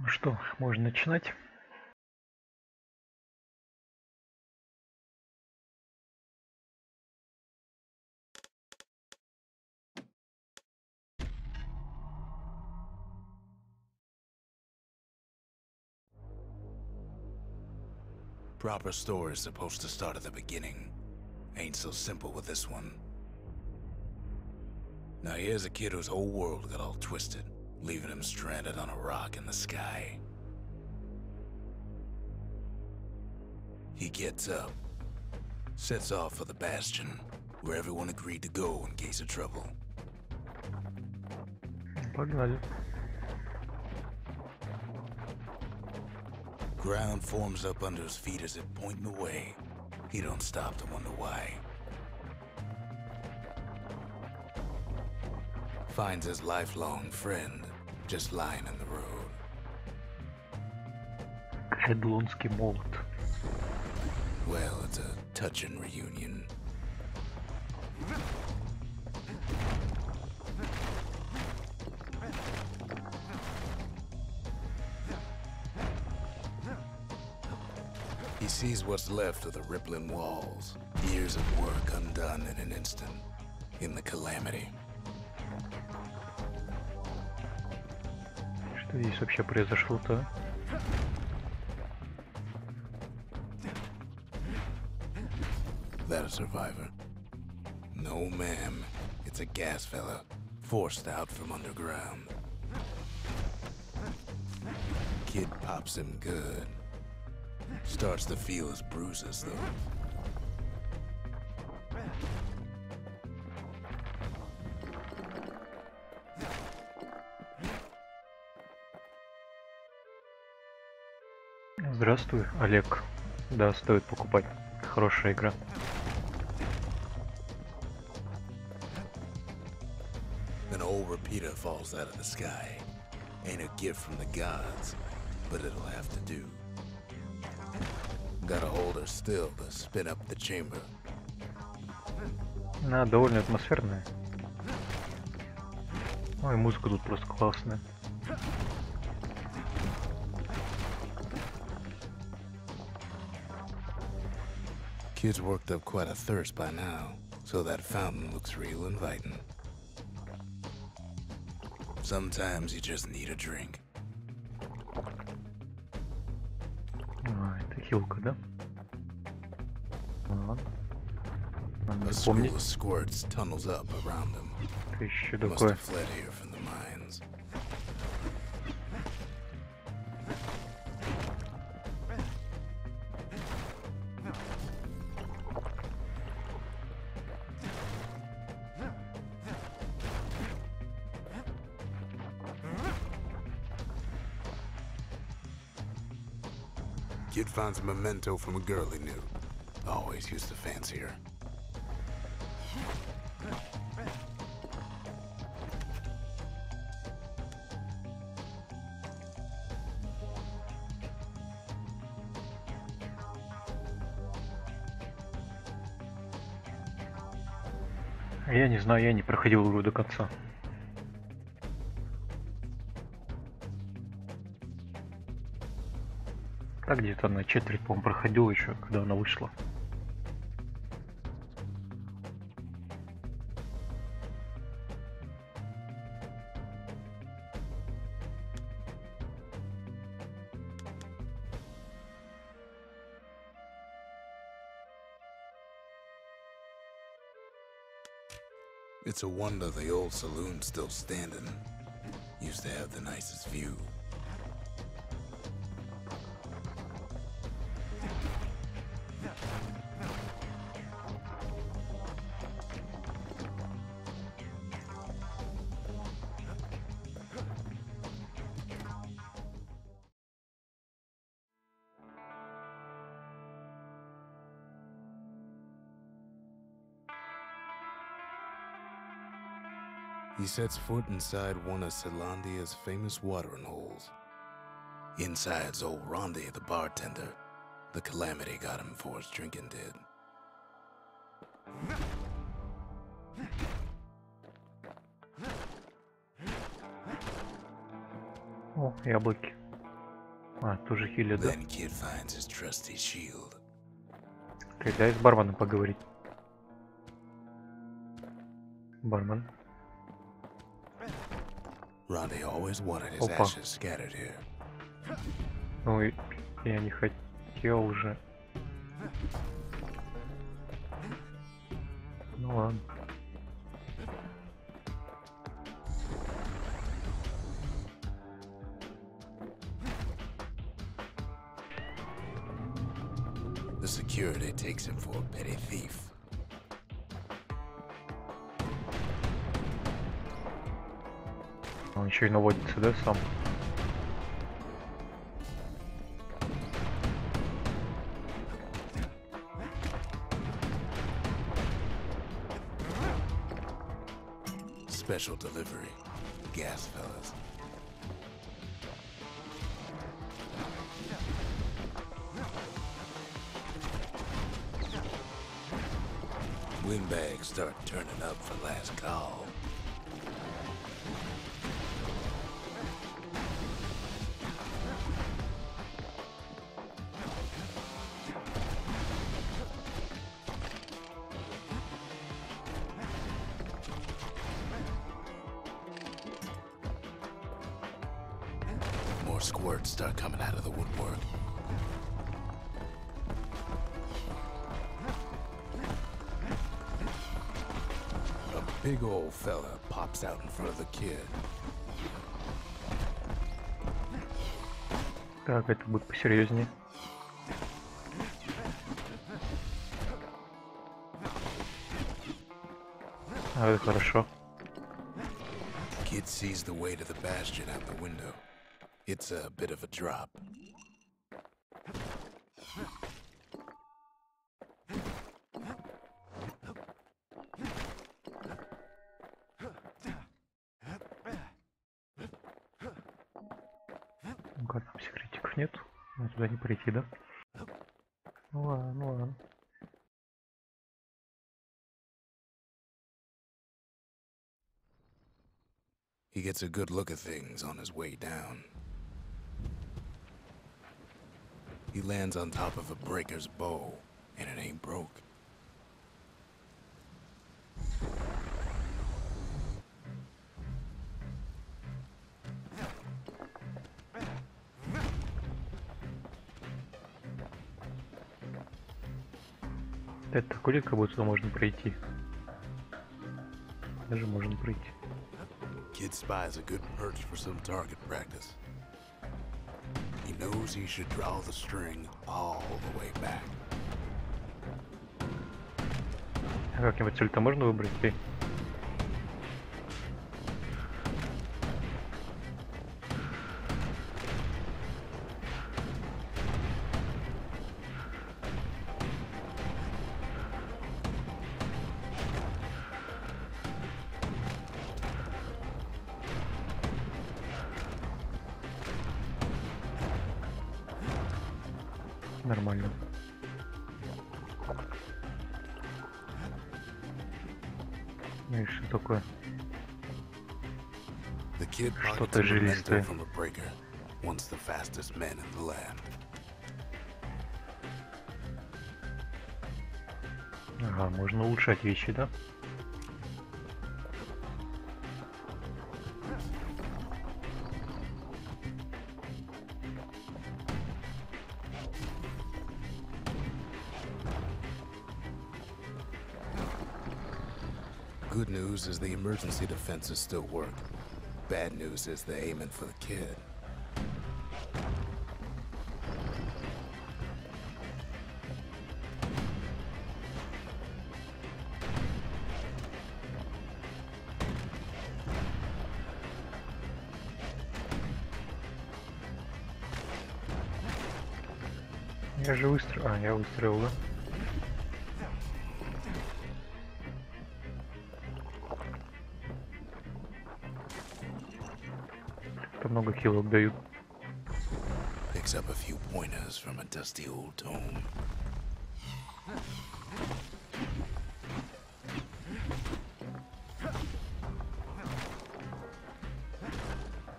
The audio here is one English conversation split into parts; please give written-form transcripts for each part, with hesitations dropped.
Ну что, можно начинать? Proper story is supposed to start at the beginning. Ain't so simple with this one. Now here's a kid whose whole world got all twisted, leaving him stranded on a rock in the sky. He gets up, sets off for the Bastion, where everyone agreed to go in case of trouble. Погнали. Ground forms up under his feet as if pointing the way. He don't stop to wonder why. Finds his lifelong friend just lying in the road. Кредлонский молот. Well, it's a touching reunion. He sees what's left of the rippling walls. Years of work undone in an instant. In the calamity. Что здесь вообще произошло-то? That a survivor? No, ma'am. It's a gas fella, forced out from underground. Kid pops him good. Starts to feel his bruises, though. Здравствуй, Олег. Да, стоит покупать. Хорошая игра. An old repeater falls out of the sky. Ain't a gift from the gods, but it'll have to do. Gotta hold her still to spin up the chamber. Она довольно атмосферная. Ой, музыка тут просто классная. Kid's worked up quite a thirst by now, so that fountain looks real inviting. Sometimes you just need a drink. А, это хилка, да? Ладно. Надо A school помнить. of squirts tunnels up around him. Это еще Must такое. have fled here from the mines. Kid finds a memento from a girl he knew. Always used to fancy her. Я не знаю, я не проходил игру до конца. Так где-то на четверть, по-моему, проходил еще, когда она вышла. It's a wonder the old saloon's still standing. Used to have the nicest view. He sets foot inside one of Zealandia's famous watering holes. Inside's old Rondi, the bartender. The calamity got him before his drinking did. О, яблоки. А, тоже хилит, да? Then Kid finds his trusty shield. Окей, дай с барменом поговорить. Бармен. Ronde always wanted his Опа. ashes scattered here. Ну, я не хотел уже. Ну ладно. The security takes him for a petty thief. Он еще и наводится, да, сам? Special delivery. Gas fellas. Windbags start turning up for last call. More squirts start coming out of the woodwork. A big old fella pops out in front of the kid. Так, это будет посерьезнее. А, это хорошо. Kid sees the way to the Bastion out the window. It's a bit of a drop. Ну-ка, там секретиков нет. Мне туда не прийти, да? Ну ладно, ну ладно. He gets a good look at things on his way down. He lands on top of a breaker's bow, and it ain't broke. Это такой лет, как будто туда можно пройти. Даже можно пройти. Kid spies a good perch for some target practice. He knows he should draw the string all the way back. А как-нибудь цель-то можно выбрать? Ты? Нормально. Ну и что такое? The kid pockets Что-то a memento жилистое. from a breaker, once the fastest man in the land. Ага, можно улучшать вещи, да? Good news is the emergency defenses still work. Bad news is they're aiming for the kid. Я же выстрелил. А, я выстрелил, да? Как-то много хилок дают. Picks up a few pointers from a dusty old tome.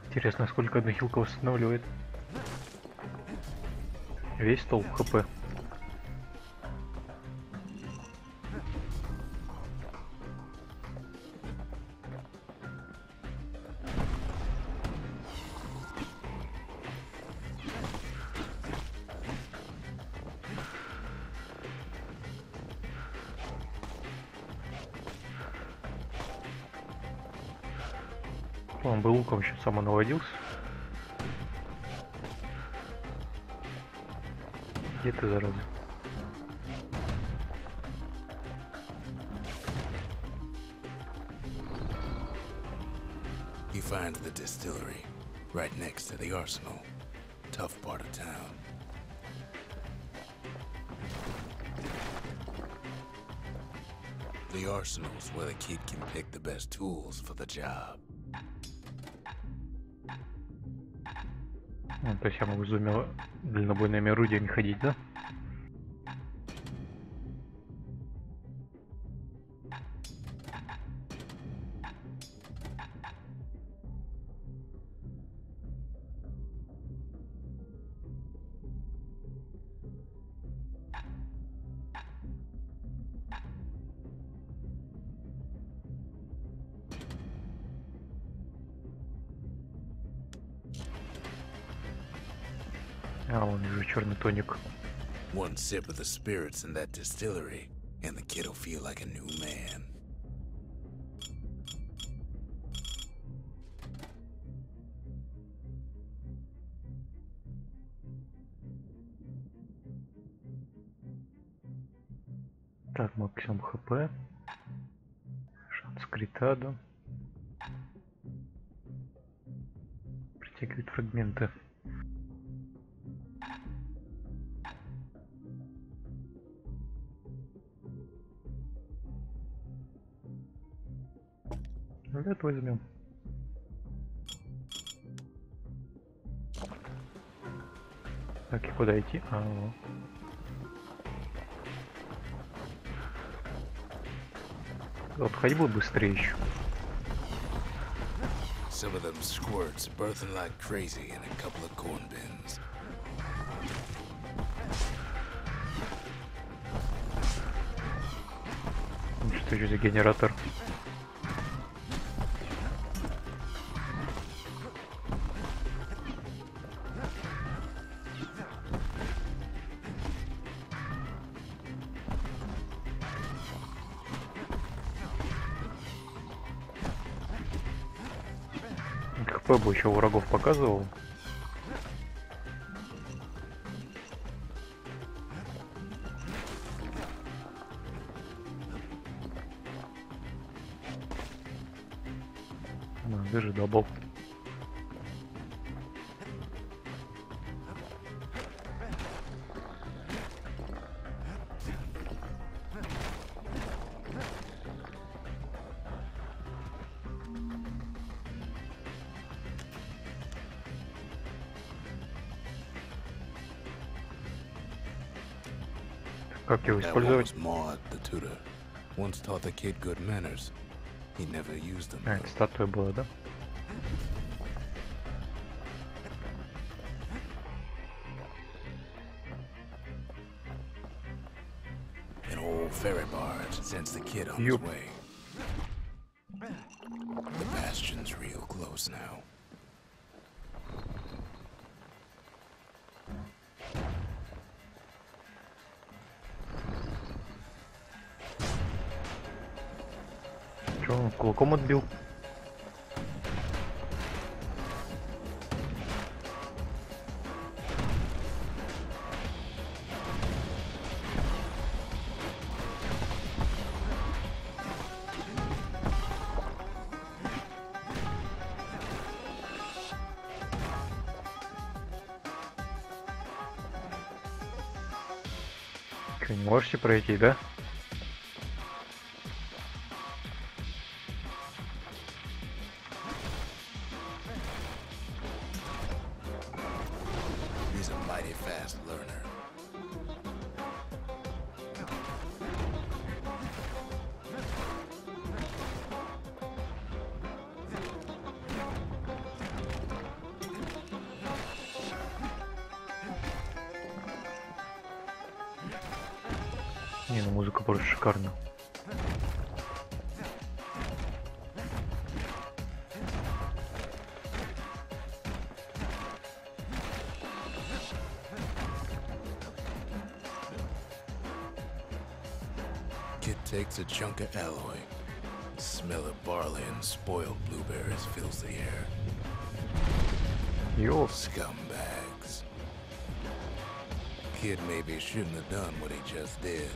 Интересно, сколько одна хилка восстанавливает? Весь стол хп. Он бы луком еще самонаводился. Где ты, зараза? You find the distillery, right next to the arsenal. Tough part of town. The arsenal's where the kid can pick the best tools for the job. То есть я могу с двумя дальнобойными орудиями ходить, да? А, вон уже черный тоник. One sip of the spirits in that distillery, and the kid'll feel like a new man. Так, максимум хп. Шанс крита, да. Притягивает фрагменты. Это возьмем. Так, и куда идти? Вот ходьбу быстрее еще. Some of them squirts birthing like crazy in a couple of corn bins. Что еще за генератор? ХП бы еще врагов показывал. Держи дабл. Как его That one использовать? was Maud, the tutor. Once taught the kid good manners. He never used them. Это статуя была, да? An old ferry barge sends the kid on his Yup. way. The Bastion's real close now. Че, он кулаком отбил? Че, не можете пройти, да? He's a mighty fast learner. Не, ну музыка просто шикарная. Kid takes a chunk of alloy. Smell of barley and spoiled blueberries fills the air. Йо, Scumbags. Kid maybe shouldn't have done what he just did.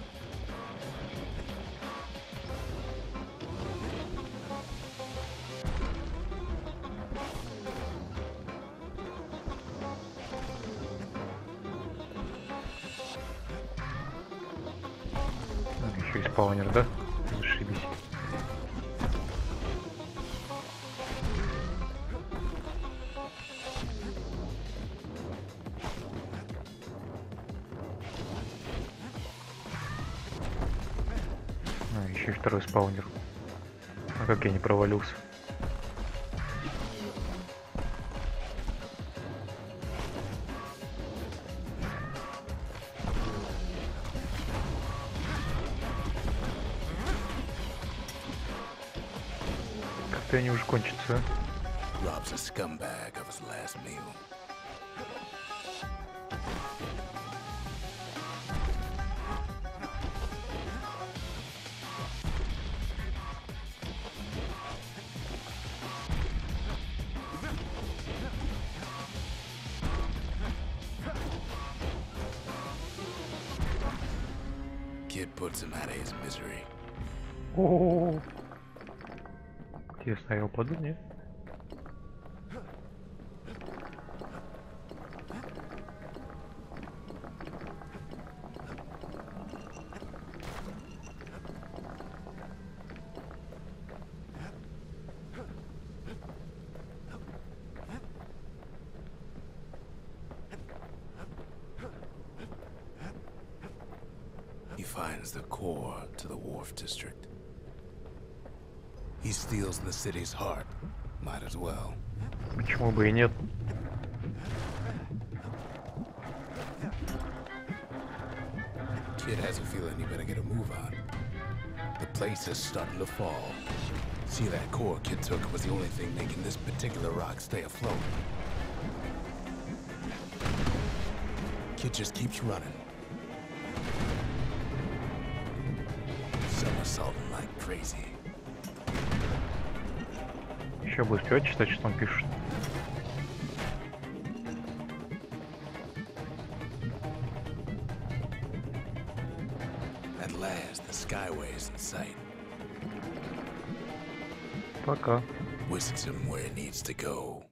еще и спаунер, да? Зашибись. А, еще и второй спаунер. А как я не провалился? Как-то они уже кончатся, а? Robs a scumbag of his last meal. Kid puts him out of his misery. О-о-о. Интересно, я упаду, нет? He finds the core to the Wharf District. He steals the city's heart. Might as well. Почему бы и нет? Kid has a feeling he better get a move on. The place is starting to fall. See, that core Kid took was the only thing making this particular rock stay afloat. Kid just keeps running. Somersaulting like crazy. Еще бы успевать читать, что он пишет. At last, the skyway is in sight. Пока. Whisks him where he needs to go.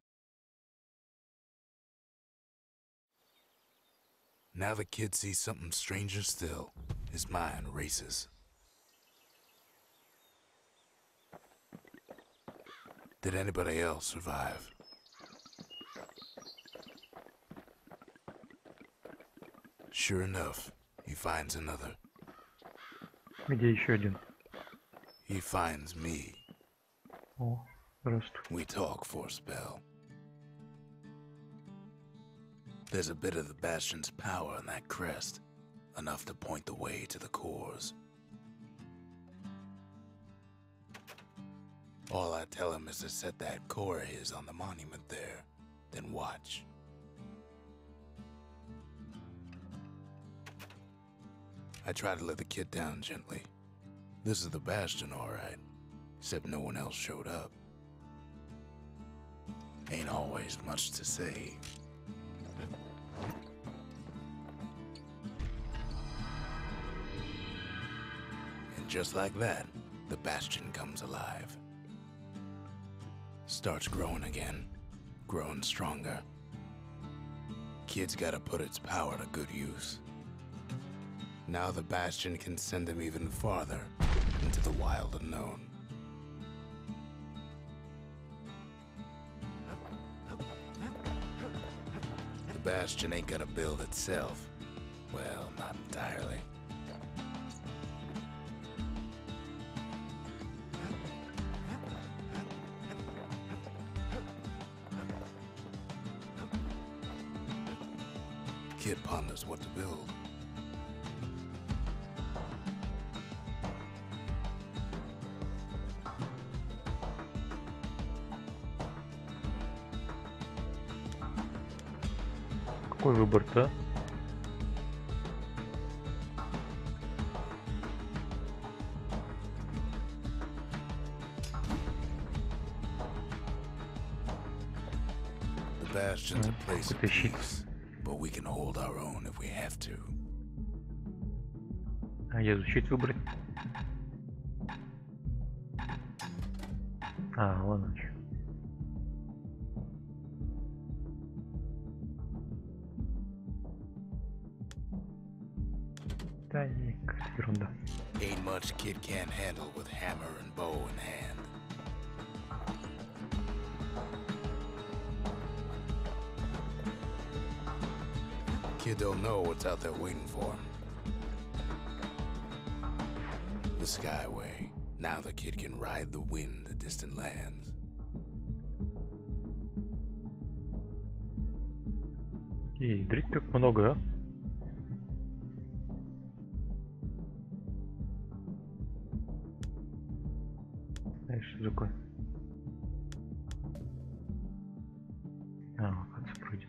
Now the kid sees something stranger still. His mind races. Did anybody else survive? Sure enough, he finds another. Где еще один? He finds me. О, здравствуй. We talk for a spell. There's a bit of the Bastion's power in that crest, enough to point the way to the cores. All I tell him is to set that core of his on the monument there, then watch. I try to let the kid down gently. This is the Bastion, all right, except no one else showed up. Ain't always much to say. And just like that, the Bastion comes alive. Starts growing again, growing stronger. Kid's gotta put its power to good use. Now the Bastion can send him even farther into the wild unknown. The Bastion ain't gonna build itself. Well, not entirely. Kid ponders what to build. Какой выбор-то? The Bastion's a place of Какой-то щит. peace, but we can hold our own if we have to. А я защит выбрать. А, ладно. Чё. Да, не, какая-то ерунда. Ain't much kid can't handle with hammer and bow in hand. Kid don't know what's out there waiting for him. The Skyway. Now the kid can ride the wind to distant lands. И дрить как много, а? Знаешь, что такое? А, кажется, пройден.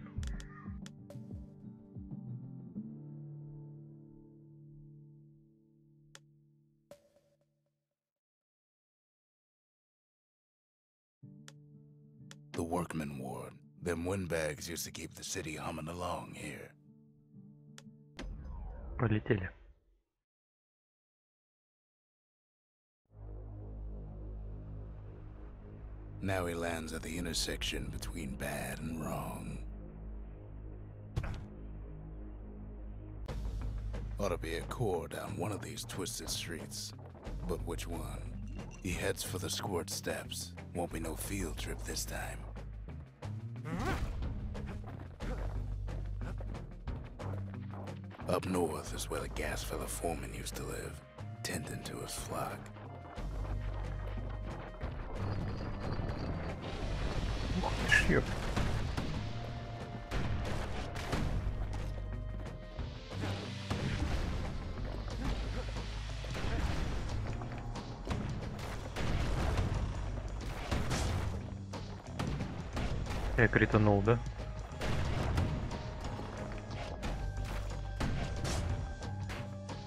The workman ward. Them windbags used to keep the city humming along here. Полетели. Now he lands at the intersection between bad and wrong. Ought to be a core down one of these twisted streets. But which one? He heads for the squirt steps. Won't be no field trip this time. Up north is where the gas fella foreman used to live, tending to his flock. Шьё. Я кританул, да?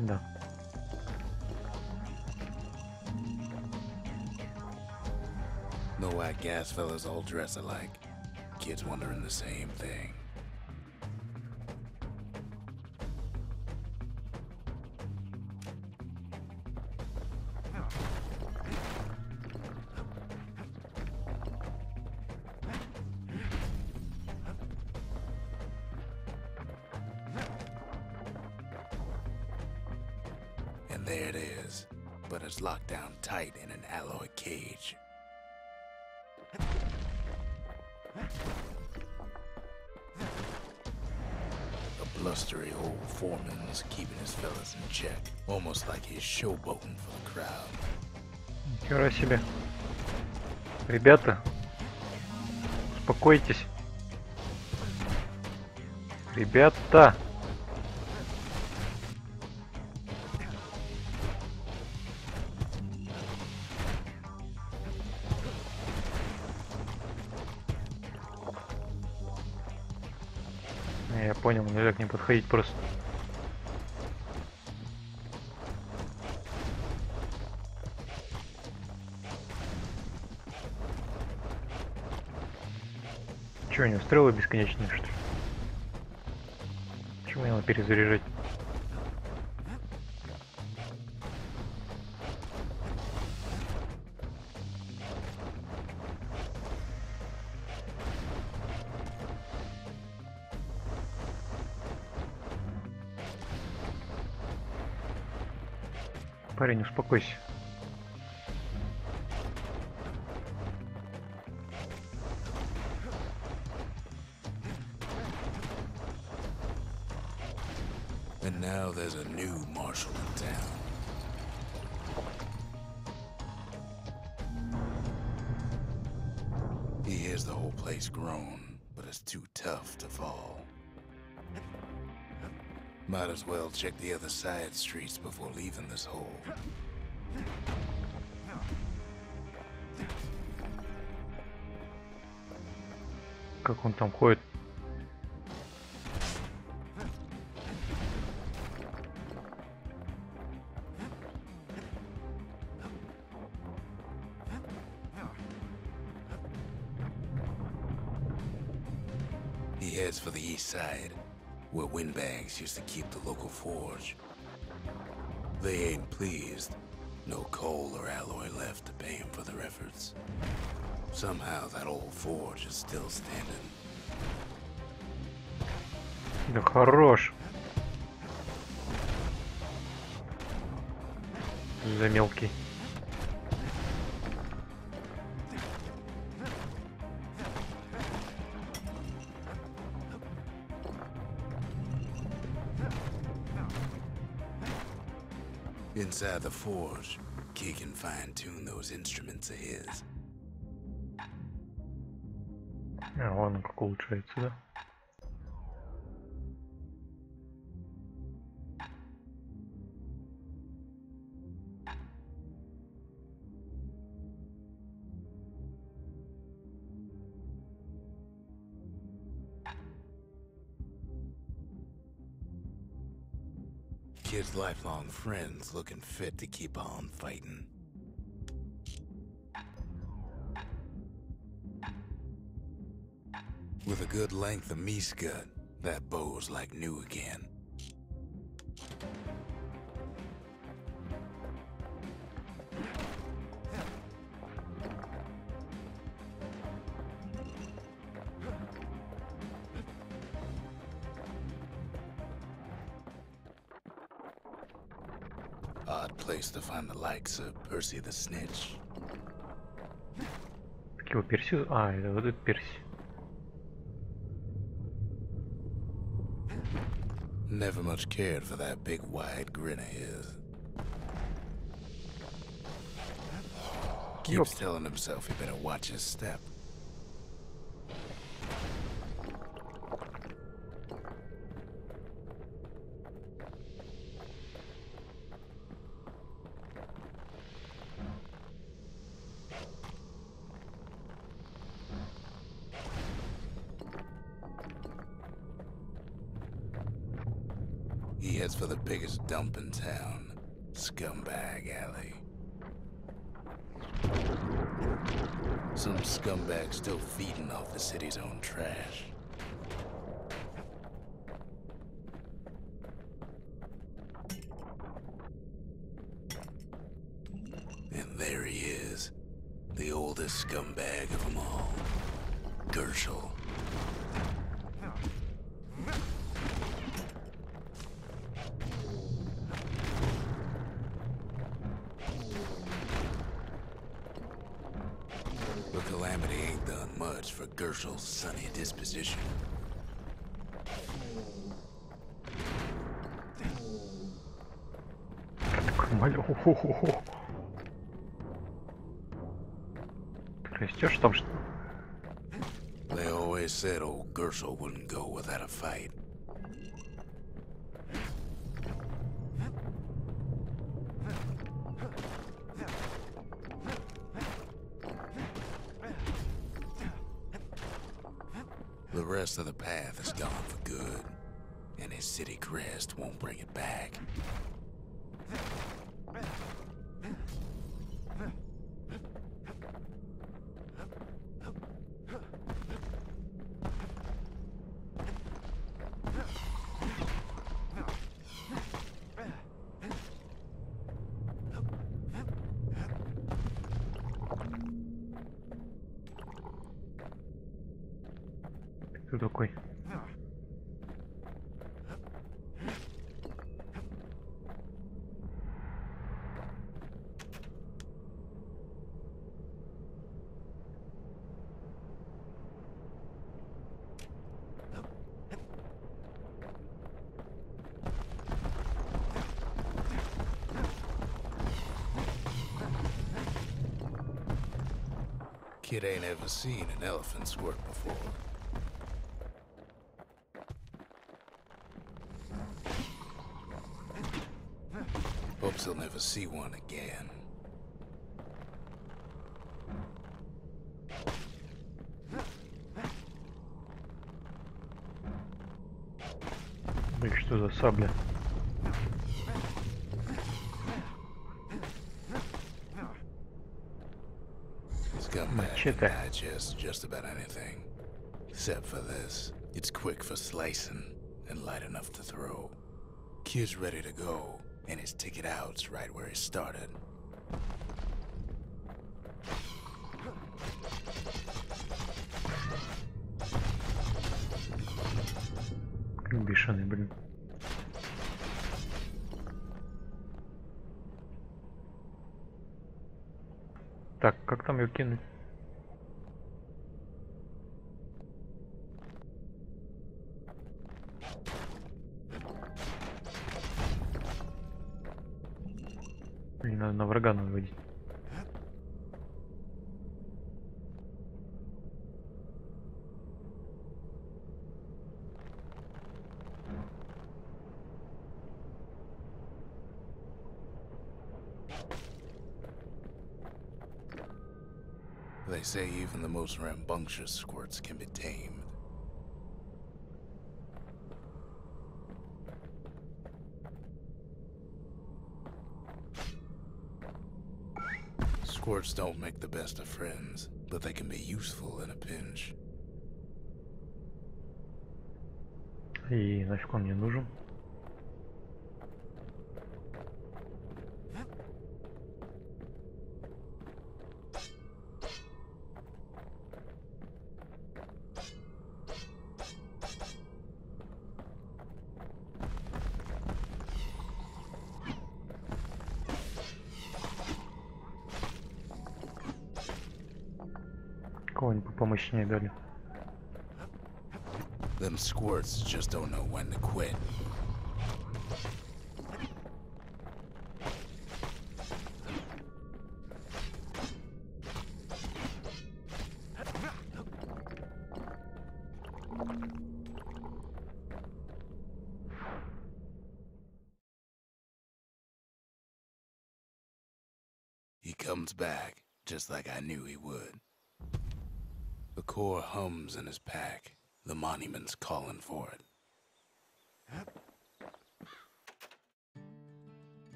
Да. No white gas fellas all dress alike. Kids wondering the same thing. And there it is, but it's locked down tight in an alloy cage. A blustery old foreman's keeping his fellas in check, almost like he's showboating for the crowd. Нихера себе. Ребята, успокойтесь. Ребята. Я понял, нельзя к ним подходить просто. Че, они стрелы бесконечные, что ли? Почему мне надо перезаряжать? Парень, успокойся. And now there's a new marshal in town. He hears the whole place groan, but it's too tough to fall. Might as well check the other side streets before leaving this hole. Как он там ходит? heads for the east side, where windbags used to keep the local forge. They ain't pleased. No coal or alloy left to pay him for their efforts. Somehow that old forge is still standing. Да хорош. За мелкий. Inside the forge, Key can fine-tune those instruments of his. А, ладно, как улучшается, да? Kid's lifelong friends looking fit to keep on fighting. With a good length of meat gut, that bow's like new again. Odd place to find the likes of Percy the Snitch. Так его Перси... А, это вот этот Перси. Never much cared for that big wide grin of his. Keeps telling himself he better watch his step. He heads for the biggest dump in town, Scumbag Alley. Some scumbag still feeding off the city's own trash. And there he is, the oldest scumbag of them all, Gershel. But Calamity ain't done much for Gershel's sunny disposition. Ого-го-го. Ты растёшь там, что ли? They always said old Gershel wouldn't go without a fight. The rest of the path is gone for good, and his city crest won't bring it back. Кто такой? Kid ain't ever seen an elephant's work before. Hopes he'll never see one again. И что за сабля? Scumbag Machete. can digest just about anything, except for this. It's quick for slicing and light enough to throw. Kid's ready to go, and his ticket out's right where he started. Как бешеный, блин. Так, как там ее кинуть? Блин, надо на врага наводить. They say even the most rambunctious squirts can be tamed. Squirts don't make the best of friends, but they can be useful in a pinch. И нафиг он мне нужен? Кого-нибудь помощнее дали. Them squirts just don't know when to quit. He comes back, just like I knew he would. The core hums in his pack. The monument's calling for it.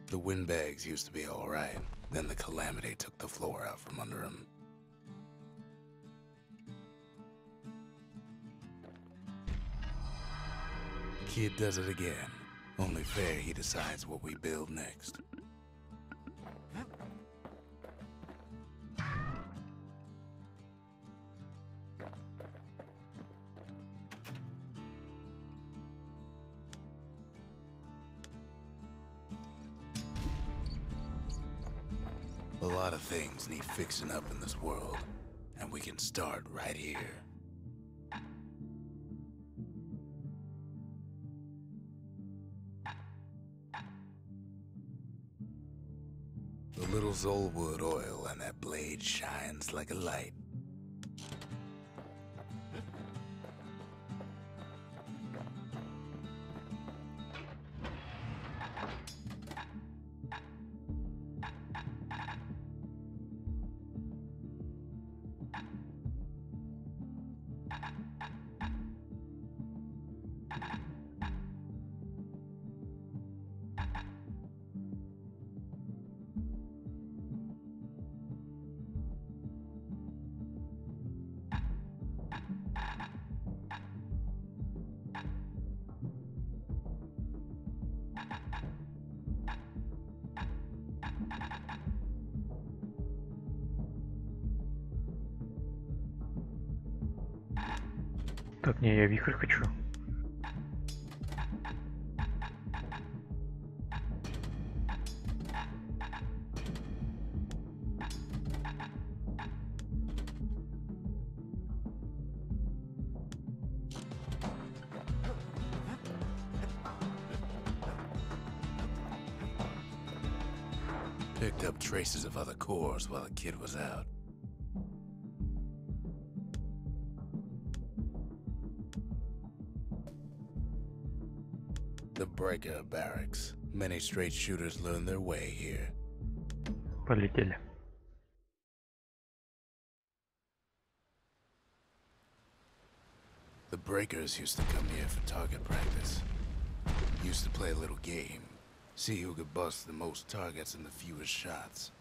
The windbags used to be all right. Then the calamity took the floor out from under him. Kid does it again. Only fair he decides what we build next. A lot of things need fixing up in this world, and we can start right here. The little Zolwood oil and that blade shines like a light. Так, не, я вихрь хочу. Picked up traces of other cores while the kid was out. The Breaker Barracks. Many straight shooters learn their way here. Полетели. The Breakers used to come here for target practice. Used to play a little game. See who could bust the most targets and the fewest shots.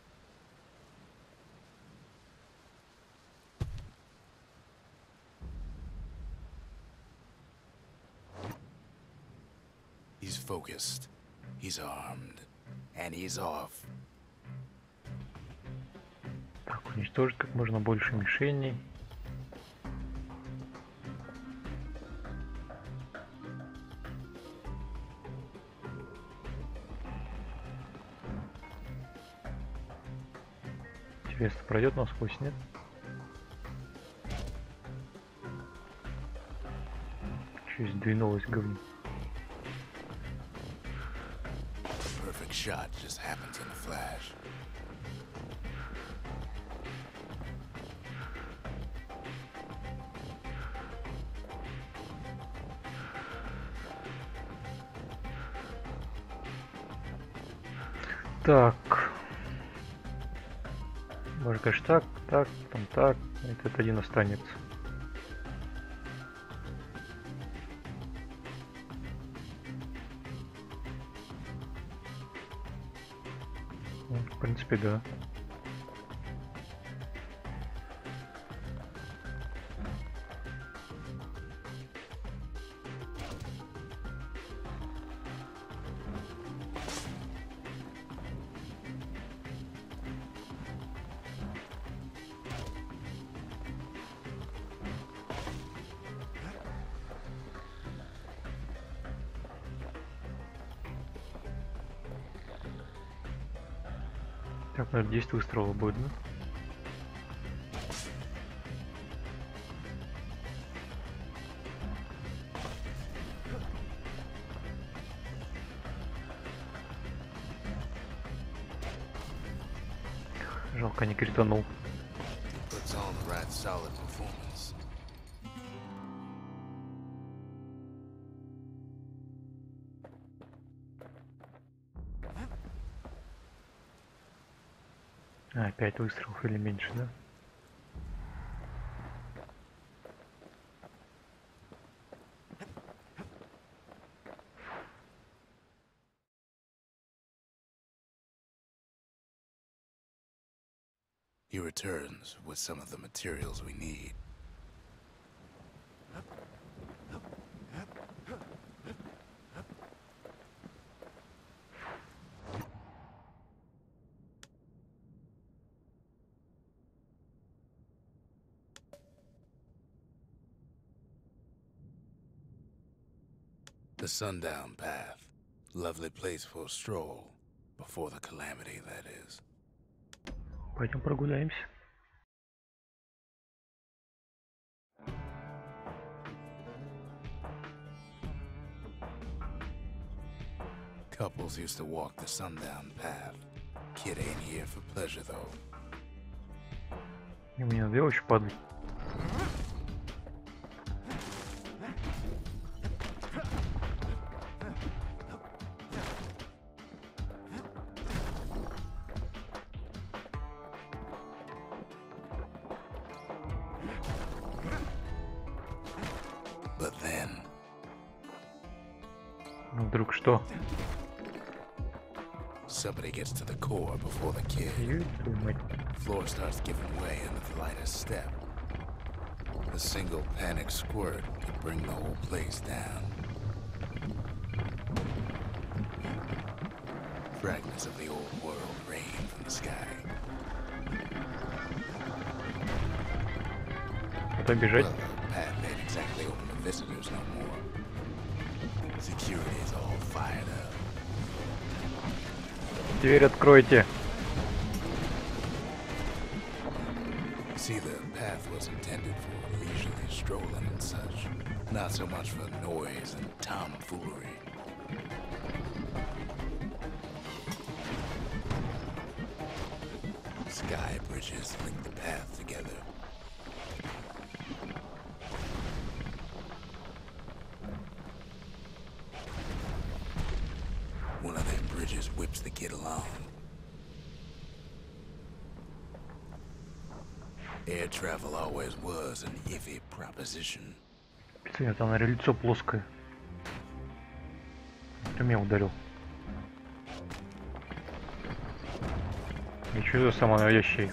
focused, he's armed, and he's off. Так, уничтожить как можно больше мишеней. Интересно, пройдет насквозь, нет? Чуть сдвинулось говно. Perfect shot just happens in a flash. Так. Может, конечно, так, так, там так. Этот один останется. Ну, в принципе, да. Так, наверное, 10 выстрелов будет, да? Жалко, не кританул. Puts on the right solid performance. А, 5 выстрелов или меньше, да? He returns with some of the materials we need. The Sundown Path. Lovely place for a stroll. Before the calamity, that is. Пойдем прогуляемся. Couples used to walk the Sundown Path. Kid ain't here for pleasure, though. И мне надо очень падать. But then, Ну, вдруг что? somebody gets to the core before the kid. Ё твою мать. Floor starts giving way under the lightest step. A single panic squirt could bring the whole place down. Fragments of the old world rain from the sky. Куда бежать? Well, the path ain't exactly open to visitors no more. Security is all fired up. Дверь откройте. See, the path was intended for leisurely strolling and such. Not so much for noise and tomfoolery. Sky bridges link the path together. One of them bridges whips the kid along. Air travel always was an iffy proposition. Нет, она лицо плоское. Ты меня ударил. И что за самонаводящий?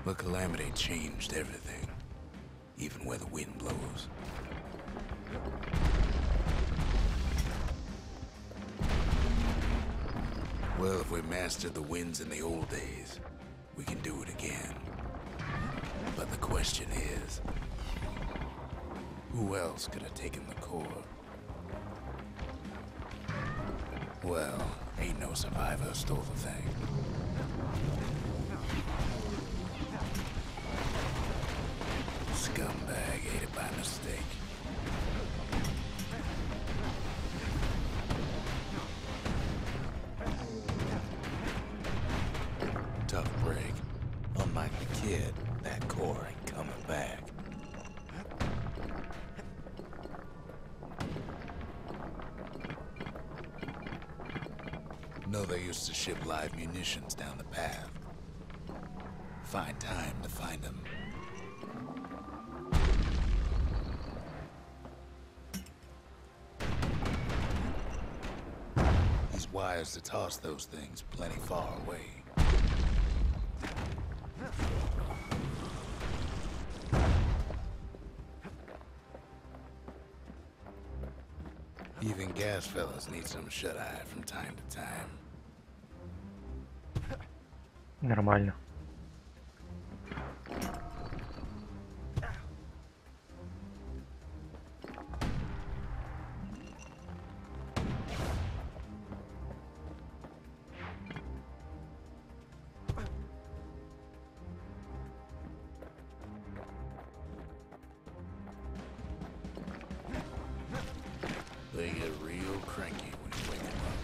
Look Calamity changed everything, even where the wind blows. Well, if we mastered the winds in the old days, we can do it again. But the question is, who else could have taken the core? Well, ain't no survivor stole the thing. Scumbag ate it by mistake. Tough break. Unlike the kid, that core ain't coming back. No, they used to ship live munitions down the path. Find time to find them. These wires to toss those things plenty far away. Even gas fellas need some shut-eye from time to time. Нормально. They get real cranky when you wake them up.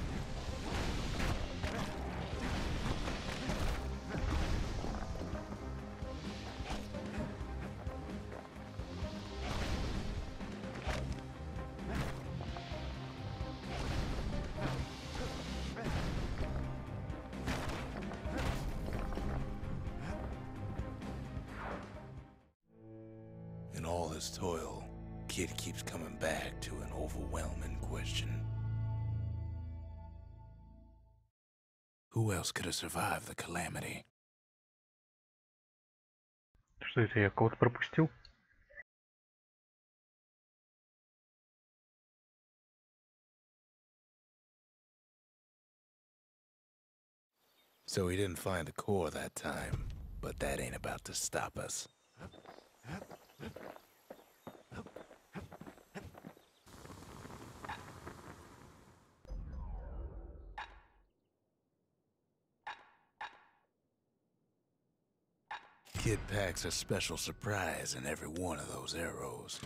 In all this toil, Kid keeps coming back to an overwhelming question. Who else could have survived the calamity? Что это, я кого-то пропустил? So we didn't find the core that time, but that ain't about to stop us. Kid packs a special surprise in every one of those arrows.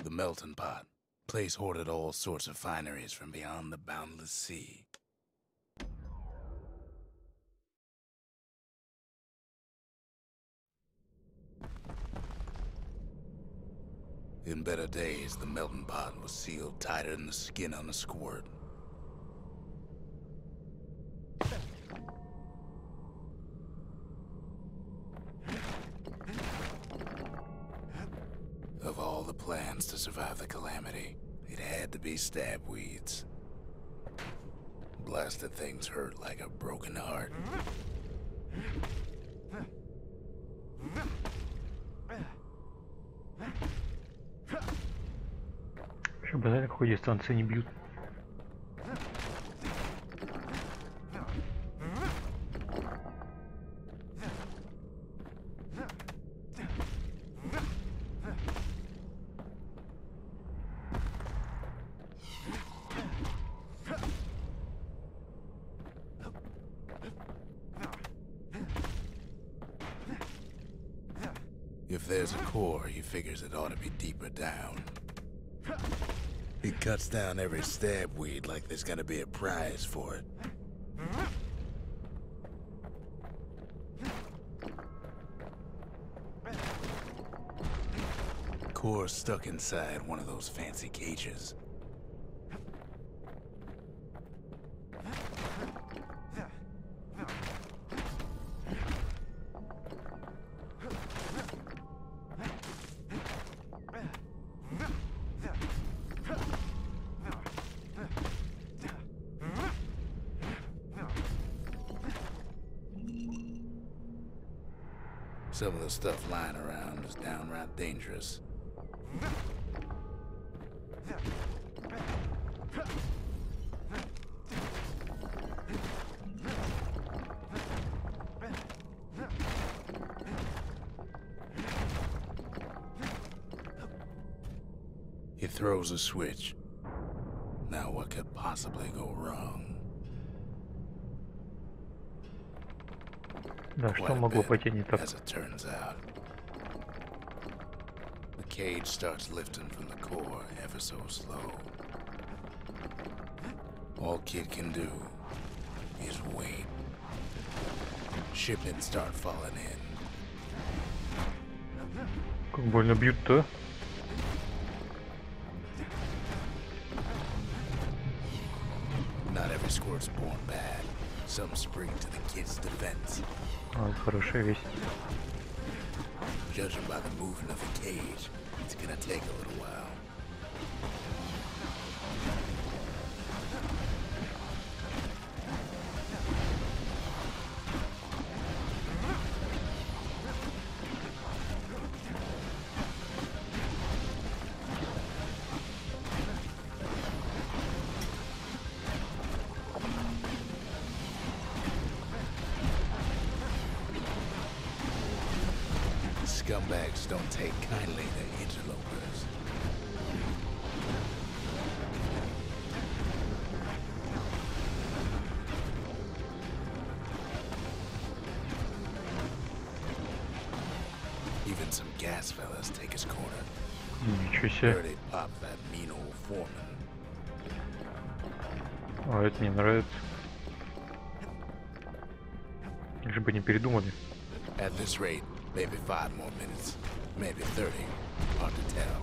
The melting pot. Place hoarded all sorts of fineries from beyond the boundless sea. In better days, the melting pot was sealed tighter than the skin on a squirt. Of all the plans to survive the calamity, it had to be stab weeds. Blasted things hurt like a broken heart. Чтобы знать, на какой дистанции не бьют. If there's a core, he figures it ought to be deeper down. He cuts down every stab weed like there's gonna be a prize for it. Core stuck inside one of those fancy cages. Some of the stuff lying around is downright dangerous. He throws a switch. Now what could possibly go wrong? Да, что могло пойти не так? As it turns out. The cage starts lifting from the core ever so slow. All Kid can do is wait. Shipments start falling in. Как больно бьют-то? Not every squirt's born bad. Some spring to the kid's defense. А, хорошая весть. Judging by the movement of the cage, it's gonna take a little while. Scumbags don't take kindly to interlopers. Even some gas fellas take his corner. Ничего себе. Heard they pop that mean old foreman. А, это мне нравится. Лишь бы не передумали. At this rate, maybe 5 more minutes, maybe 30. Hard to tell.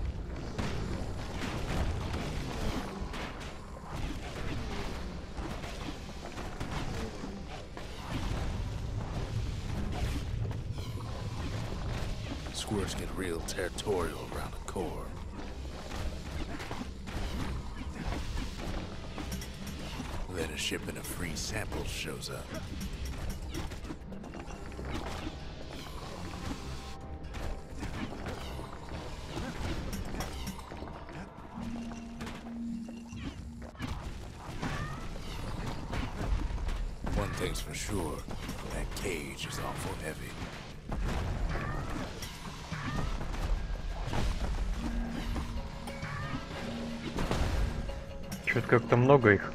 Squirts get real territorial around the core. Then a shipment of free samples shows up. One thing's for sure, that cage is awful heavy. Что-то как-то много их.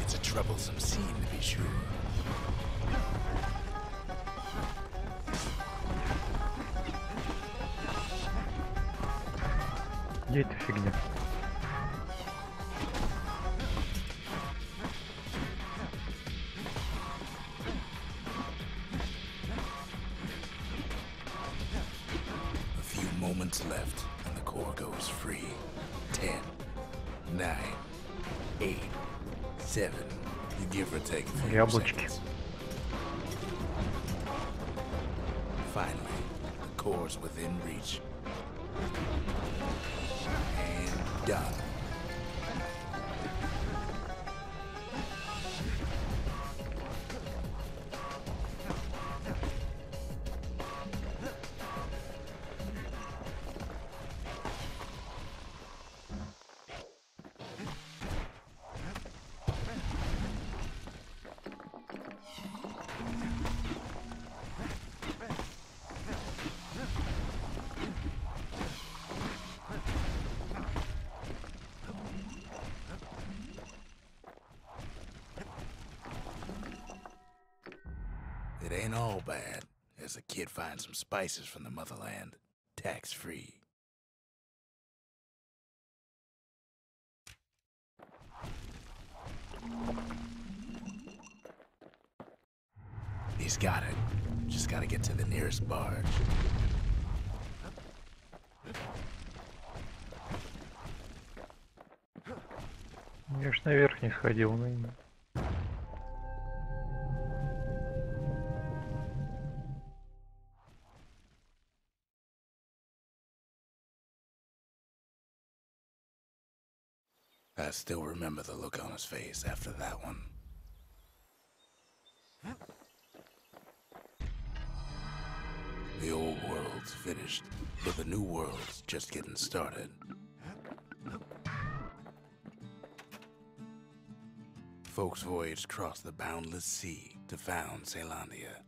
It's a troublesome scene, to be sure. Где эта фигня? A few moments left, and the core goes free. 10, 9, 8, 7. You give or take a few Яблочки. seconds. Finally, the core's within reach. And done. It ain't all bad, as the kid finds some spices from the motherland, tax-free. He's got it. Just gotta get to the nearest barge. Я ж наверх не сходил, но... I still remember the look on his face after that one. The old world's finished, but the new world's just getting started. Folks voyaged across the boundless sea to found Caelondia.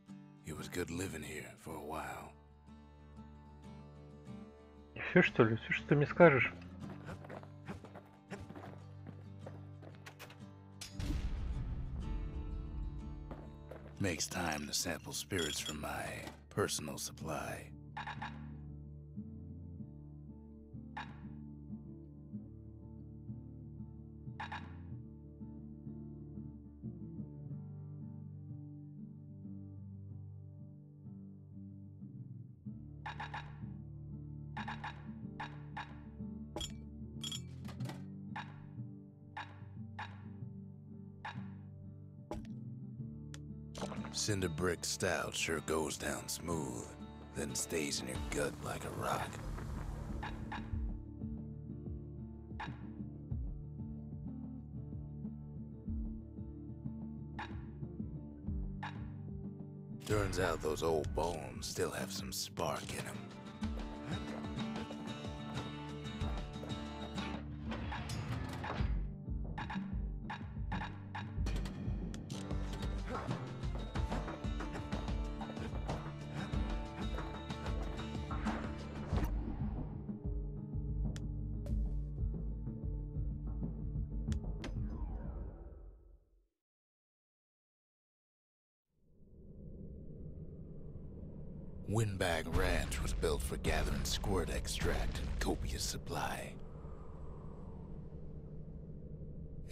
It was good living here for a while. Все что ли? Все, что ты мне скажешь? Makes time to sample spirits from my personal supply. Cinder brick stout sure goes down smooth, then stays in your gut like a rock. Turns out those old bones still have some spark in them. Windbag Ranch was built for gathering squirt extract in copious supply.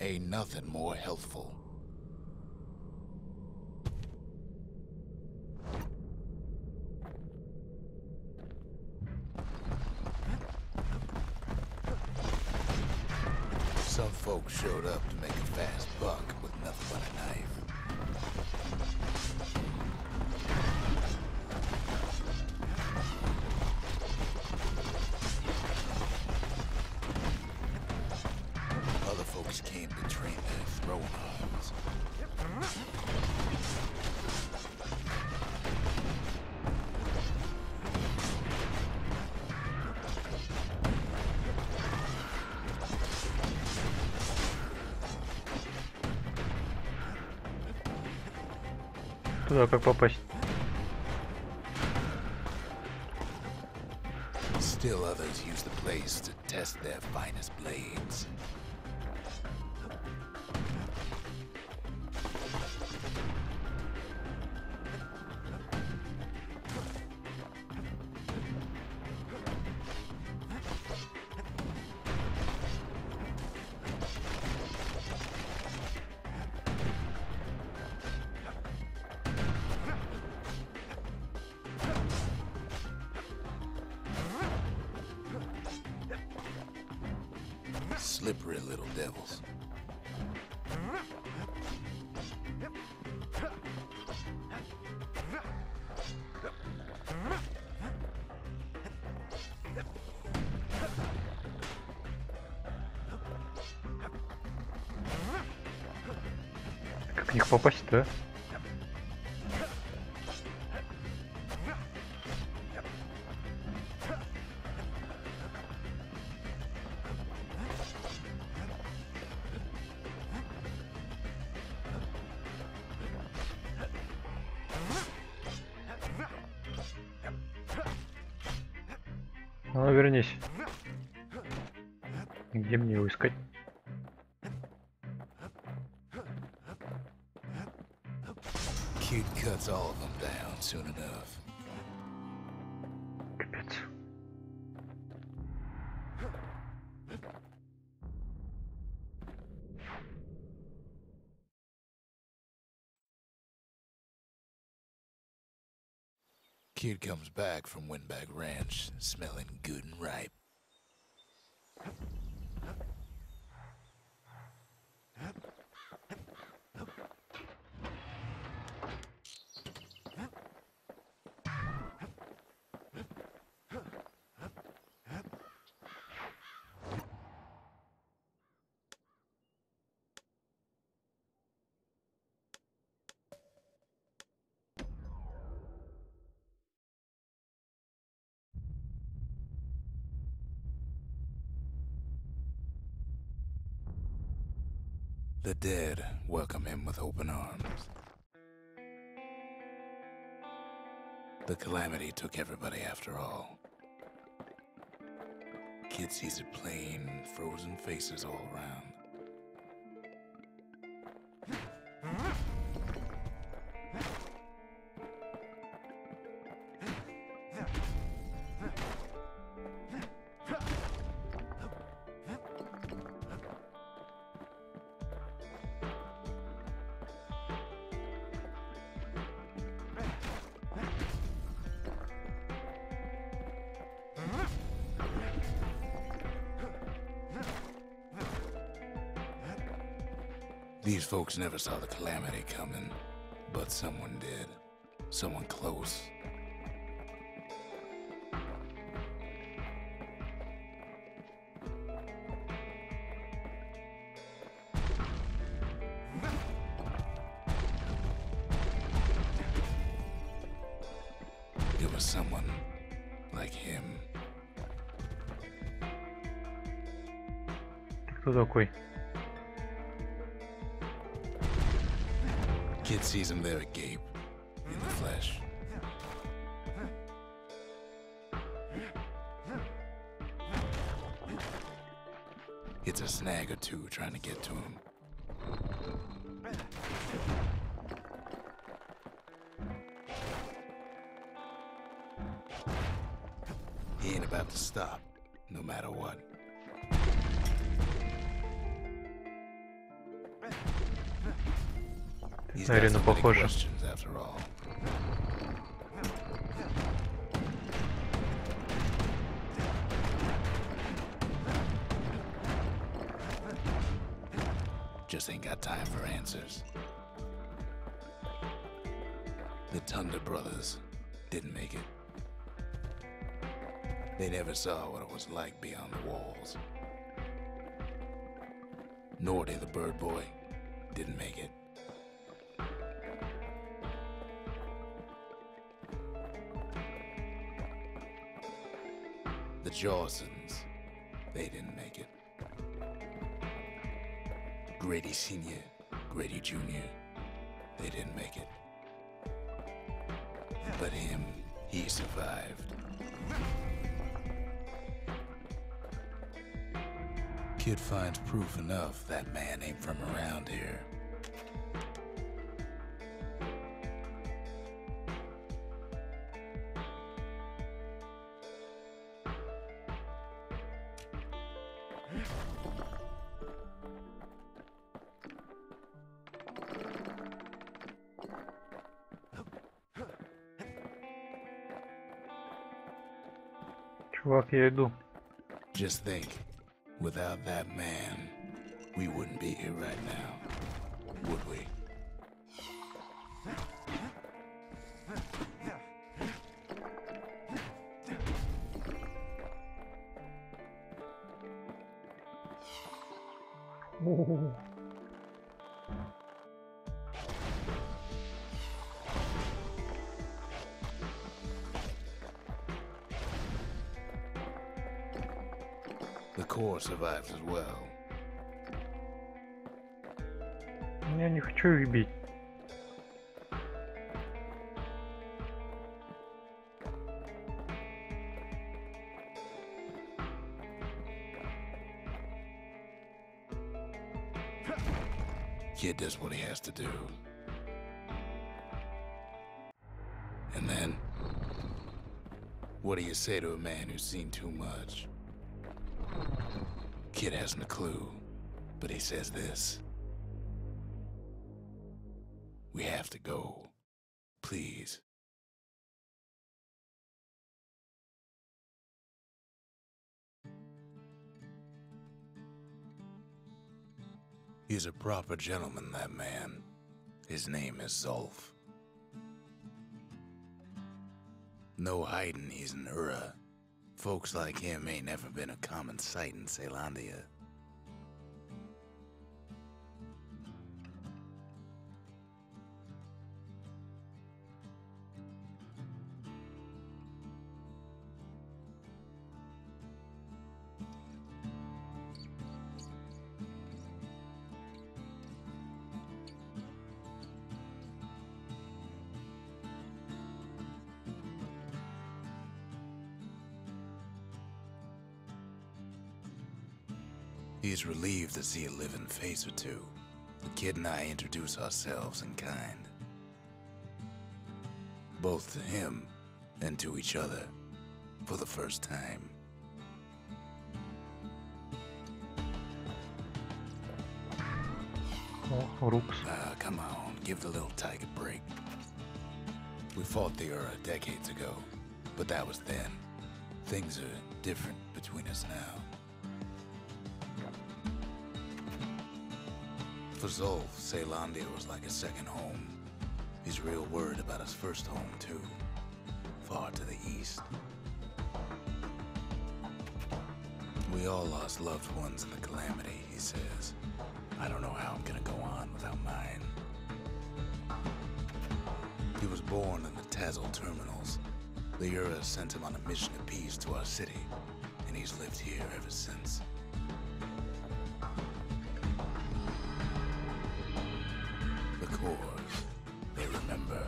Ain't nothing more healthful. Some folks showed up to make a fast buck with nothing but a knife. Came to train their throwing arms. Туда как попасть? Still others use the place to test their finest blades. Slippery little devils. Как в них попасть-то? Ну, вернись. Где мне его искать? Kid cuts all of them down soon enough. Капец. Kid comes back from Windbag Ranch, smelling good and ripe. The dead welcome him with open arms. The calamity took everybody after all. Kid sees it plain, frozen faces all around. These folks never saw the calamity coming, but someone did. Someone close. It was someone like him. Кто такой? Kid sees him there agape, in the flesh. It's a snag or two trying to get to him. He ain't about to stop, no matter what. He's got so many questions after all. Just ain't got time for answers. The Thunder Brothers didn't make it. They never saw what it was like beyond the walls. Nordy, the bird boy, didn't make it. The Jawsons, they didn't make it. Grady Sr., Grady Jr., they didn't make it. But him, he survived. Kid finds proof enough that man ain't from around here. Чувак, я иду. Just think, without that man, we wouldn't be here right now, would we? О-о-о. The core survives as well. Я не хочу их бить. Kid does what he has to do. And then, what do you say to a man who's seen too much? Kid hasn't a clue, but he says this. We have to go. Please. He's a proper gentleman, that man. His name is Zulf. No hiding he's an Ura. Folks like him ain't never been a common sight in Caelondia. He's relieved to see a living face or two. The kid and I introduce ourselves in kind. Both to him and to each other for the first time. Oh, Rooks. Come on, give the little tiger a break. We fought the Ura decades ago, but that was then. Things are different between us now. For Zolf, Caelondia was like a second home. He's real worried about his first home, too. Far to the east. We all lost loved ones in the calamity, he says. I don't know how I'm gonna go on without mine. He was born in the Tazal terminals. The Ura sent him on a mission of peace to our city, and he's lived here ever since. The cores, they remember.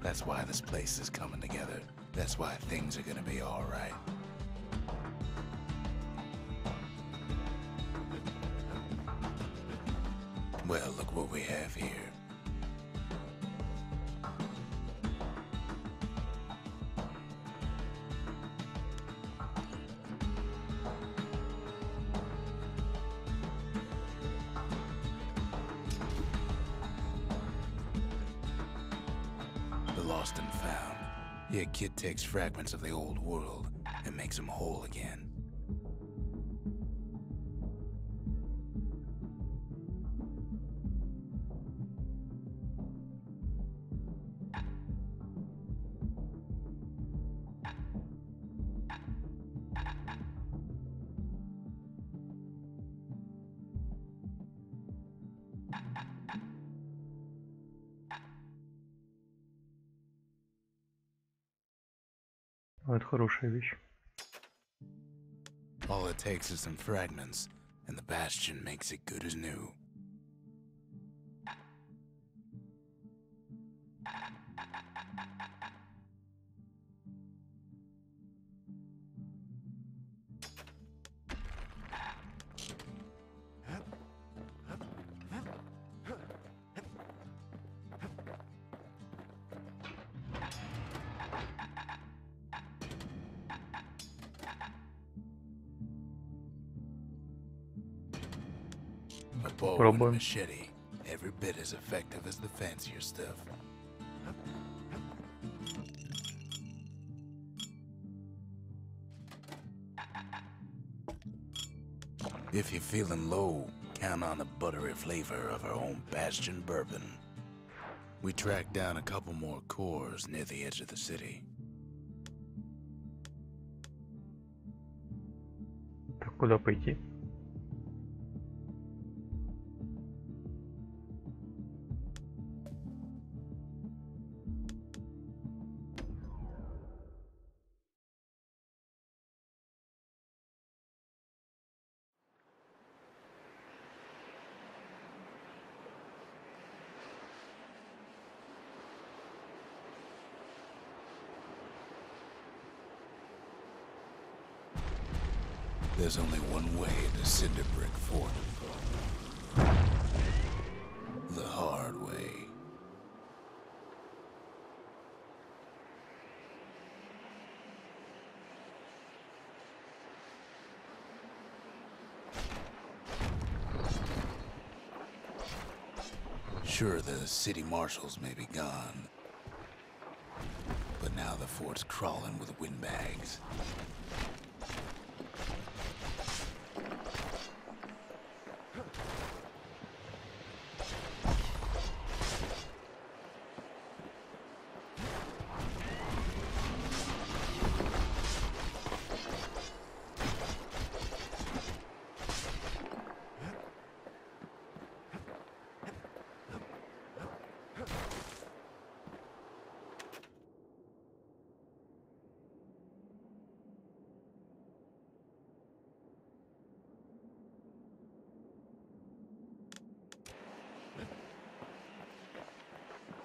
That's why this place is coming together. That's why things are gonna be all right. Well, look what we have here. The lost and found. Here, kid takes fragments of the old world and makes them whole again. Ну, это хорошая вещь. All it takes is some fragments, and the Bastion makes it good as new. A bow and a Пробуем. machete, every bit as effective as the fancier stuff. If you're feeling low, count on the buttery flavor of our own Bastion bourbon. We tracked down a couple more cores near the edge of the city. Так, куда пойти? There's only one way to Cinderbrick Fort. The hard way. Sure, the city marshals may be gone, but now the fort's crawling with windbags.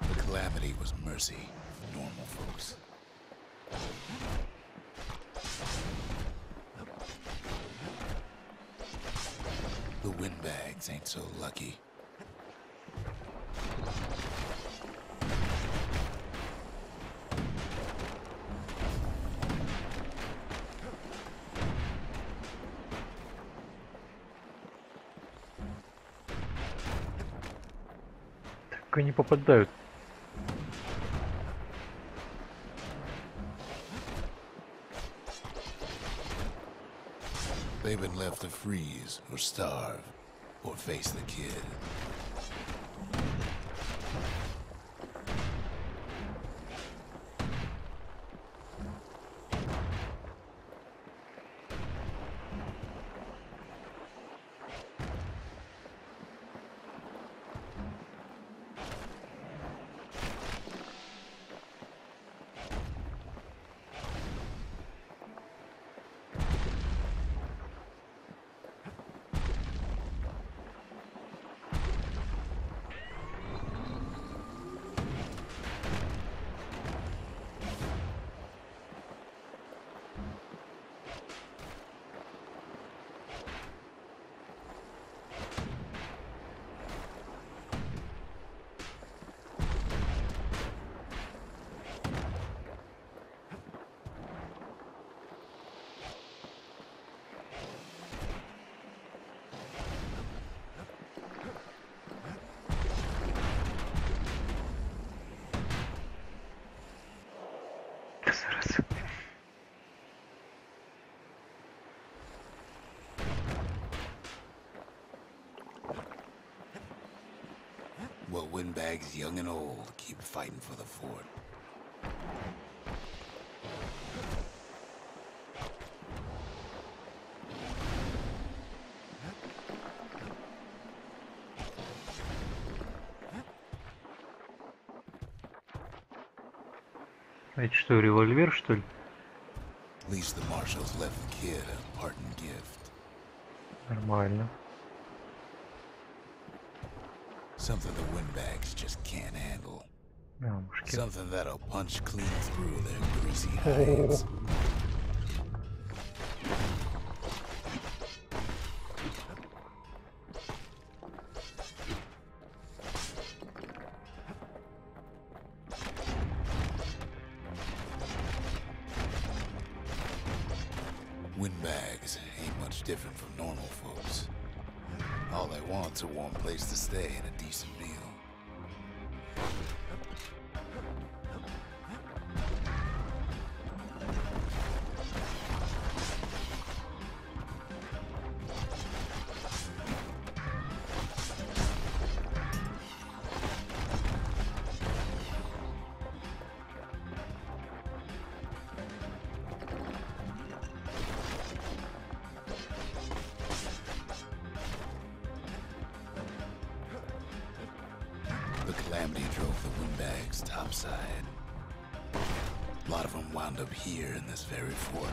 The calamity was mercy for normal folks. The windbags ain't so lucky. Так они попадают. They've been left to freeze or starve or face the kid. Зараз. Well, windbags young and old keep fighting for the fort. Это что, револьвер, что ли? At least the marshals left the kid a parting gift. Нормально. Something the windbags just can't handle. Да, мушкет. Something that'll punch clean through their greasy hides. Windbags ain't much different from normal folks. All they want's a warm place to stay and a decent meal. The calamity drove the windbags topside. A lot of them wound up here in this very fort.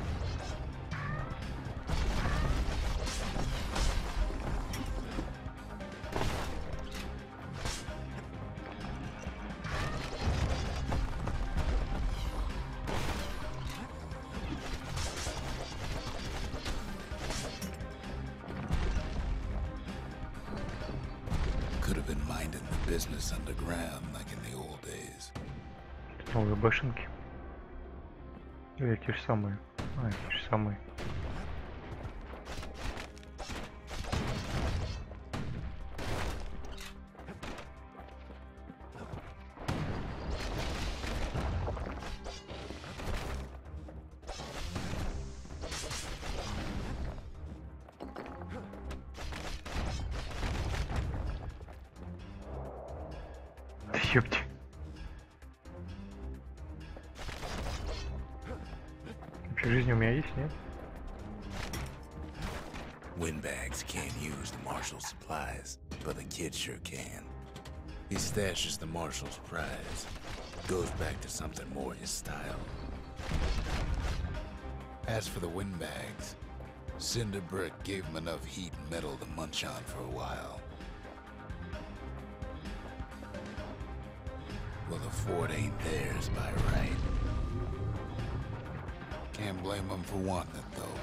Could have been minding the business underground like in the old days. Новые башенки. Эти же самые. А, эти же самые. Ёпти. Вообще жизнь у меня есть, нет? Windbags can't use the marshal's supplies, but the kid sure can. He stashes the marshal's prize. Goes back to something more his style. As for the windbags, Cinder Brick gave him enough heat and metal to munch on for a while. Well, the fort ain't theirs by right. Can't blame them for wanting it, though.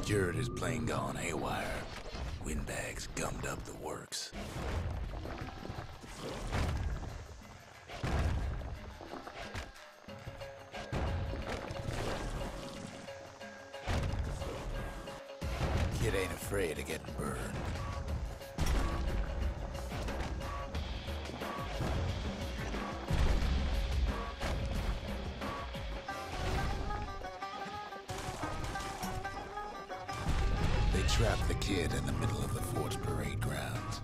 Security's plane gone haywire. Windbags gummed up the works. Kid ain't afraid of getting burned. They trapped the kid in the middle of the fort's parade grounds.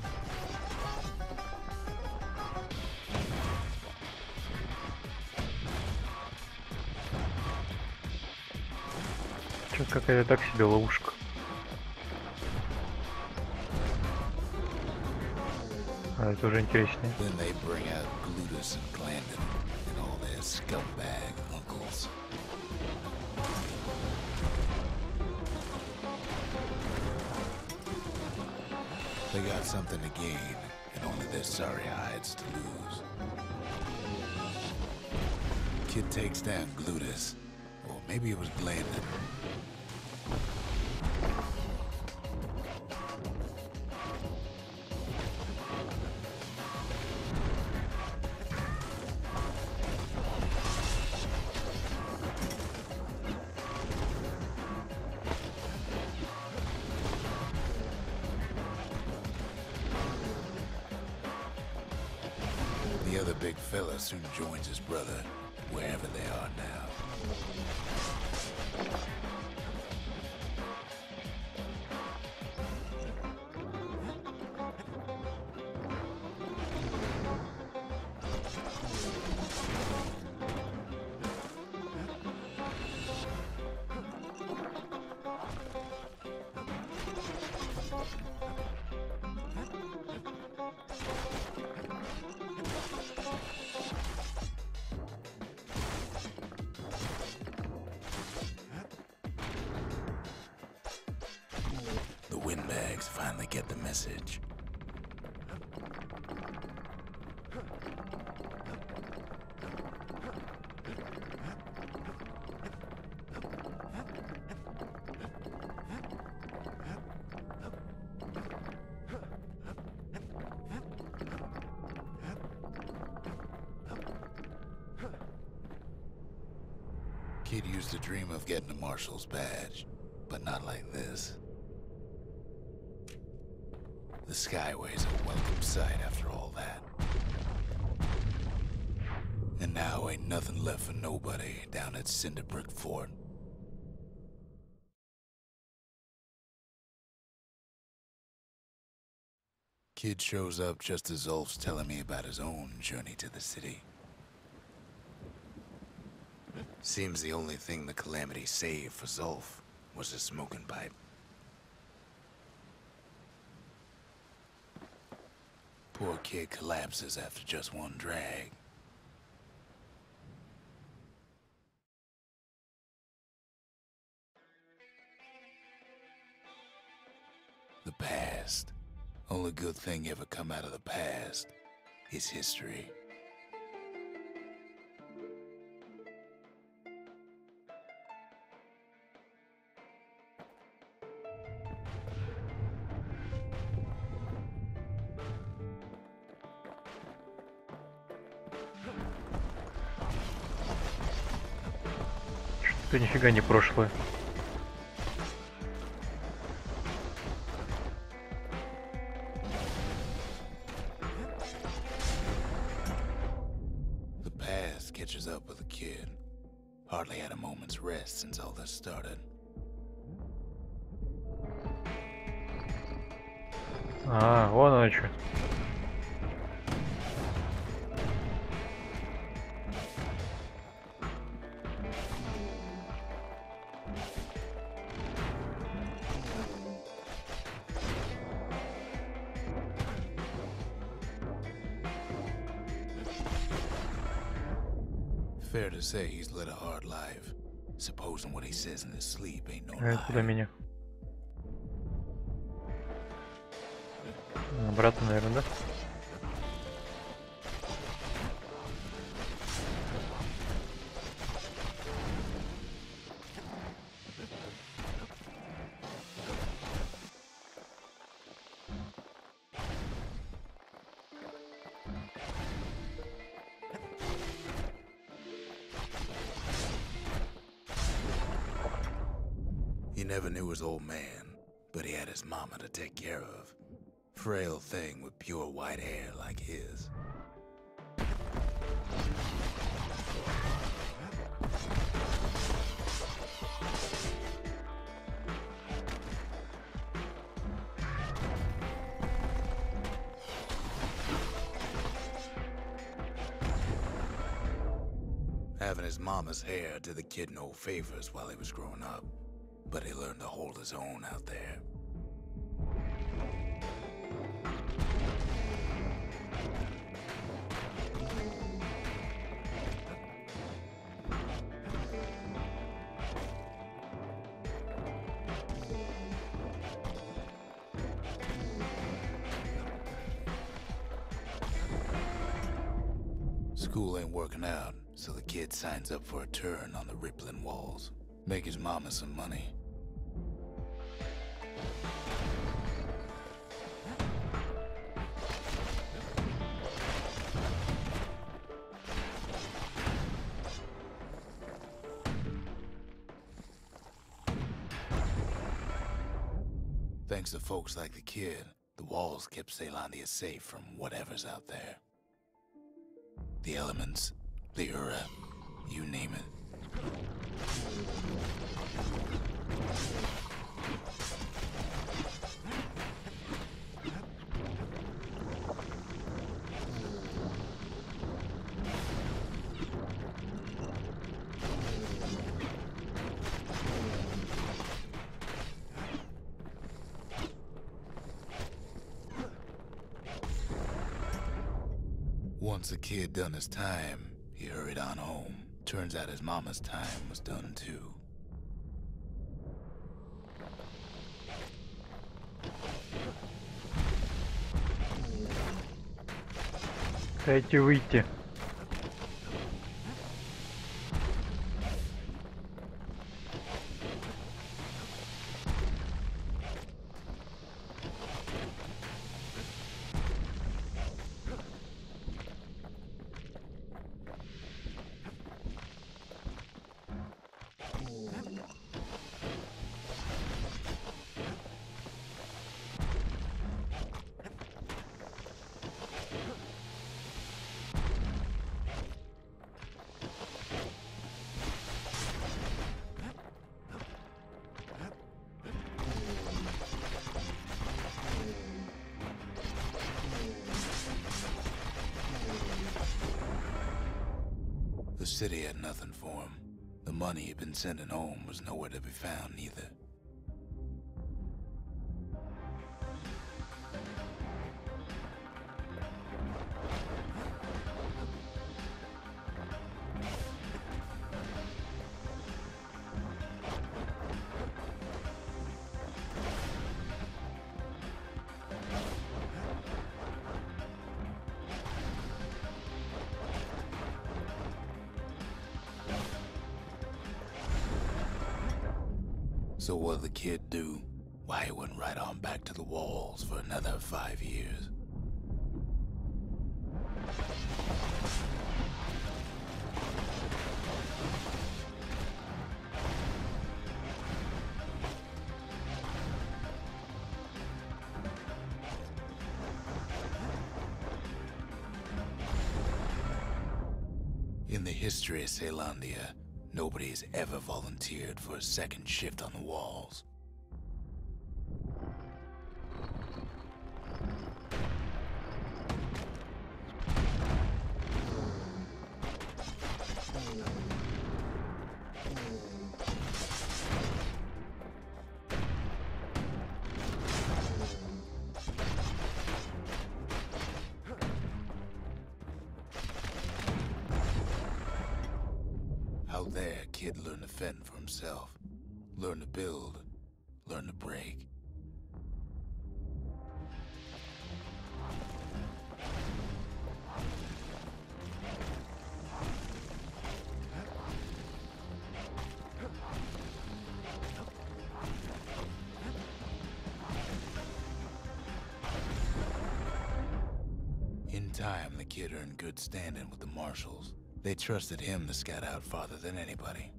Чё, какая-то так себе ловушка. А это уже интереснее. Then they bring out Glutus and Glandon and all their scumbag uncles. They got something to gain and only their sorry hides to lose. Kid takes down Glutus, or maybe it was Glandon. The other big fella soon joins his brother, wherever they are now. The windbags finally get the message. Kid used to dream of getting a marshal's badge, but not like this. The Skyway's a welcome sight after all that. And now ain't nothing left for nobody down at Cinderbrick Fort. Kid shows up just as Zulf's telling me about his own journey to the city. Seems the only thing the Calamity saved for Zulf was a smoking pipe. Poor kid collapses after just one drag. The past. Only good thing ever come out of the past is history. Что-то нифига не прошлое. The past catches up with the kid. Hardly had a moment's rest since all this started. А, вон оно что. Fair to say he's led a hard life. Supposing what he says in his sleep ain't no Куда lie. меня? Обратно, наверное, да? He never knew his old man, but he had his mama to take care of. Frail thing with pure white hair like his. Having his mama's hair did the kid no favors while he was growing up, but he learned to hold his own out there. School ain't working out, so the kid signs up for a turn on the rippling walls. Make his mama some money. Thanks to folks like the kid, the walls kept Caelondia safe from whatever's out there. The elements, the Ura, you name it. Once the kid done his time, he hurried on home. Turns out his mama's time was done too. Дайте выйти. The city had nothing for him. The money he'd been sending home was nowhere to be found either. So what'd the kid do? Why, he went right on back to the walls for another 5 years. In the history of Caelondia, nobody's ever volunteered for a second shift on the walls. Out there, kid learned to fend for himself. Learn to build. Learn to break. In time, the kid earned good standing with the marshals. They trusted him to scout out farther than anybody.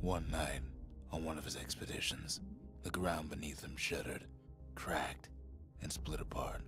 One night, on one of his expeditions, the ground beneath him shuddered, cracked, and split apart.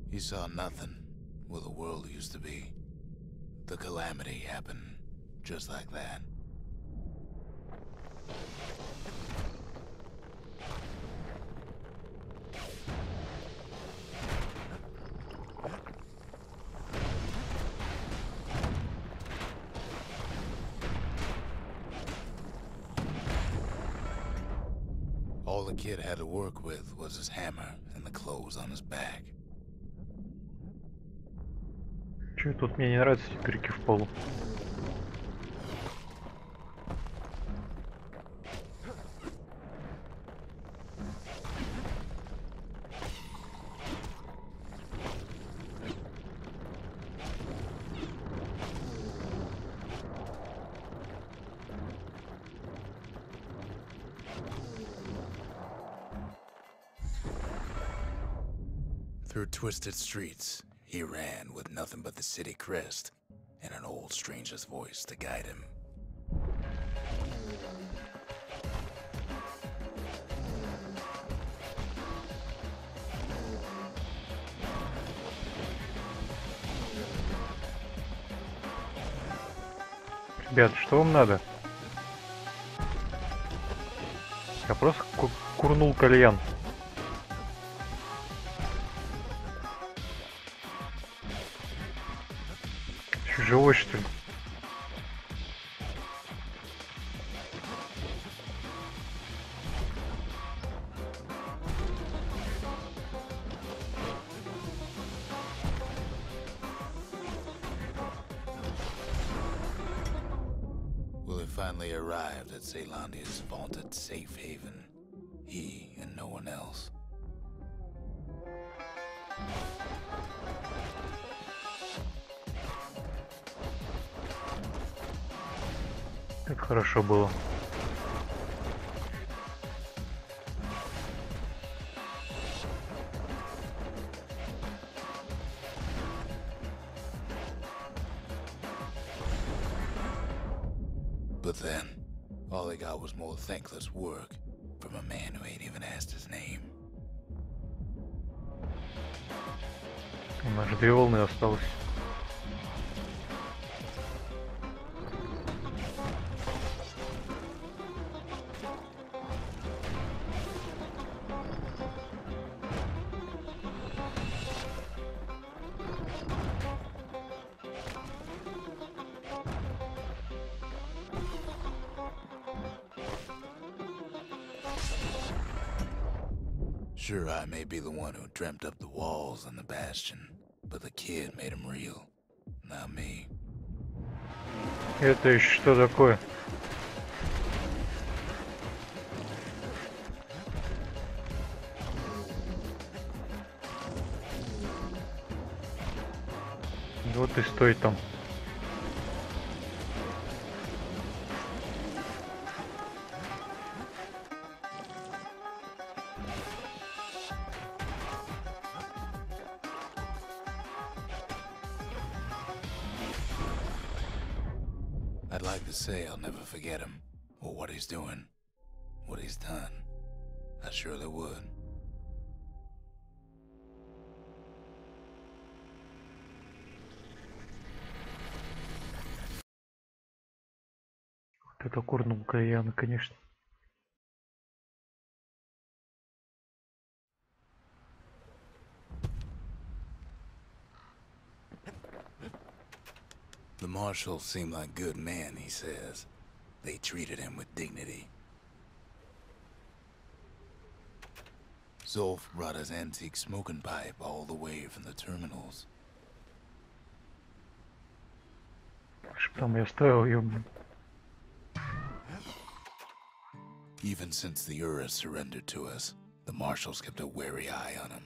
He saw nothing where the world used to be. The calamity happened just like that. All the kid had to work with was his hammer and the clothes on his back. Чё тут мне не нравятся эти крики в полу? Through twisted streets, he ran with nothing but the city crest and an old stranger's voice to guide him. Ребят, что вам надо? Я просто курнул кальян. Ты живой, что ли? Will he finally arrived at Ceylandia's vaunted safe haven? He and no one else. Как хорошо было. But then, all he got was more thankless work from a man who ain't even asked his name. У нас же 2 волны осталось. Sure, I may be the one who dreamt up the walls and the Bastion, but the kid made them real, not me. Это еще что такое? Вот и стой там. I'd like to say I'll never forget him, or what he's doing, what he's done. I surely would. Вот это курнул кальяна, конечно. The marshals seem like good men, he says. They treated him with dignity. Zolf brought his antique smoking pipe all the way from the terminals. Чтоб там я оставил ее. Even since the Ura surrendered to us, the Marshals kept a wary eye on him.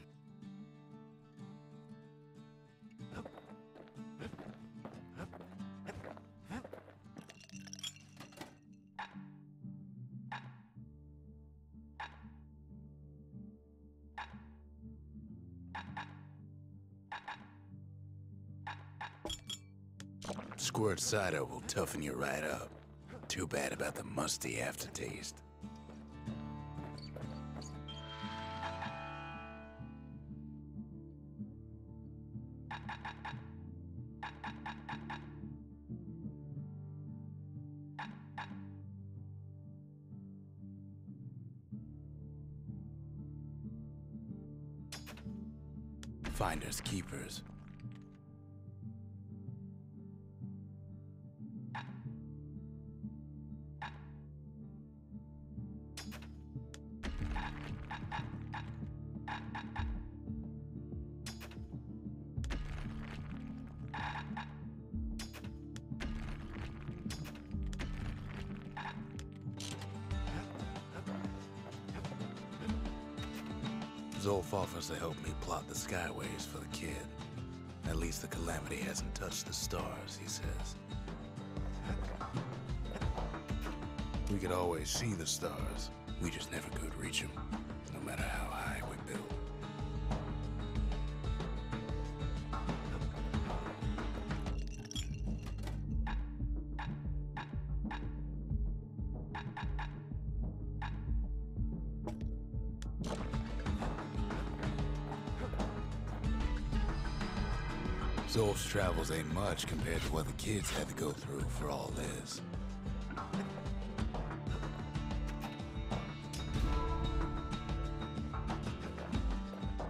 Squirt cider will toughen you right up. Too bad about the musty aftertaste. Finders keepers. Zolf offers to help me plot the skyways for the kid. At least the calamity hasn't touched the stars, he says. We could always see the stars. We just never could reach them, no matter how high we built. Zolf's travels ain't much compared to what the kids had to go through for all this.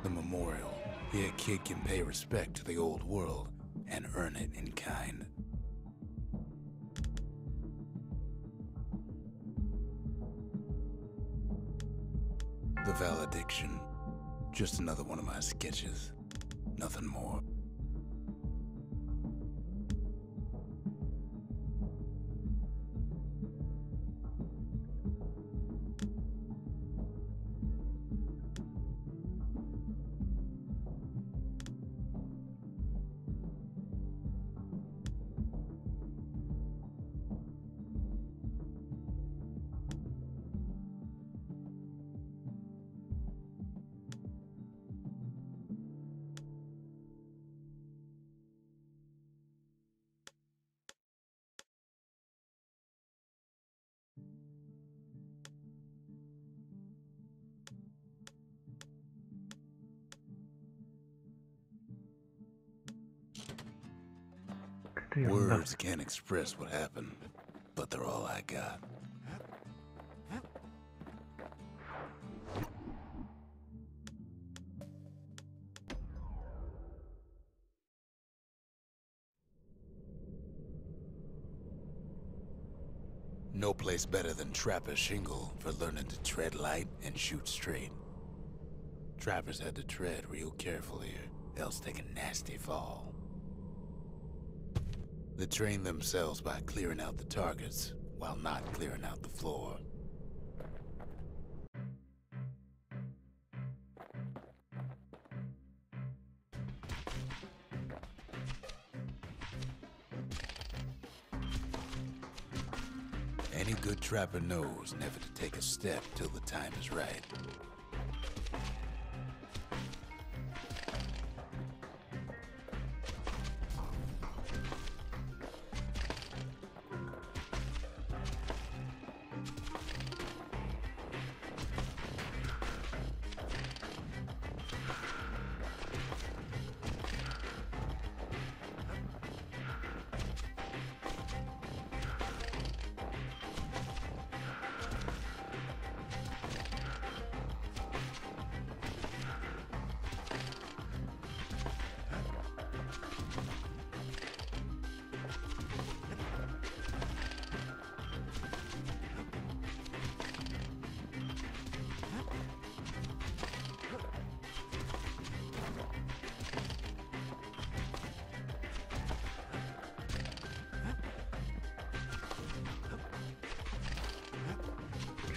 The memorial. Here a kid can pay respect to the old world and earn it in kind. The valediction. Just another one of my sketches. Nothing more. Words can't express what happened, but they're all I got. No place better than Trapper's Shingle for learning to tread light and shoot straight. Trappers had to tread real careful here, else take a nasty fall. They train themselves by clearing out the targets, while not clearing out the floor. Any good trapper knows never to take a step till the time is right.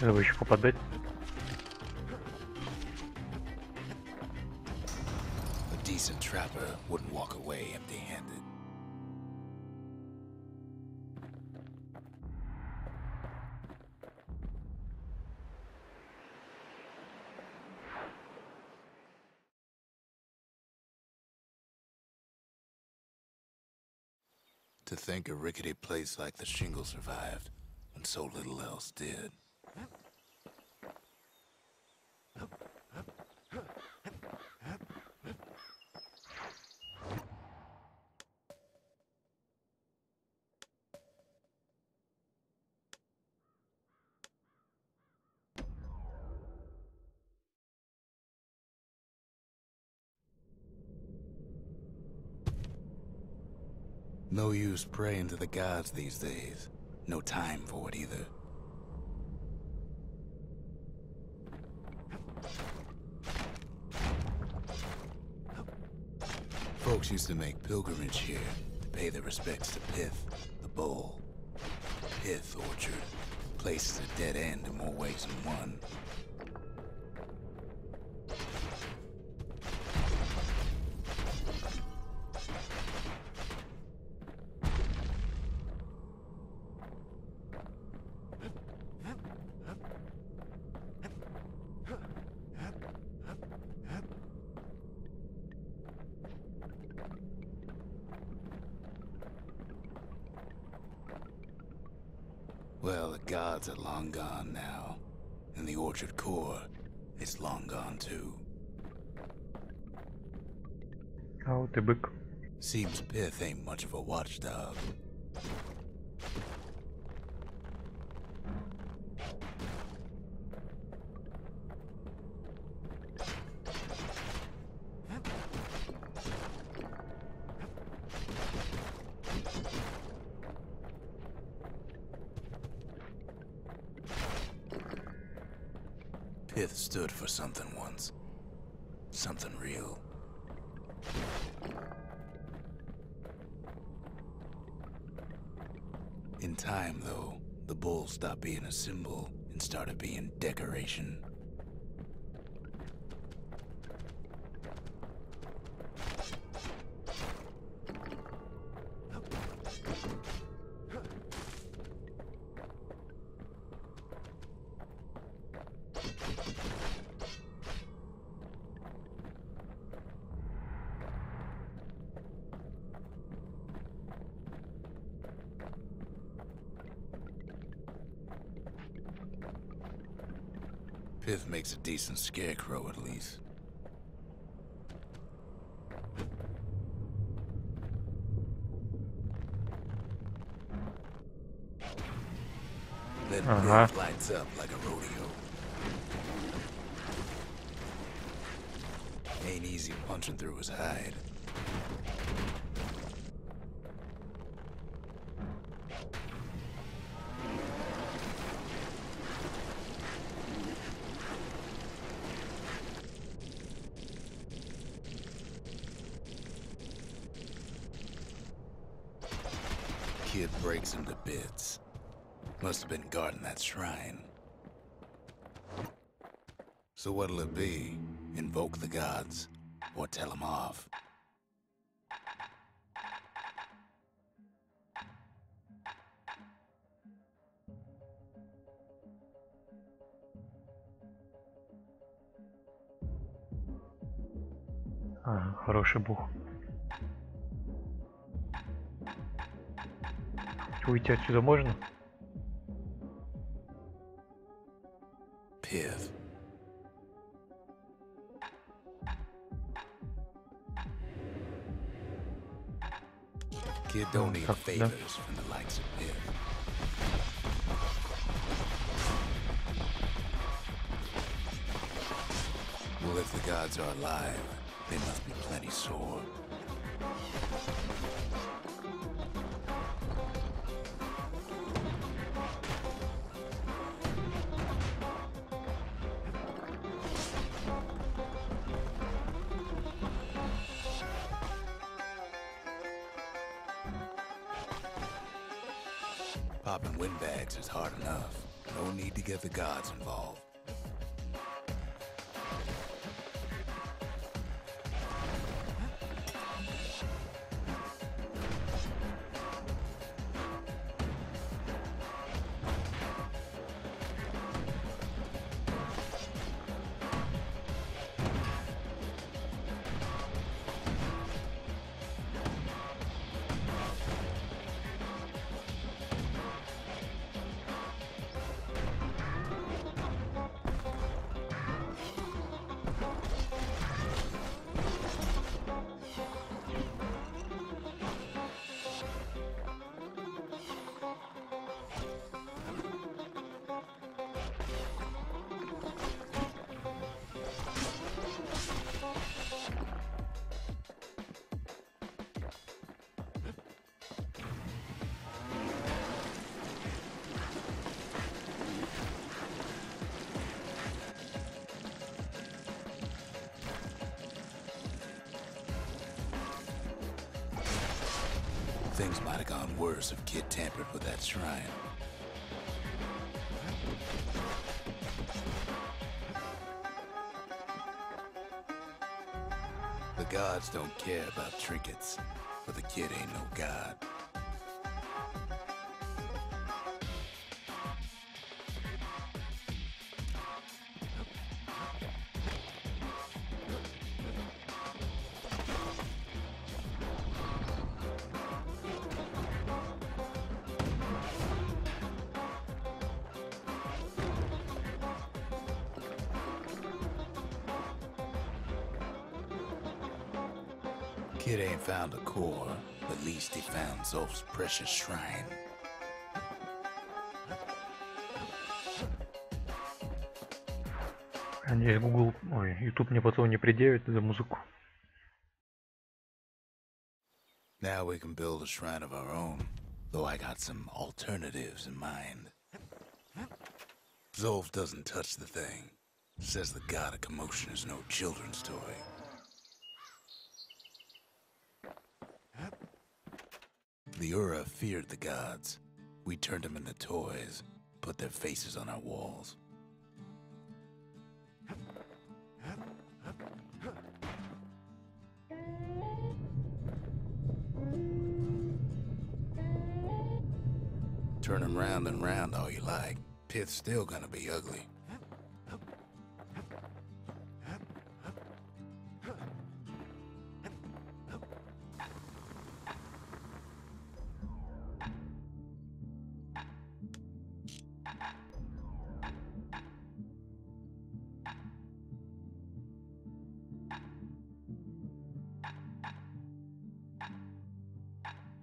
Надо еще попадать. A decent trapper wouldn't walk away empty-handed. To think a rickety place like the Shingle survived, when so little else did. No use praying to the gods these days. No time for it either. Folks used to make pilgrimage here to pay their respects to Pith, the bull. Pith Orchard. Place is a dead end in more ways than one. Well, the gods are long gone now, and the orchard core is long gone too. А вот и бык. Seems Pith ain't much of a watchdog. Pith stood for something once. Something real. In time, though, the bull stopped being a symbol and started being decoration. Pith makes a decent scarecrow, at least. Then Pith lights up like a rodeo. Ain't easy punching through his hide. Kid breaks him to bits. Must have been guarding that shrine. So what'll it be? Invoke the gods? Or tell them off? Хороший бух. Уйти отсюда можно? Pith. Kid don't need favors from the likes of Pith. Well, if the gods are alive, they must be plenty sore. Popping windbags is hard enough. No need to get the gods involved. Things might have gone worse if Kid tampered with that shrine. The gods don't care about trinkets, but the kid ain't no god. Kid ain't found a core, but at least he found Zolf's precious shrine. Надеюсь, Google, YouTube мне потом не предъявит за музыку. Now we can build a shrine of our own, though I got some alternatives in mind. Zolf doesn't touch the thing. Says the god of commotion is no children's toy. The Ura feared the gods. We turned them into toys, put their faces on our walls. Turn them round and round all you like. Pit's still gonna be ugly.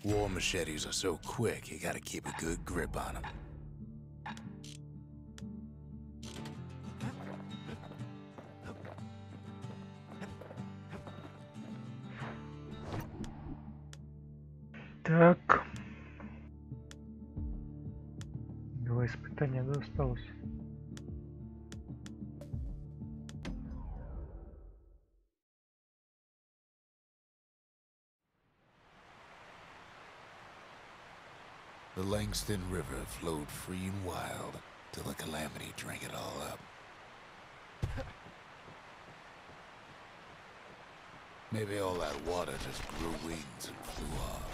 War machetes are so quick, you gotta keep a good grip on them. Так. 2 испытания, да, осталось? The Langston River flowed free and wild till the calamity drank it all up. Maybe all that water just grew wings and flew off.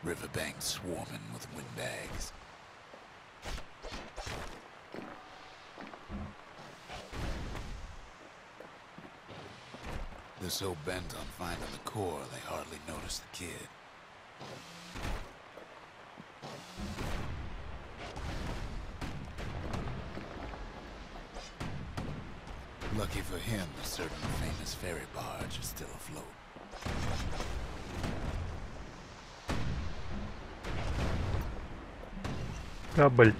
Riverbanks swarming with windbags. They're so bent on finding the core, they hardly notice the kid. Lucky for him, a certain famous ferry barge is still afloat. Корабль.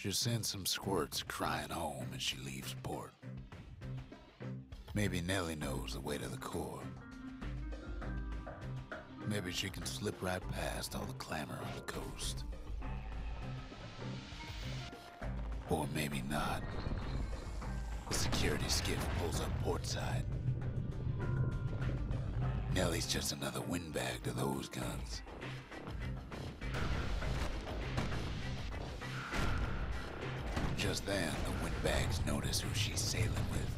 She sends some squirts crying home as she leaves port. Maybe Nellie knows the way to the core. Maybe she can slip right past all the clamor on the coast. Or maybe not. The security skiff pulls up portside. Nellie's just another windbag to those guns. Just then, the windbags notice who she's sailing with.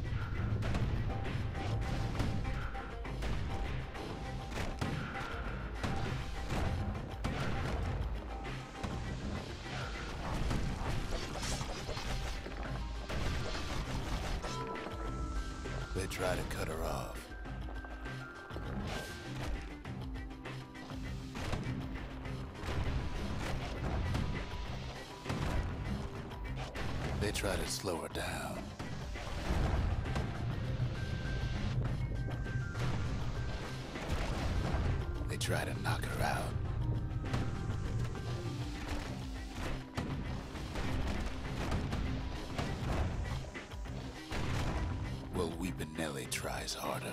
They try to cut her off. They try to slow her down. They try to knock her out. Well, Weepin' Nellie tries harder.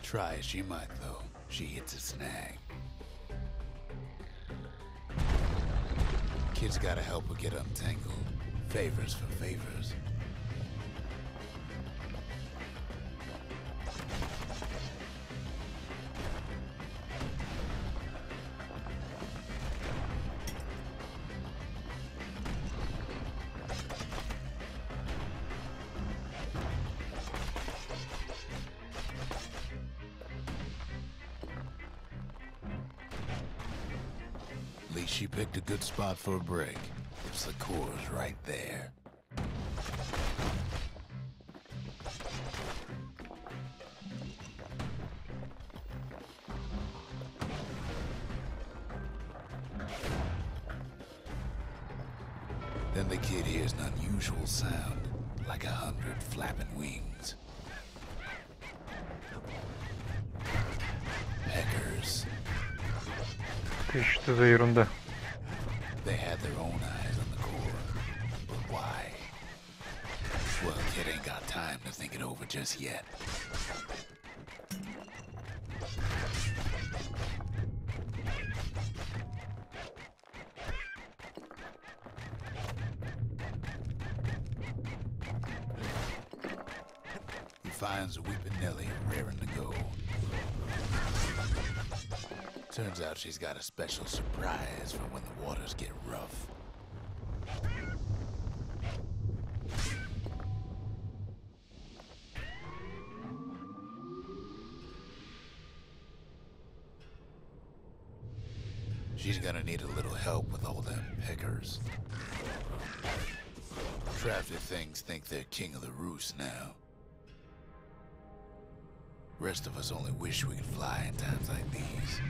Try as she might, though, she hits a snag. Kids gotta help her get untangled. Favors for favors. At least she picked a good spot for a break. The core's right there. Then the kid hears an unusual sound, like 100 flapping wings. Peckers. Что за ерунда? They had their own eyes on the core, but why? Well, kid ain't got time to think it over just yet. He finds Weepin' Nellie raring to go. Turns out she's got a special surprise for when the waters get rough. She's gonna need a little help with all them peckers. Crafty things think they're king of the roost now. Rest of us only wish we could fly in times like these.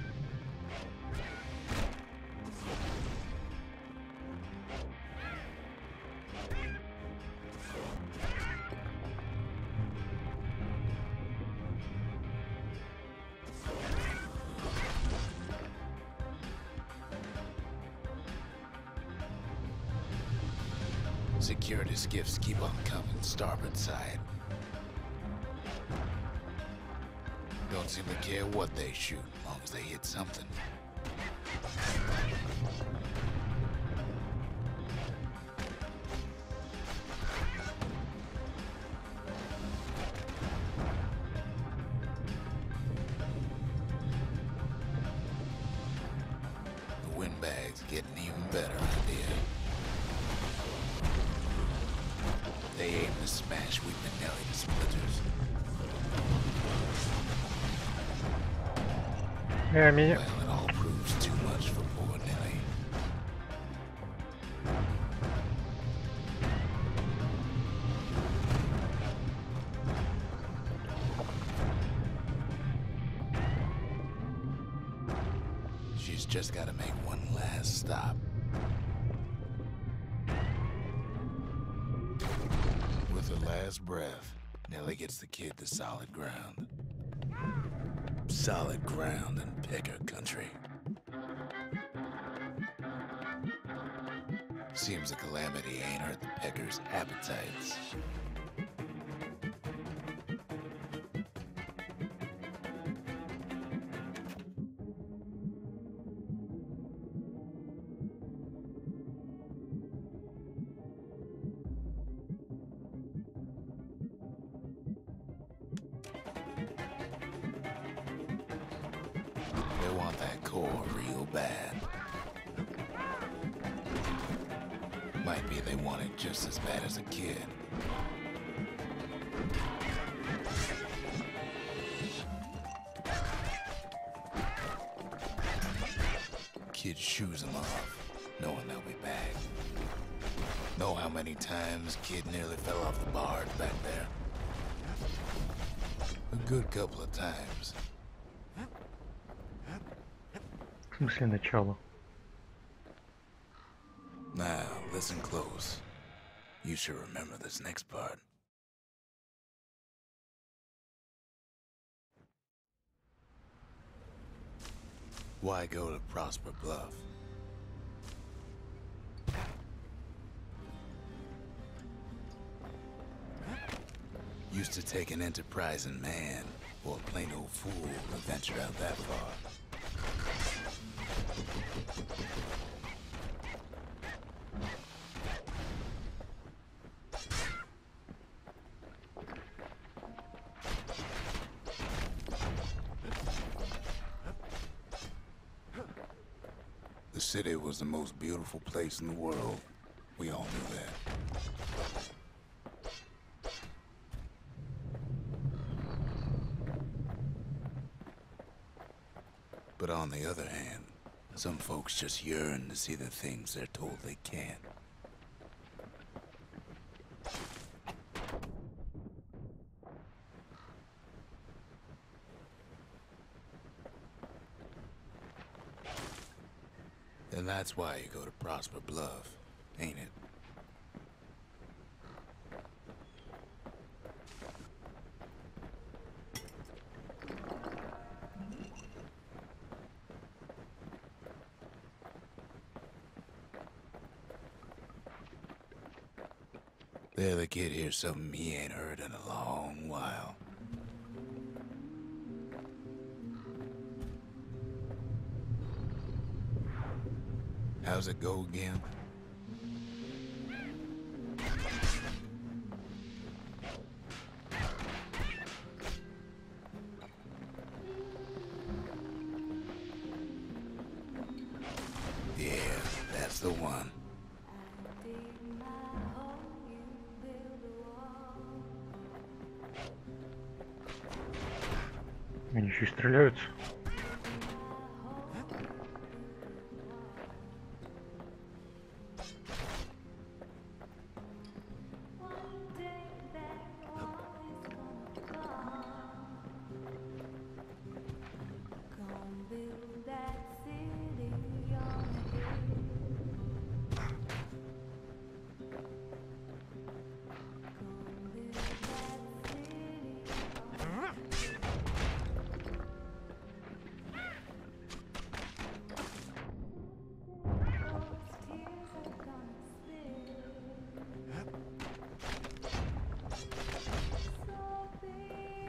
Security skiffs keep on coming starboard side. Don't seem to care what they shoot, as long as they hit something. The windbags get an even better idea. They aim to smash Weepin' Nellie to splinters. Меня... Well, it all proves too much for poor Nellie. She's just gotta make one last stop. With her last breath, Nellie gets the kid to solid ground. Solid ground in Pecker country. Seems the calamity ain't hurt the peckers' appetites. They want that core real bad. Might be they want it just as bad as a kid. Kid shoes them off, knowing they'll be back. Know how many times Kid nearly fell off the bars back there? A good couple of times. В смысле начало? Now, listen close. You should remember this next part. Why go to Prosper Bluff? Used to take an enterprising man or a plain old fool to venture out that far. The city was the most beautiful place in the world. We all knew that. But on the other hand, some folks just yearn to see the things they're told they can't. And that's why you go to Prosper Bluff, ain't it? There, the kid hears something he ain't heard in a long while. How's it go again? Yeah, that's the one. Они еще и стреляются.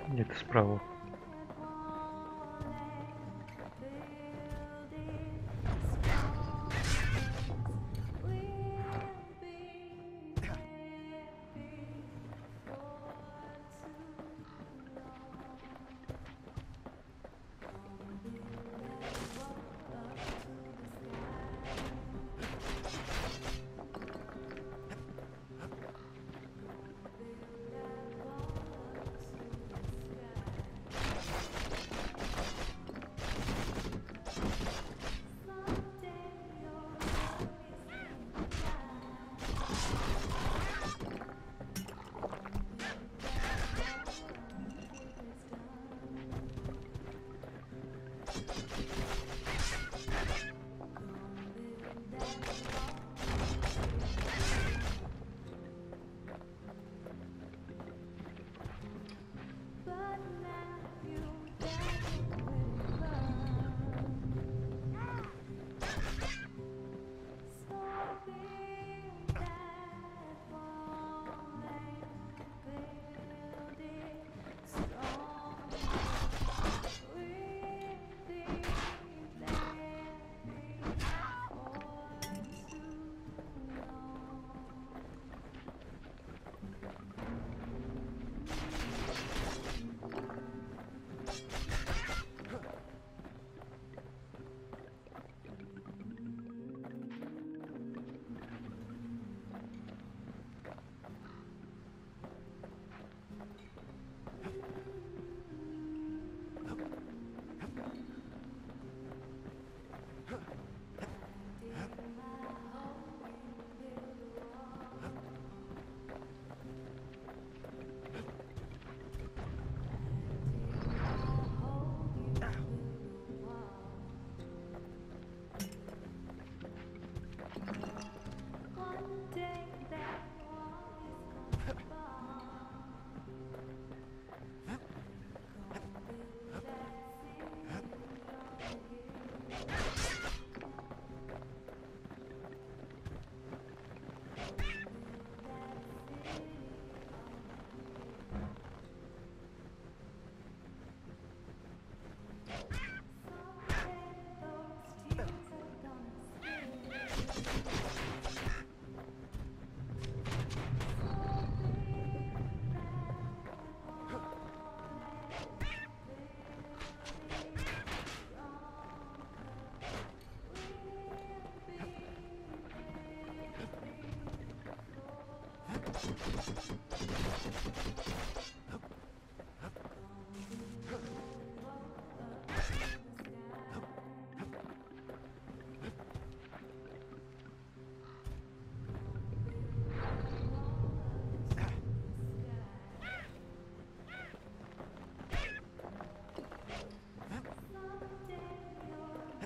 Где-то справа.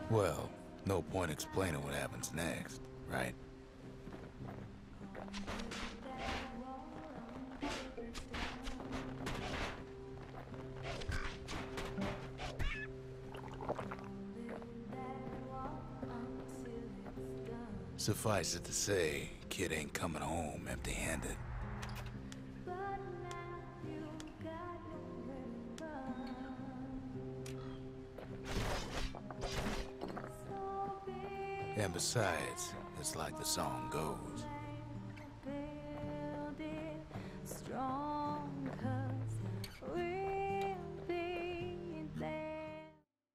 Well, no point explaining what happens next, right? Suffice it to say, kid ain't coming home empty-handed. And besides, it's like the song goes.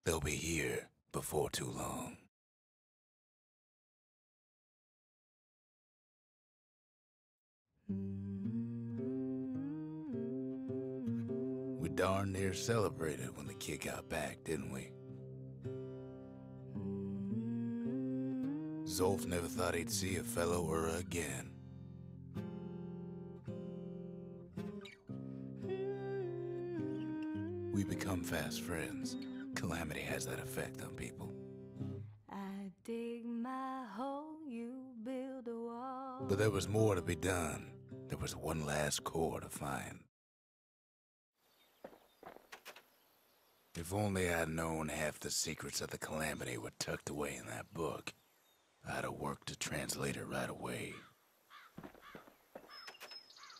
They'll be here before too long. We darn near celebrated when the kid got back, didn't we? Zolf never thought he'd see a fellow Ura again. We become fast friends. Calamity has that effect on people. I dig my hole, you build a wall. But there was more to be done. There was one last core to find. If only I'd known half the secrets of the Calamity were tucked away in that book, I'd have worked to translate it right away.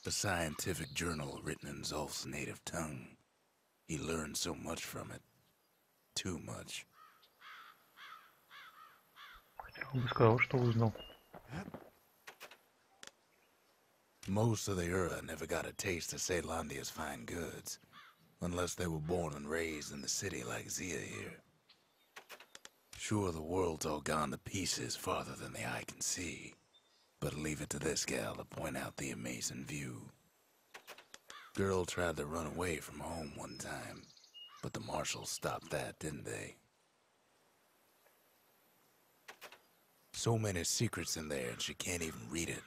A scientific journal written in Zolf's native tongue. He learned so much from it. Too much. Он бы сказал, что узнал. Most of the Ura never got a taste of Caelondia's fine goods, unless they were born and raised in the city like Zia here. Sure, the world's all gone to pieces farther than the eye can see, but leave it to this gal to point out the amazing view. Girl tried to run away from home one time, but the marshals stopped that, didn't they? So many secrets in there and she can't even read it.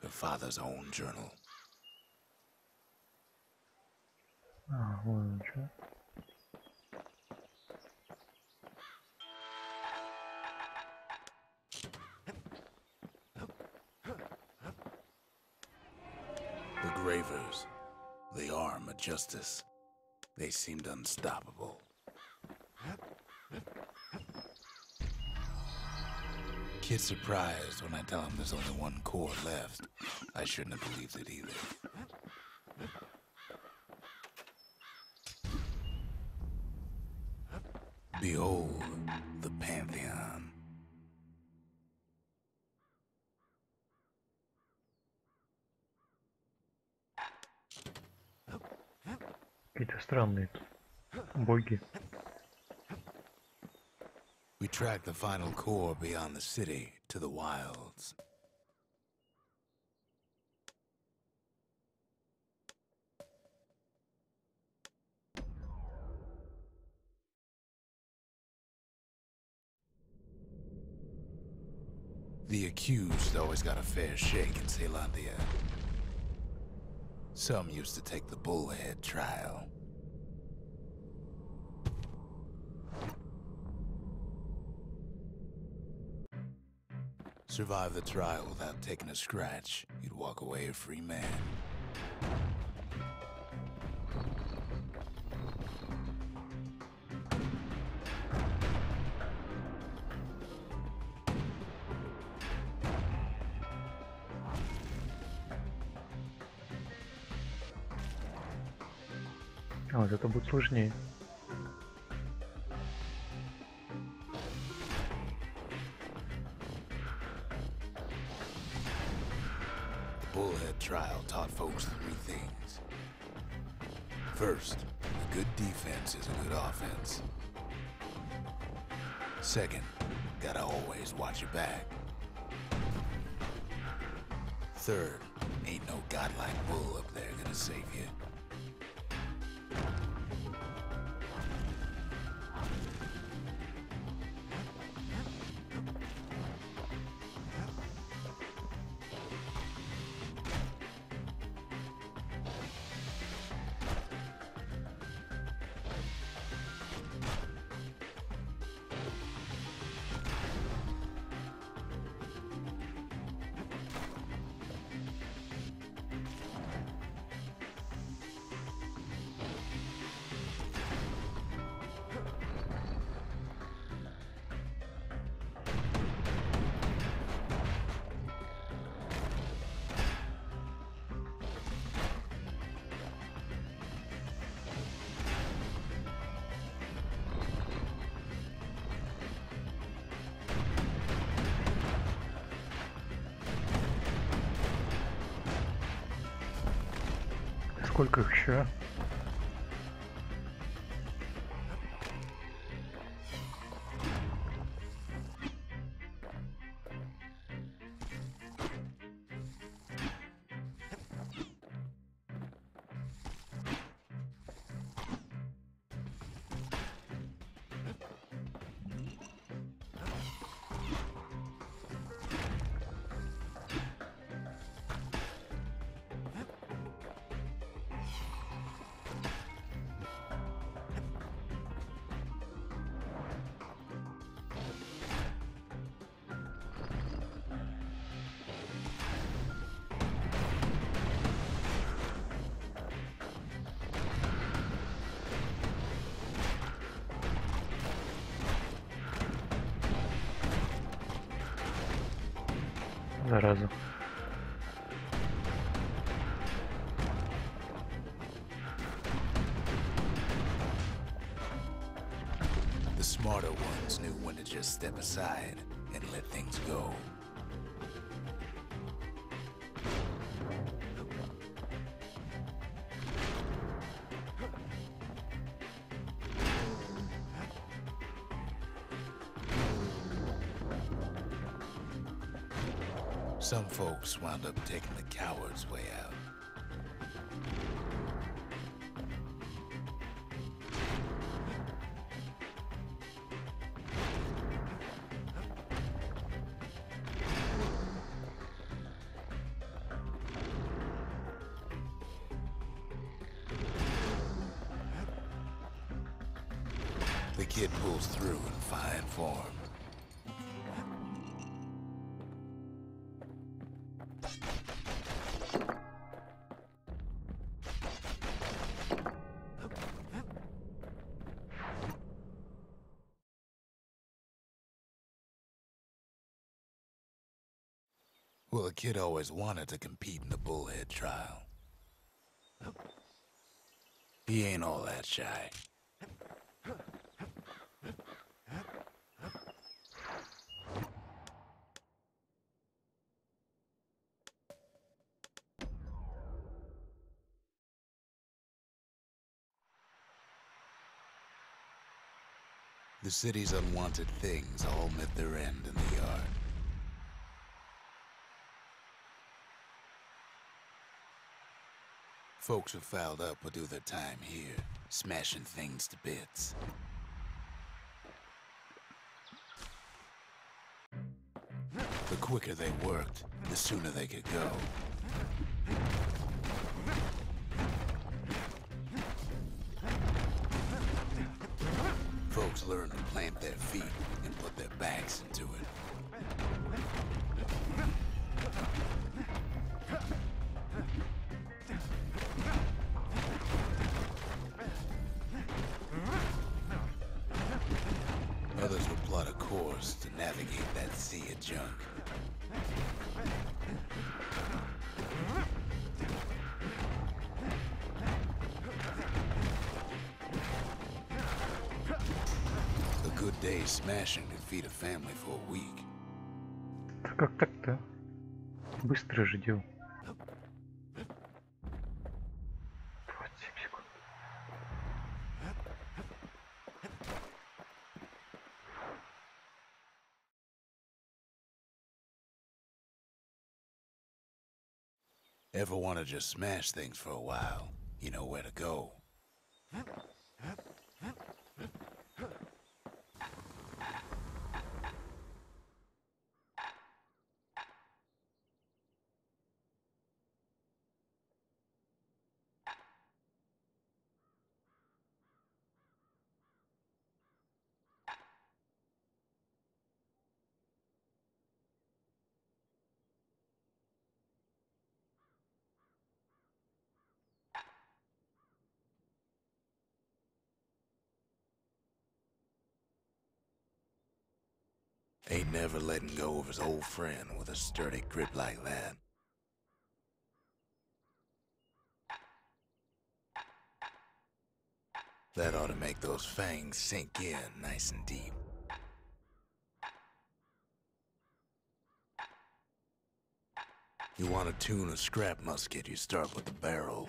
Her father's own journal. А, вон что. The Gravers, the arm of justice. They seemed unstoppable. Kid's surprised when I tell him there's only one core left. I shouldn't have believed it either. Behold, the Pantheon. Какие-то странные тут боги. We tracked the final core beyond the city to the wilds. The accused always got a fair shake in Caelondia. Some used to take the bullhead trial. Survive the trial without taking a scratch, you'd walk away a free man. А вот это будет сложнее. Bullhead trial taught folks three things. First, a good defense is a good offense. Second, gotta always watch your back. Third, Ain't no godlike bull up there gonna save you. Сколько их еще? Зараза. The smarter ones knew when to just step aside and let things go. Some folks wound up taking the coward's way out. The kid pulls through in fine form. Well, the kid always wanted to compete in the bullhead trial. He ain't all that shy. The city's unwanted things all met their end in the yard. Folks who fouled up would do their time here, smashing things to bits. The quicker they worked, the sooner they could go. Folks learned to plant their feet and put their backs into it. Others would plot a course to navigate that sea of junk. A good day's smashing could feed a family for a week. Как так-то? Быстро же делал. 27 секунд. Ever want to just smash things for a while? You know where to go. Ain't never letting go of his old friend with a sturdy grip like that. That ought to make those fangs sink in nice and deep. You want to tune a scrap musket, you start with the barrel.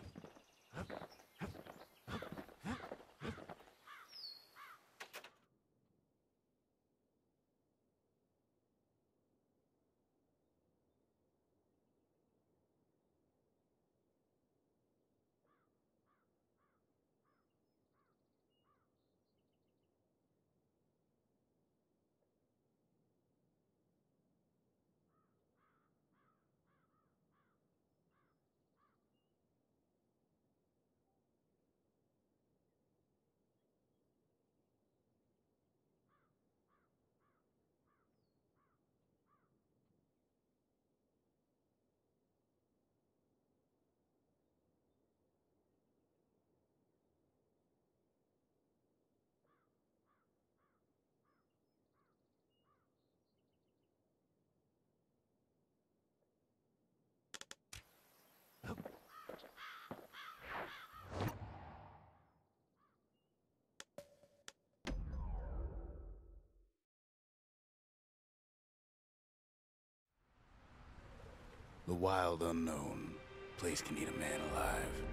The wild unknown. Place can eat a man alive.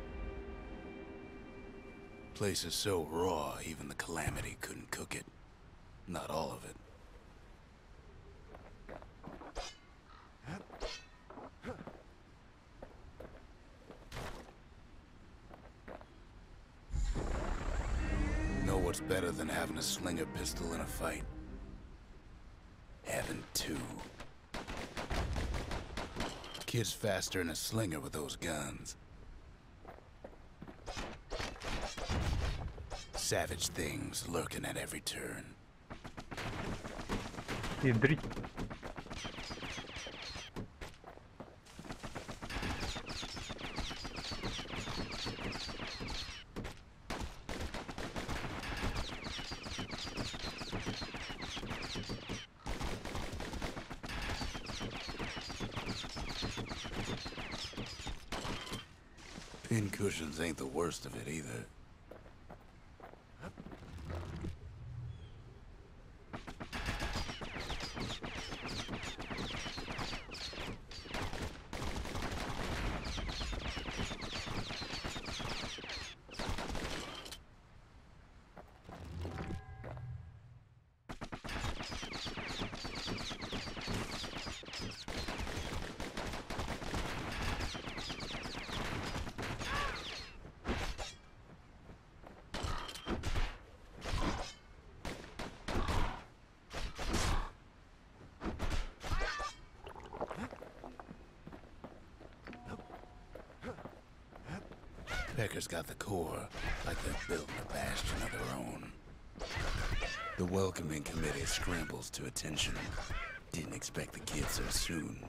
Place is so raw, even the Calamity couldn't cook it. Not all of it. Know what's better than having a slinger pistol in a fight? Having two. Kid's faster than a slinger with those guns. Savage things lurking at every turn. Ядрить. Pincushions ain't the worst of it either. Pecker's got the core, like they're building a bastion of their own. The welcoming committee scrambles to attention. Didn't expect the kid so soon.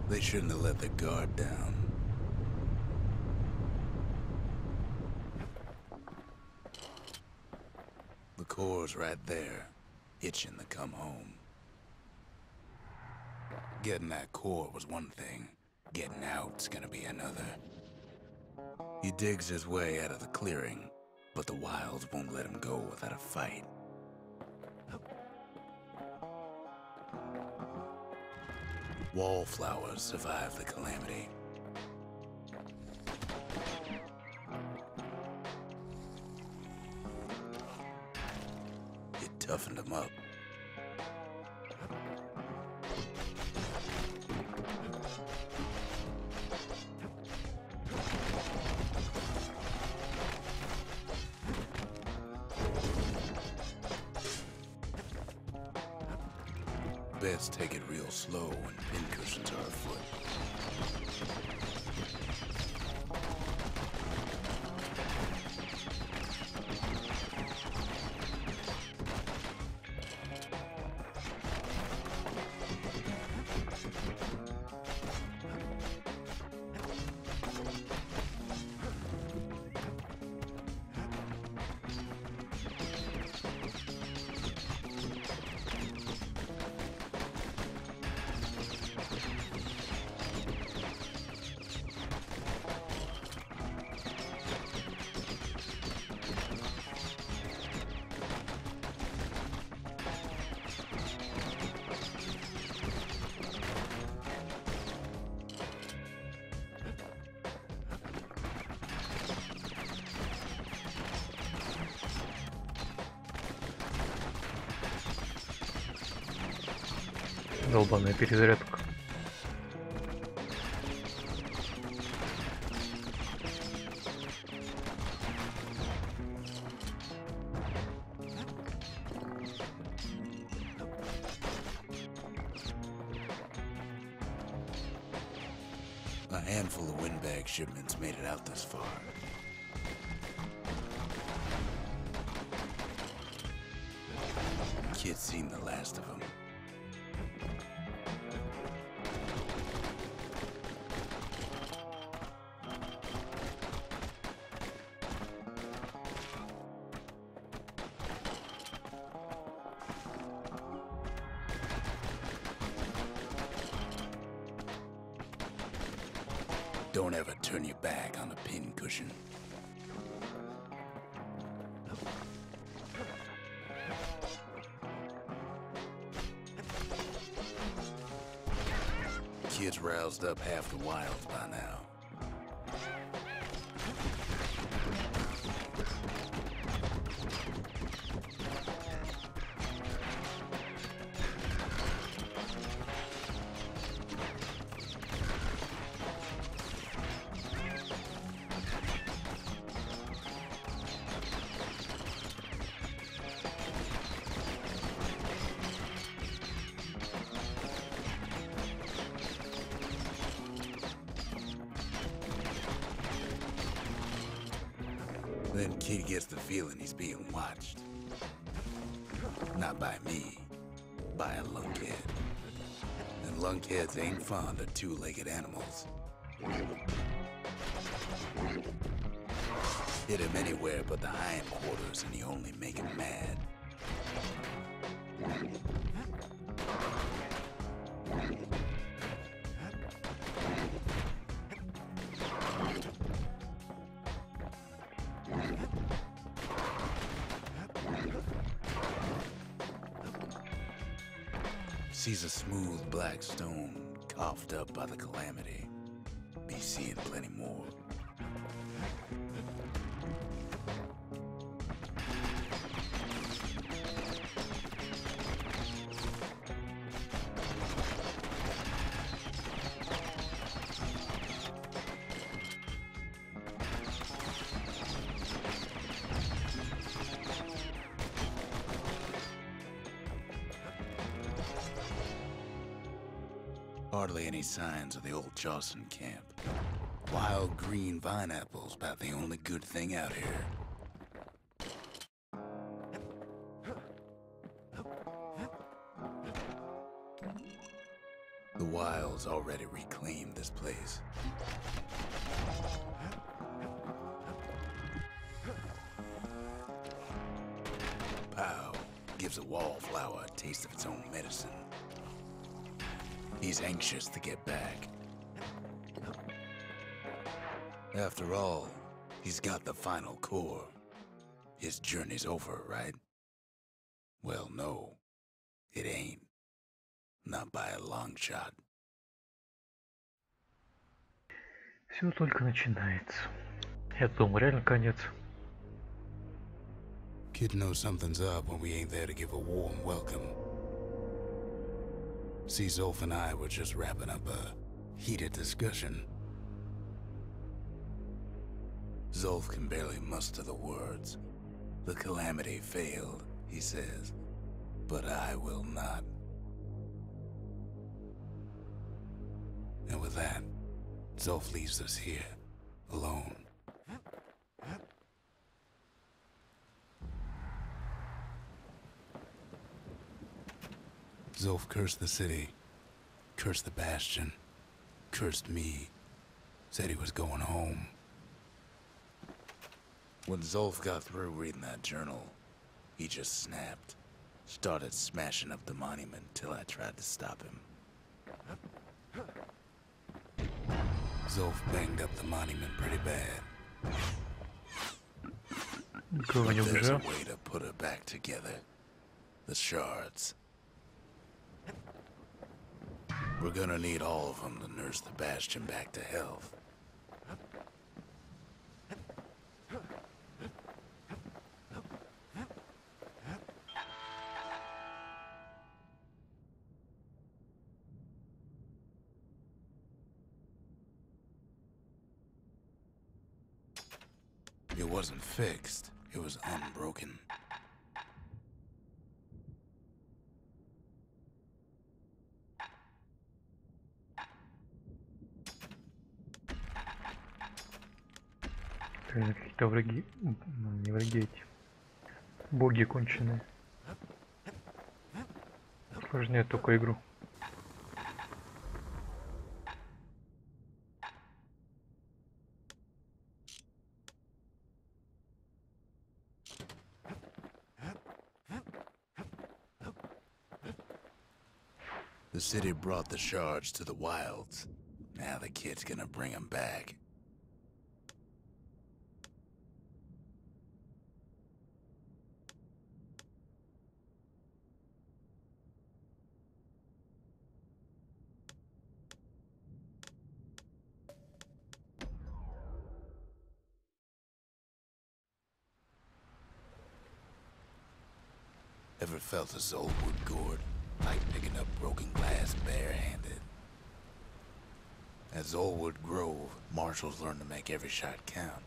They shouldn't have let their guard down. The core's right there, itching to come home. Getting that core was one thing. Getting out's gonna be another. He digs his way out of the clearing, but the wilds won't let him go without a fight. Wallflowers survive the Calamity. toughened him up. Best take it real slow when pincushions are afoot. Долбаная перезарядка. A handful of windbag shipments made it out this far. Kid's seen the last of them. Don't ever turn your back on a pincushion. Kid's roused up half the wilds by now. Then Kid gets the feeling he's being watched. Not by me, by a lunkhead. And lunkheads ain't fond of two-legged animals. Hit him anywhere but the hindquarters and you only make him mad. Sees a smooth black stone coughed up by the calamity. Be seeing plenty more. Hardly any signs of the old Charleston camp. Wild green vine apples about the only good thing out here. The wilds already reclaimed this place. Pow gives a wallflower a taste of its own medicine. He's anxious to get back. After all, he's got the final core. His journey's over, right? Well, no, it ain't. Not by a long shot. Все только начинается. Я думаю, реально конец. Kid knows something's up when we ain't there to give a warm welcome. See, Zolf and I were just wrapping up a heated discussion. Zolf can barely muster the words. The calamity failed, he says, but I will not. And with that, Zolf leaves us here, alone. Zolf cursed the city, cursed the Bastion, cursed me, said he was going home. When Zolf got through reading that journal, he just snapped. Started smashing up the monument till I tried to stop him. Zolf banged up the monument pretty bad. Никого не There's a убежал. way to put it back together. The shards. We're gonna need all of them to nurse the Bastion back to health. It wasn't fixed. It was unbroken. Реально какие-то враги. Ну, не враги эти. Боги конченые. Усложняют только игру. The city brought the shards to the wilds. Now the kid's gonna bring them back. Ever felt a Zolwood gourd? Like picking up broken glass barehanded. At Zolwood Grove, marshals learned to make every shot count.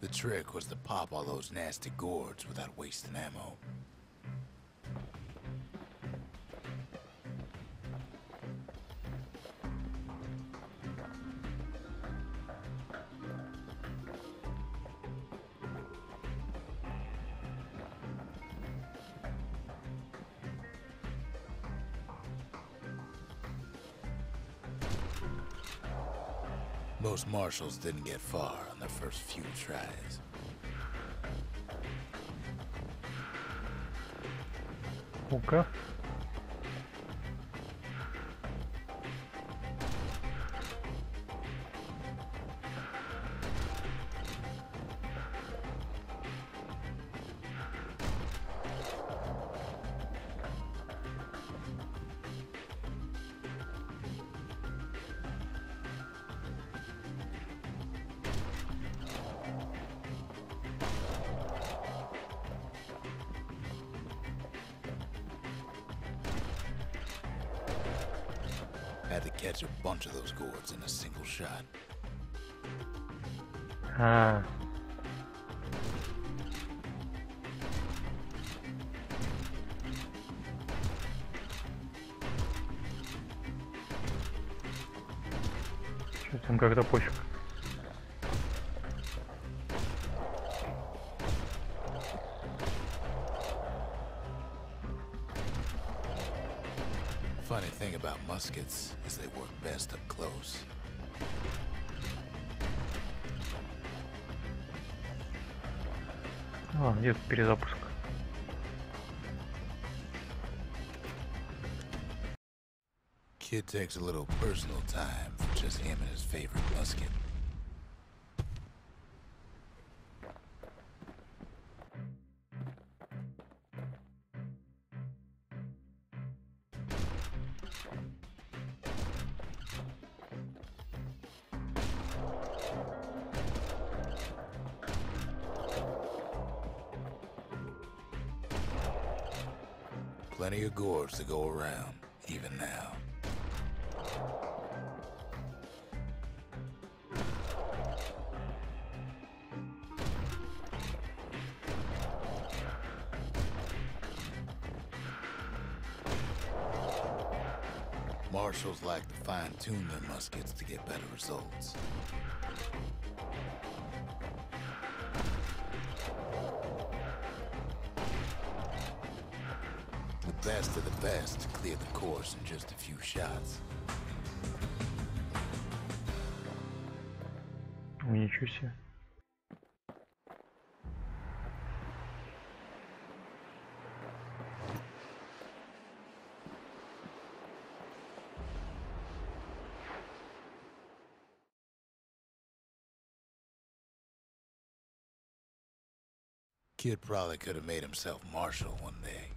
The trick was to pop all those nasty gourds without wasting ammo. Most marshals didn't get far on their first few tries. Ну-ка. Had to catch a bunch of those gourds in a single shot. А, что там как-то пофиг. Funny thing about muskets is they work best up close. А, где-то перезапуск. Kid takes a little personal time for just him and his favorite musket. Plenty of gourds to go around, even now. Marshals like to fine-tune their muskets to get better results. The best of the best cleared the course in just a few shots. Ничего себе. Kid probably could have made himself marshal one day.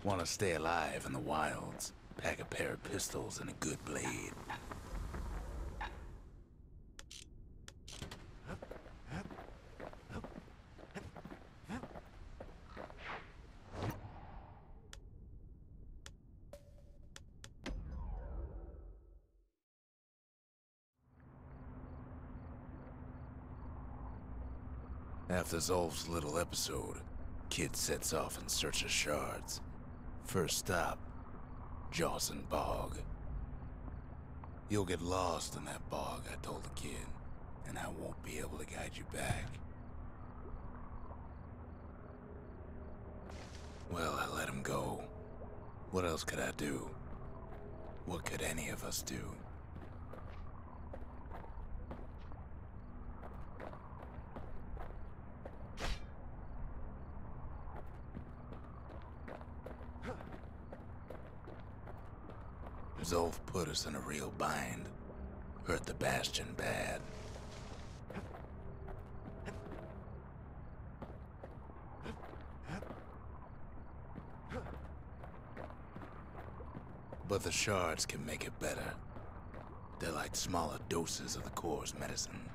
Want to stay alive in the wilds, pack a pair of pistols and a good blade. After Zolf's little episode, Kid sets off in search of shards. First stop, Jawson Bog. You'll get lost in that bog, I told the kid, and I won't be able to guide you back. Well, I let him go. What else could I do? What could any of us do? Zolf put us in a real bind. Hurt the Bastion bad. But the shards can make it better. They're like smaller doses of the Corps' medicine.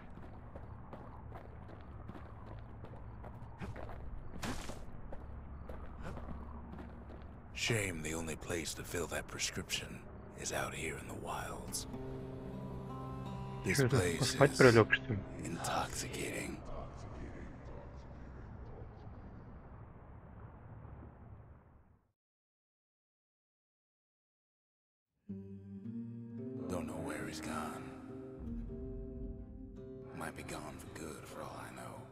Shame the only place to fill that prescription is out here in the wilds. This Что это, place поспать is прилег, что ли? intoxicating. Don't know where he's gone. Might be gone for good for all I know.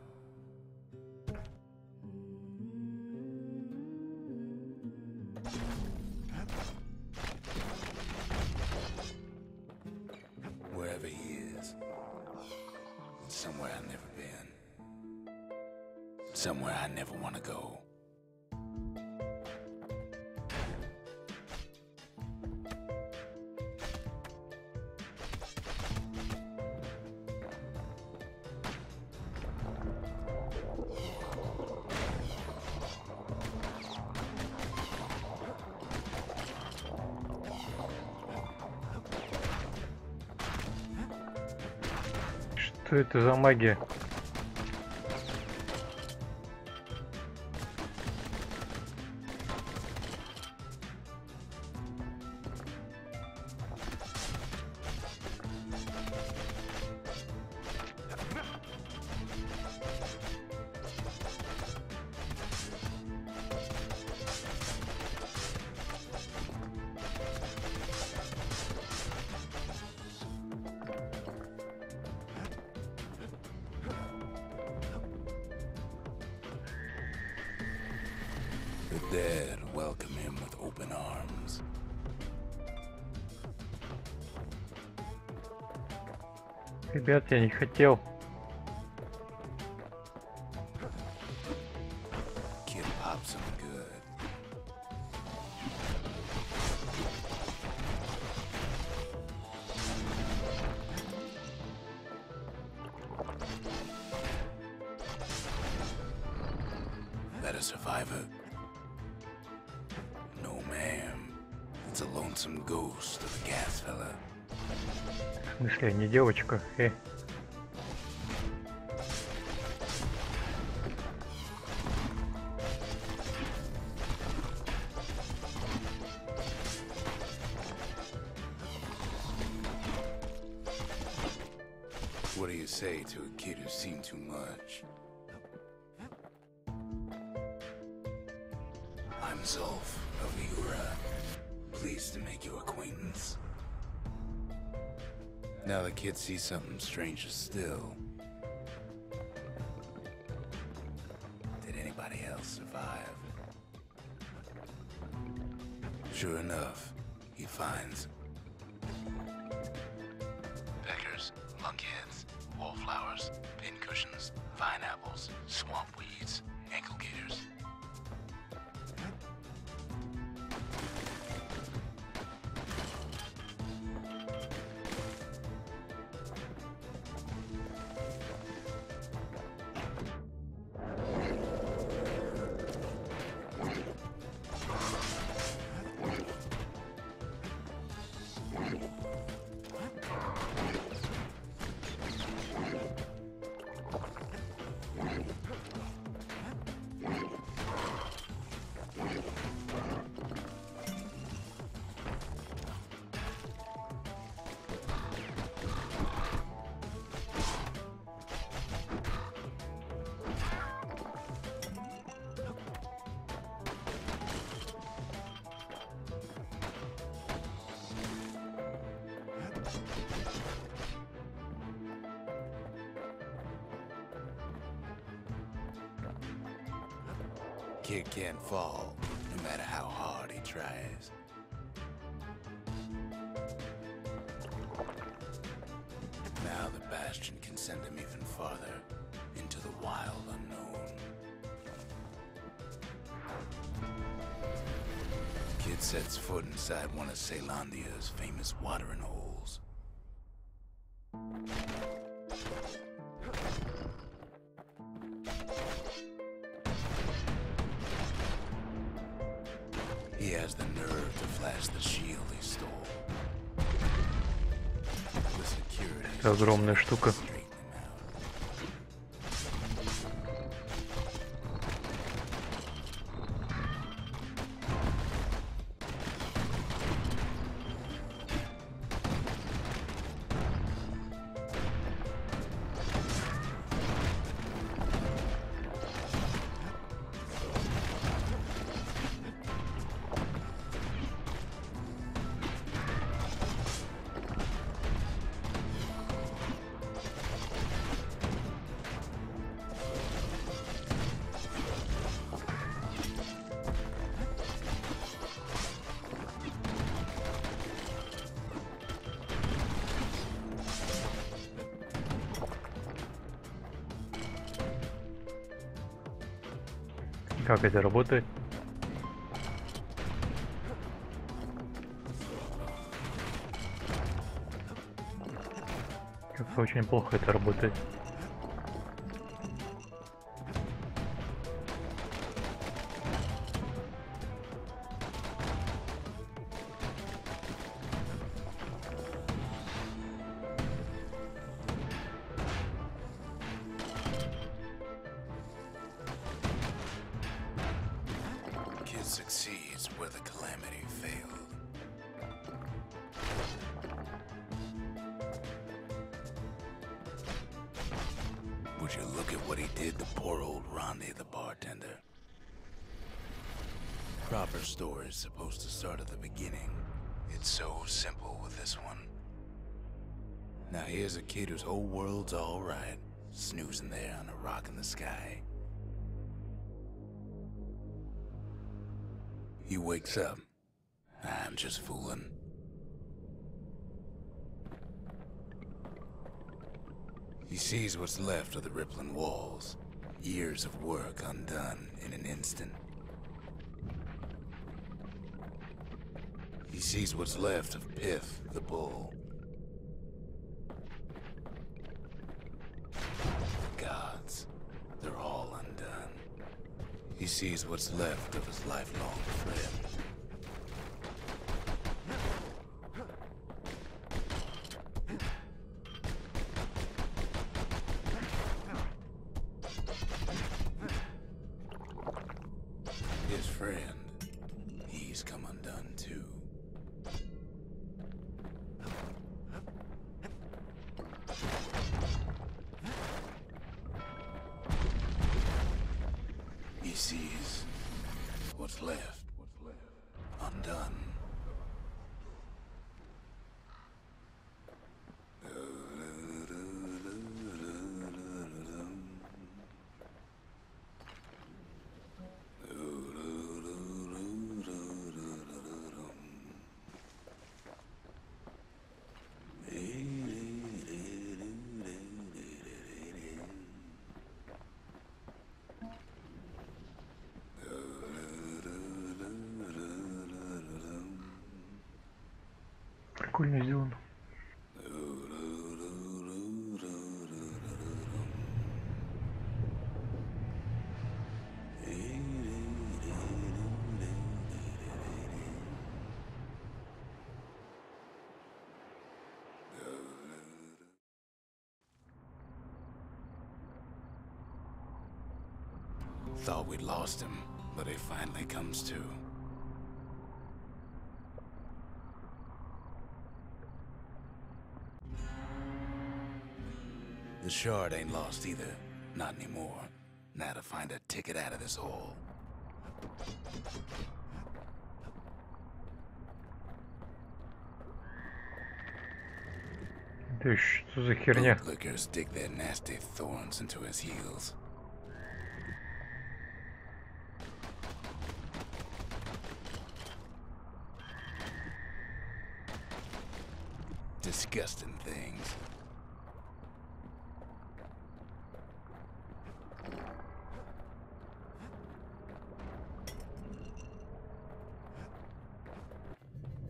Wherever he is, it's somewhere I've never been. Somewhere I never want to go. Что это за магия? The dead welcome him with open arms. Ребят, я не хотел. Kid pops him good. That a survivor? No some ghost of the gas fella. В смысле, не девочка, What do you say to a kid who's seen too much? I'm Zolf of Ura. Pleased to make your acquaintance. Now the kid sees something stranger still. Did anybody else survive? Sure enough, he finds peckers, lunkheads, wallflowers, pincushions, vine apples, swamp weeds, ankle gators. Kid can't fall, no matter how hard he tries. Now the Bastion can send him even farther, into the wild unknown. Kid sets foot inside one of Caelondia's famous watering holes. He has the nerve to flash the shield he stole. The security Это огромная штука. straighten him out. Как это работает? Как-то очень плохо это работает. Kid succeeds where the calamity failed. Would you look at what he did to poor old Ronnie, the bartender? Proper story is supposed to start at the beginning. It's so simple with this one. Now here's a kid whose whole world's all right, snoozing there on a rock in the sky. He wakes up. I'm just fooling. He sees what's left of the rippling walls. Years of work undone in an instant. He sees what's left of Pith, the bull. The gods, they're all undone. He sees what's left of his lifelong friend. his friend, he's come undone too. He sees what's left undone. Прикольно сделано. Thought we'd lost him, but he finally comes to. The shard ain't lost either. Not anymore. Now to find a ticket out of this hole. Да что за херня? Bootlickers dig their nasty thorns into his heels. Disgusting things.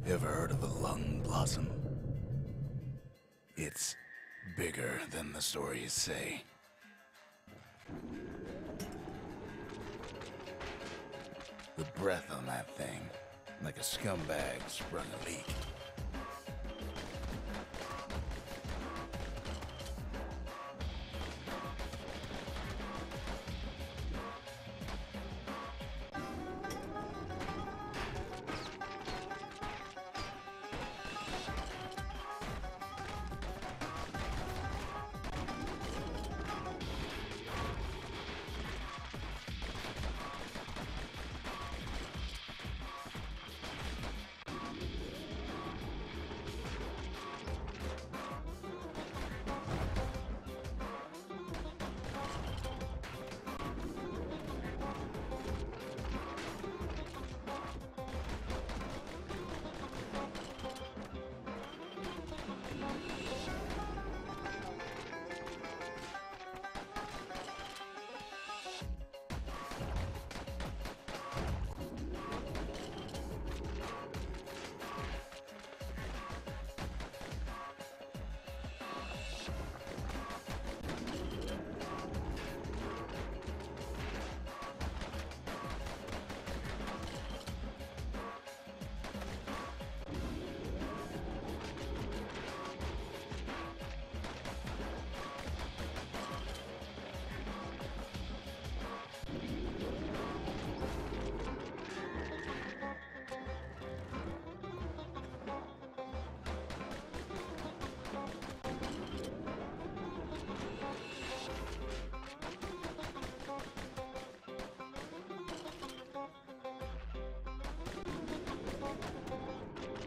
Ever heard of the lung blossom? It's bigger than the stories say. The breath on that thing, like a scumbag sprung a leak.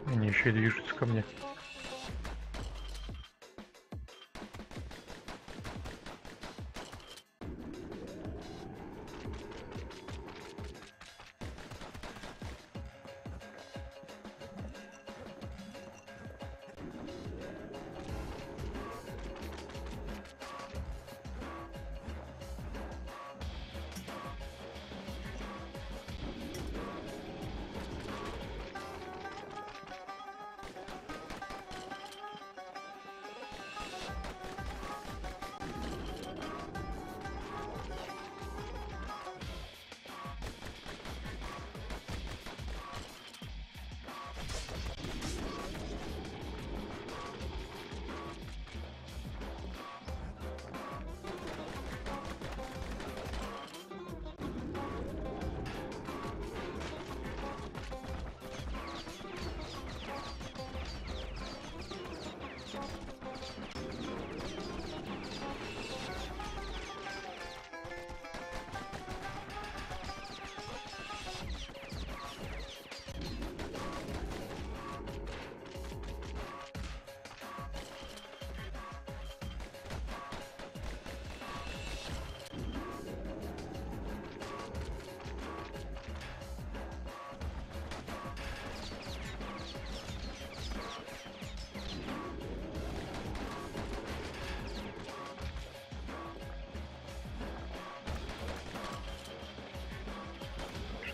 Они еще и движутся ко мне.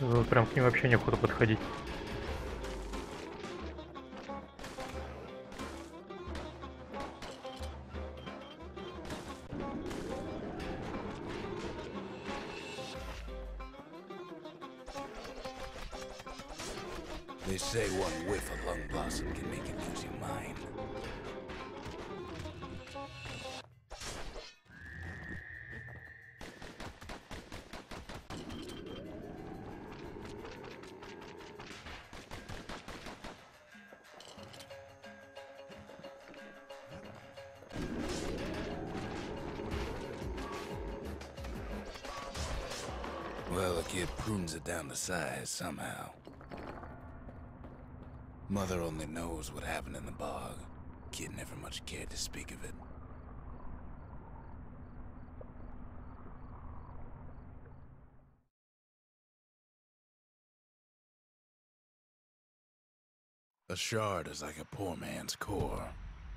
Что прям к ним вообще неохота подходить. They say one whiff of lung blossom can make you lose your mind. Well, the kid prunes it down to size somehow. Mother only knows what happened in the bog. Kid never much cared to speak of it. A shard is like a poor man's core,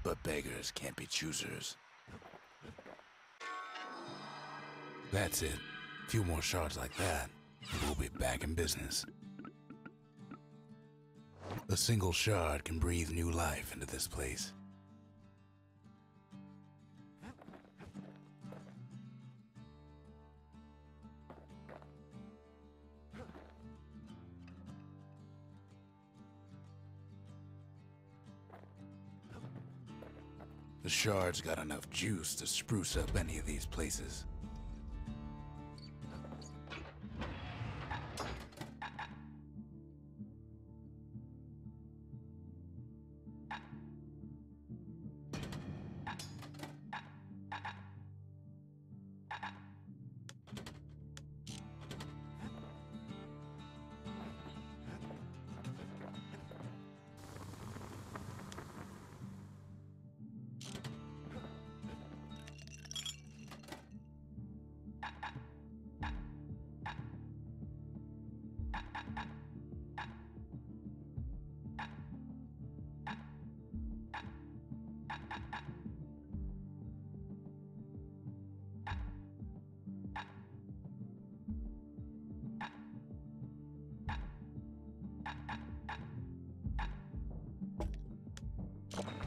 but beggars can't be choosers. That's it. A few more shards like that, and we'll be back in business. A single shard can breathe new life into this place. The shard's got enough juice to spruce up any of these places.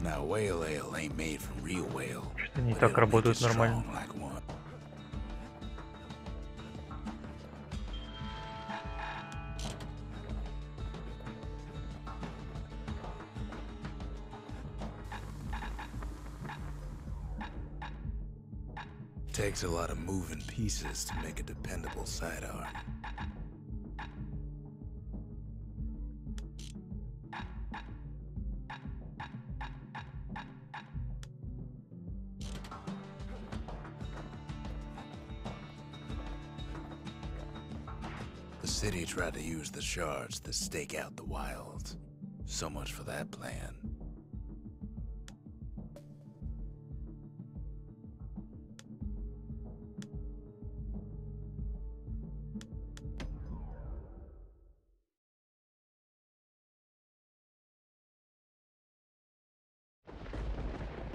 Now, whale ale ain't made from real whale. Что-то не так работают нормально. Like one. Takes a lot of moving pieces to make a dependable sidearm. The city tried to use the shards to stake out the wilds. So much for that plan.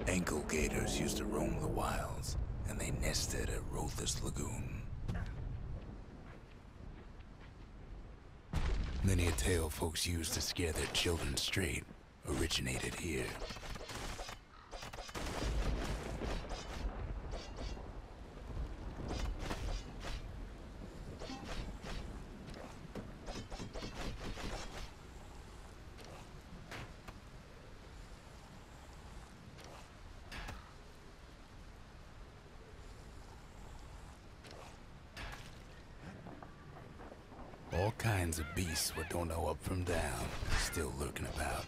Ankle gators used to roam the wilds, and they nested at Rothus Lagoon. Many a tale folks used to scare their children straight originated here. All kinds of beasts what don't know up from down, still lurking about.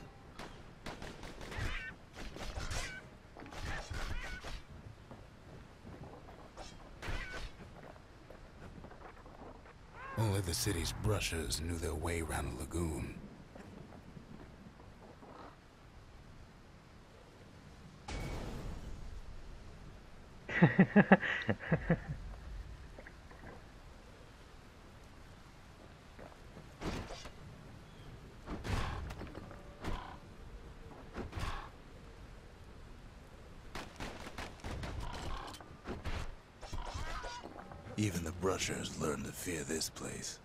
Only the city's brushers knew their way around the lagoon. Even the brushers learned to fear this place.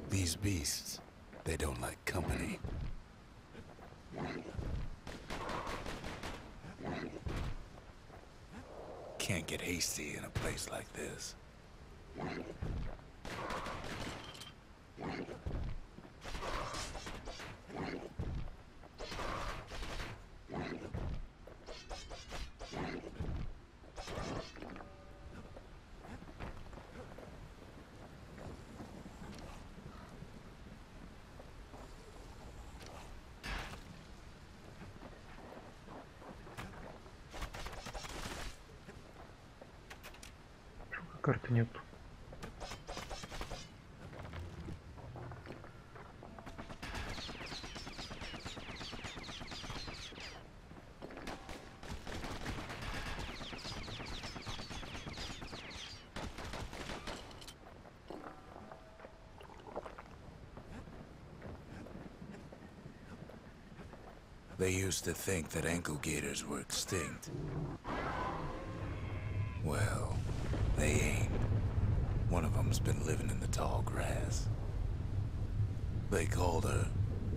These beasts, they don't like company. Can't get hasty in a place like this. Карты нет. They used to think that ankle gators were extinct. Well, they ain't. One of them's been living in the tall grass. They called her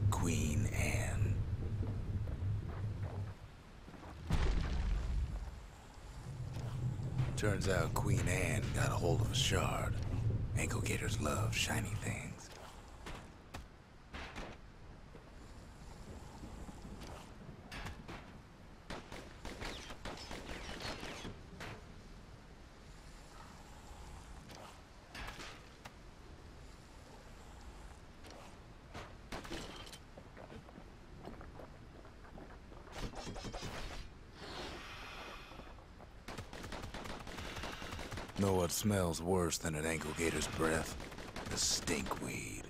Queen Anne. Turns out Queen Anne got a hold of a shard. Ankle gators love shiny things. Know what smells worse than an ankle gator's breath? The stinkweed.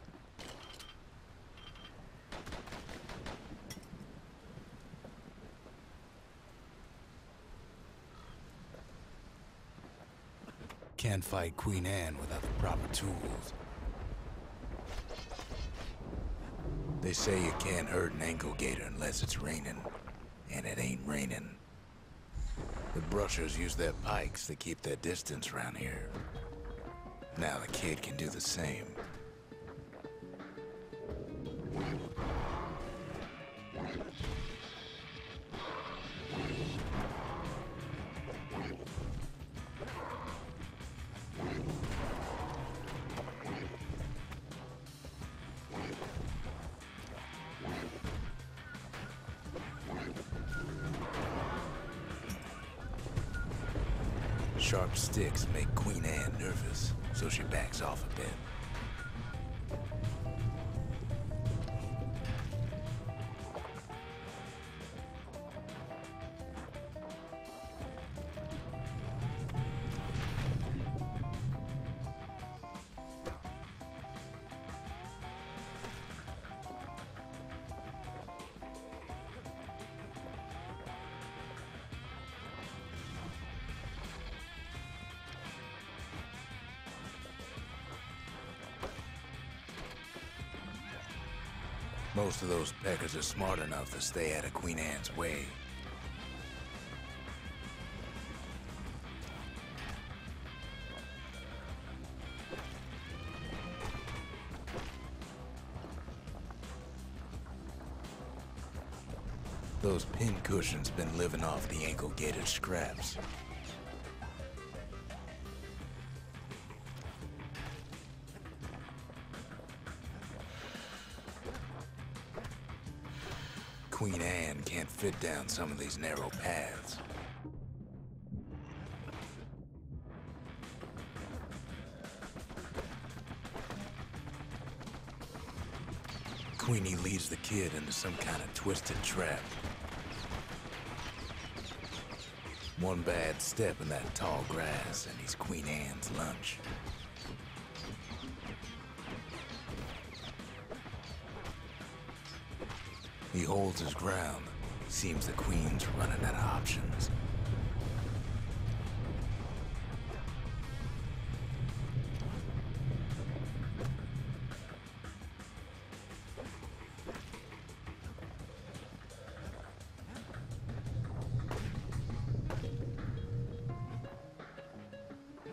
Can't fight Queen Anne without the proper tools. They say you can't hurt an ankle gator unless it's raining, and it ain't raining. The brushers use their pikes to keep their distance around here. Now the kid can do the same. Sharp sticks make Queen Anne nervous, so she backs off a bit. Most of those peckers are smart enough to stay out of Queen Anne's way. Those pin cushions been living off the ankle gator scraps. Queen Anne can't fit down some of these narrow paths. Queenie leads the kid into some kind of twisted trap. One bad step in that tall grass and he's Queen Anne's lunch. He holds his ground. Seems the Queen's running out of options.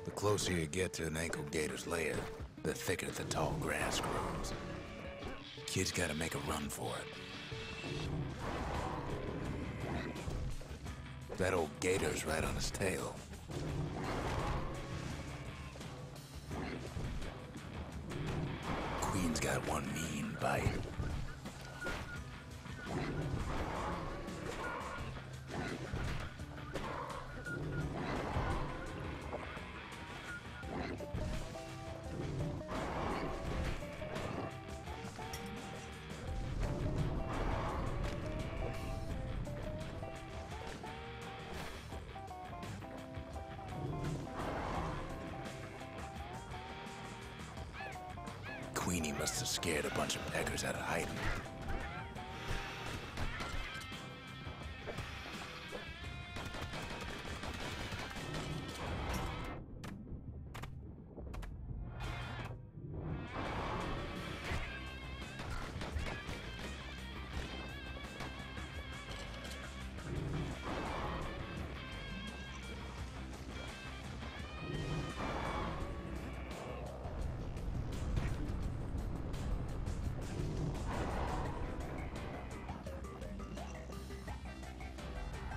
The closer you get to an ankle gator's lair, the thicker the tall grass grows. Kid's gotta make a run for it. That old gator's right on his tail. Queen's got one mean bite. Queenie must have scared a bunch of peckers out of hiding.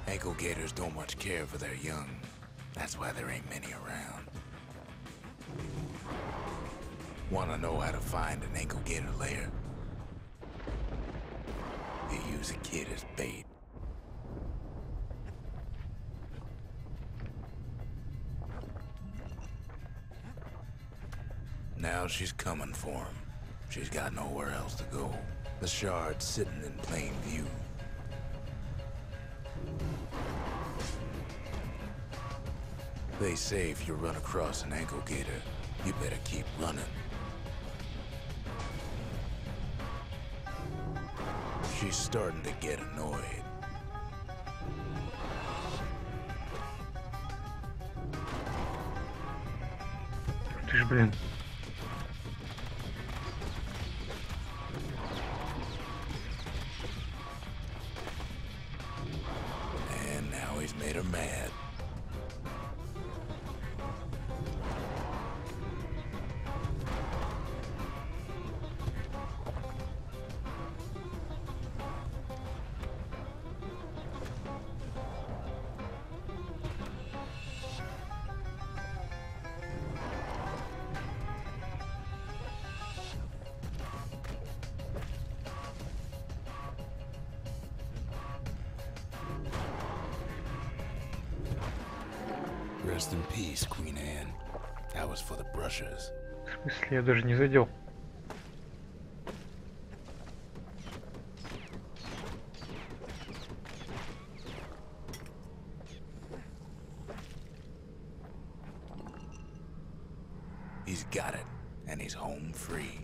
Ankle gators don't much care for their young. That's why there ain't many around. Wanna know how to find an ankle gator lair? You use a kid as bait. Now she's coming for him. She's got nowhere else to go. The shard's sitting in plain view. They say if you run across an ankle gator, you better keep running. She's starting to get annoyed. Ты ж, блин. And now he's made her mad. Rest in peace, Queen Anne. That was for the brushers. В смысле, я даже не задел. He's got it, and he's home free.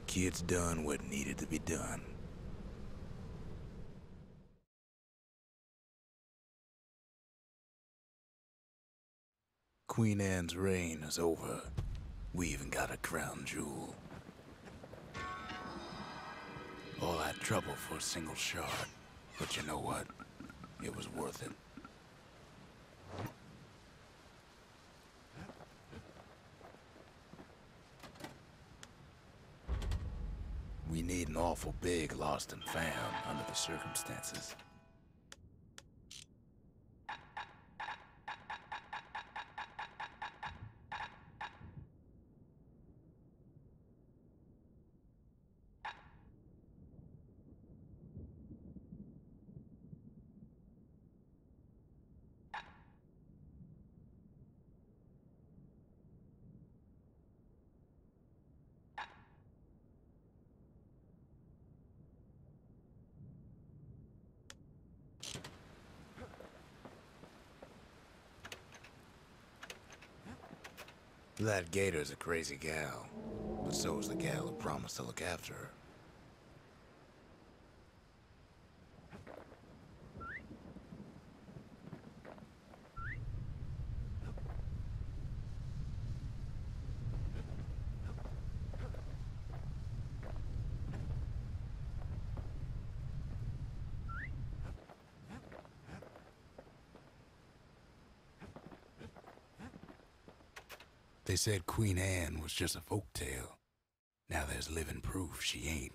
Kid's done what needed to be done. Queen Anne's reign is over. We even got a crown jewel. All that trouble for a single shard. But you know what? It was worth it. We need an awful big lost and found under the circumstances. That Gator's a crazy gal, but so is the gal who promised to look after her. They said Queen Anne was just a folktale. Now there's living proof she ain't.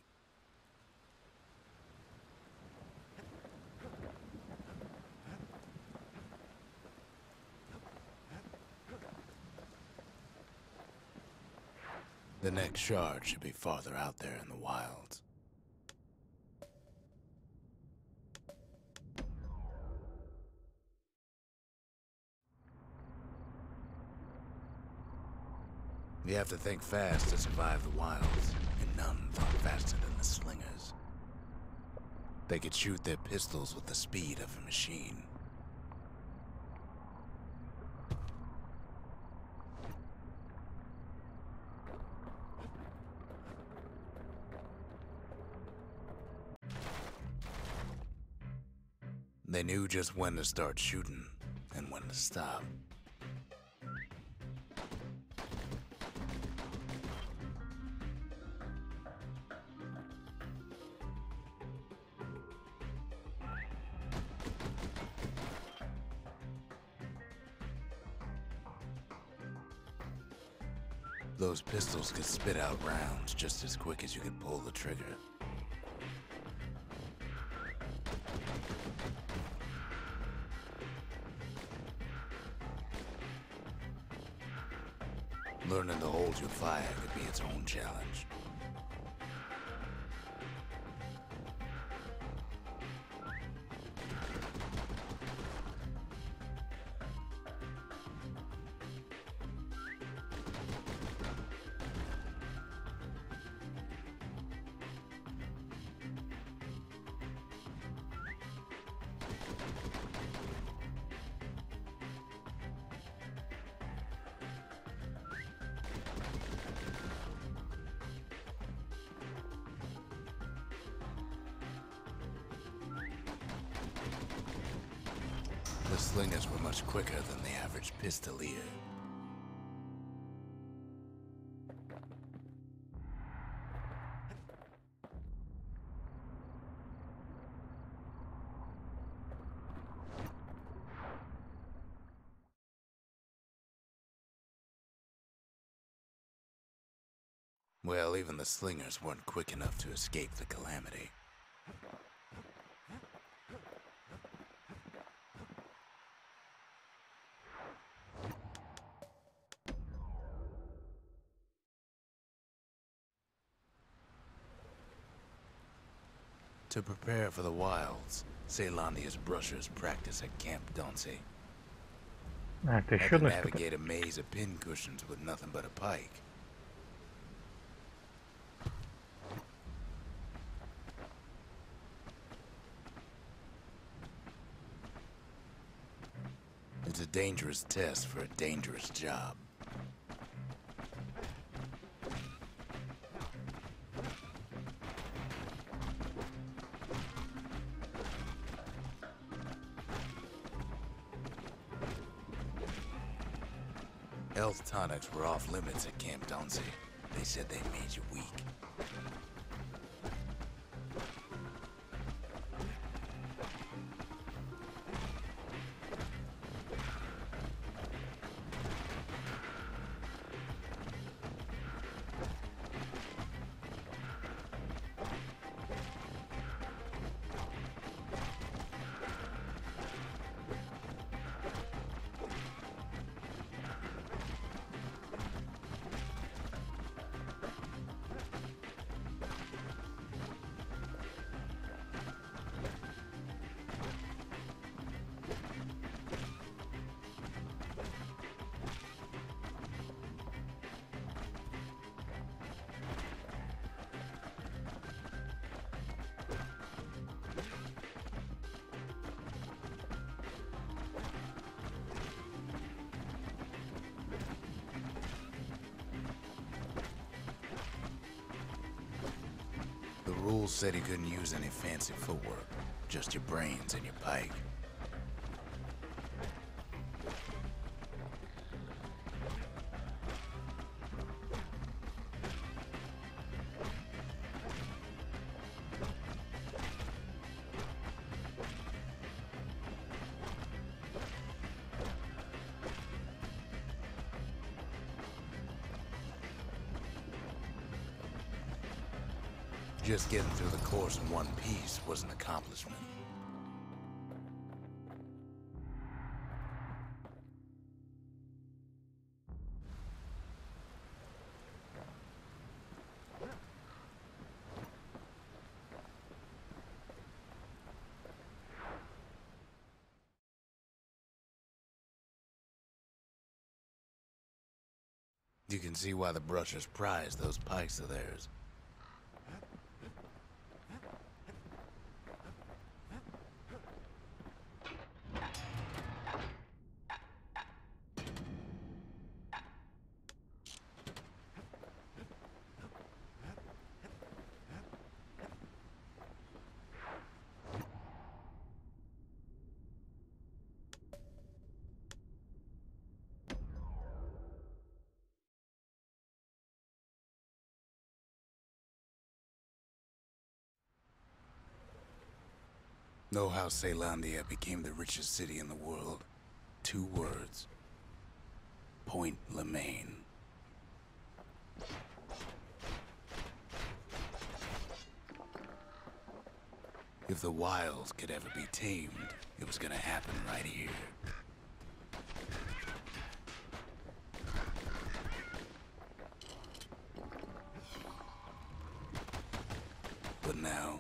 The next shard should be farther out there in the wilds. You have to think fast to survive the wilds, and none thought faster than the slingers. They could shoot their pistols with the speed of a machine. They knew just when to start shooting and when to stop. Those pistols could spit out rounds just as quick as you could pull the trigger. Learning to hold your fire could be its own challenge. The slingers were much quicker than the average pistolier. Well, even the slingers weren't quick enough to escape the calamity. To prepare for the wilds, Caelandia's brushers practice at Camp Dauncey. А, ты Had еще to одну штуку. navigate a maze of pincushions with nothing but a pike. It's a dangerous test for a dangerous job. Health tonics were off limits at Camp Dauncey. They said they made you weak. rules said he couldn't use any fancy footwork, just your brains and your pike. Just getting through the course in one piece was an accomplishment. You can see why the brushers prize those pikes of theirs. Know how Caelondia became the richest city in the world? 2 words. Point Lemaine. If the wilds could ever be tamed, it was gonna happen right here. But now,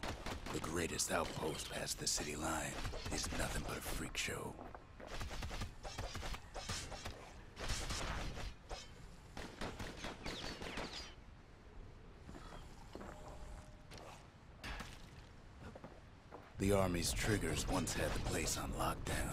the greatest outpost past the city line is nothing but a freak show. The army's triggers once had the place on lockdown.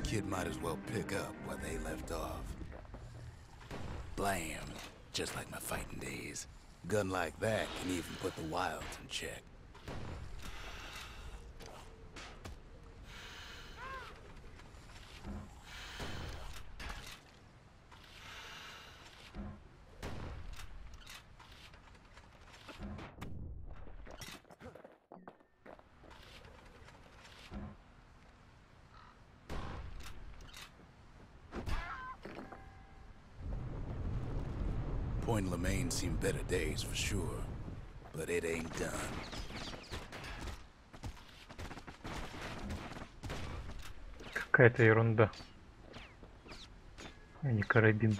Kid might as well pick up where they left off. Blam! Just like my fighting days. Gun like that can even put the wilds in check. Point Lemaine seen better days for sure, but it ain't done. Какая-то ерунда. А не карабин.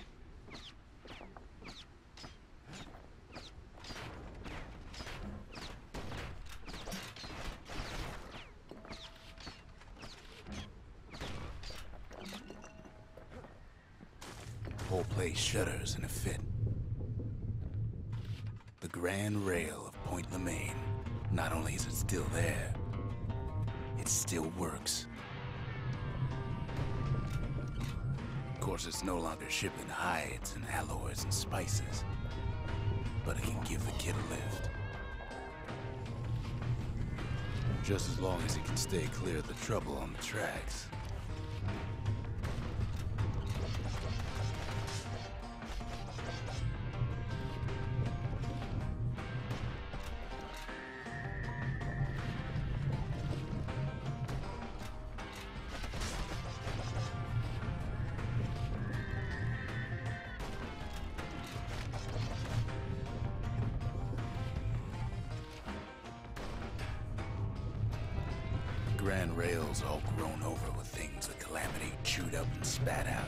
Whole place shudders in a fit. The grand rail of Point Lemaine, not only is it still there, it still works. Of course, it's no longer shipping hides and alloys and spices, but it can give the kid a lift. Just as long as he can stay clear of the trouble on the tracks. Grand rails all grown over with things the Calamity chewed up and spat out.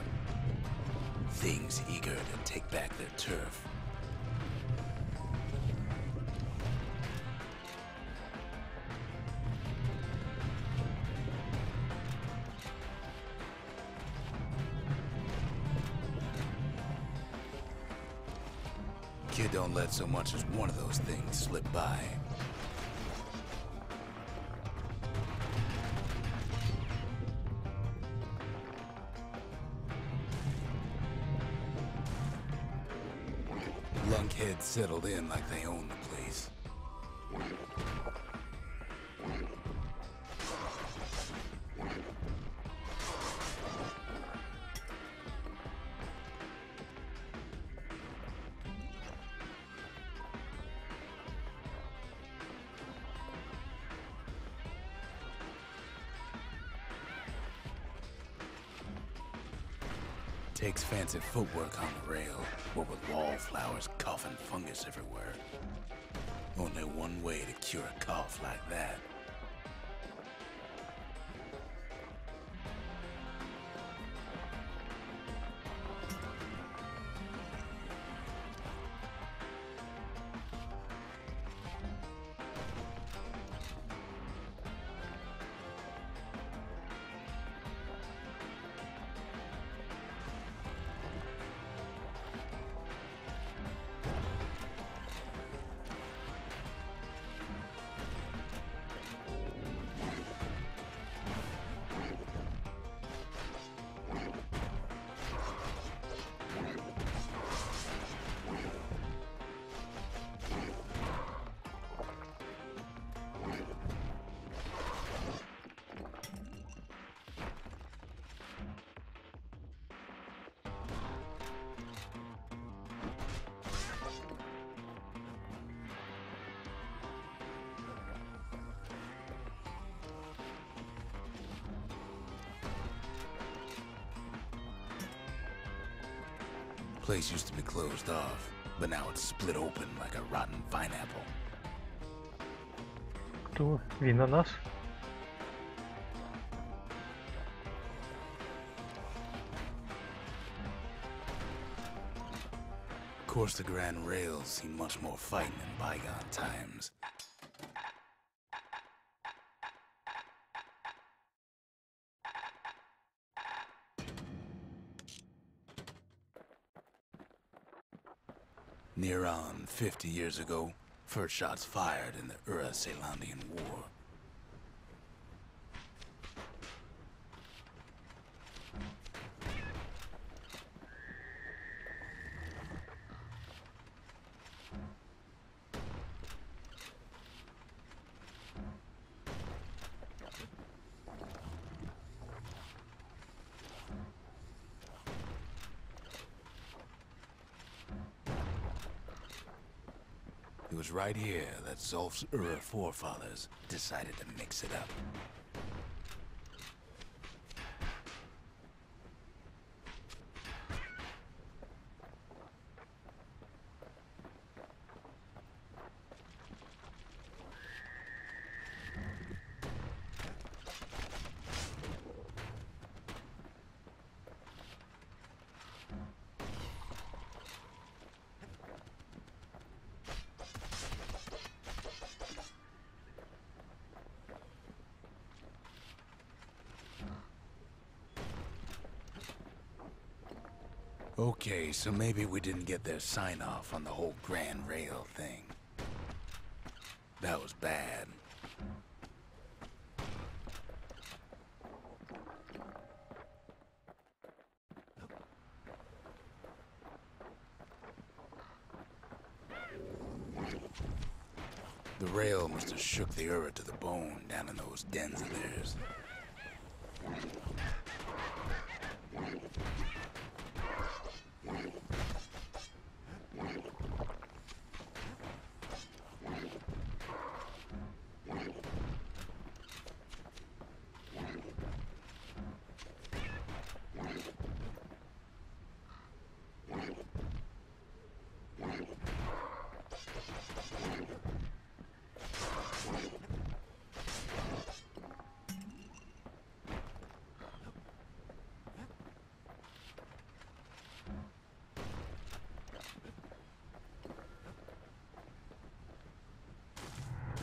Things eager to take back their turf. Kid don't let so much as one of those things slip by. Lunkheads settled in like they own the place. Takes fancy footwork on the rail, what with wallflowers coughing fungus everywhere. Only one way to cure a cough like that. Place used to be closed off, but now it's split open like a rotten pineapple. Tu, він на нас. Of course, the Grand Rails seen much more fighting in bygone times. Near on 50 years ago, first shots fired in the Ura-Celandian War. It was right here that Zulf's Ura forefathers decided to mix it up. Okay, so maybe we didn't get their sign-off on the whole Grand Rail thing. That was bad. The rail must have shook the Ura to the bone down in those dens of theirs.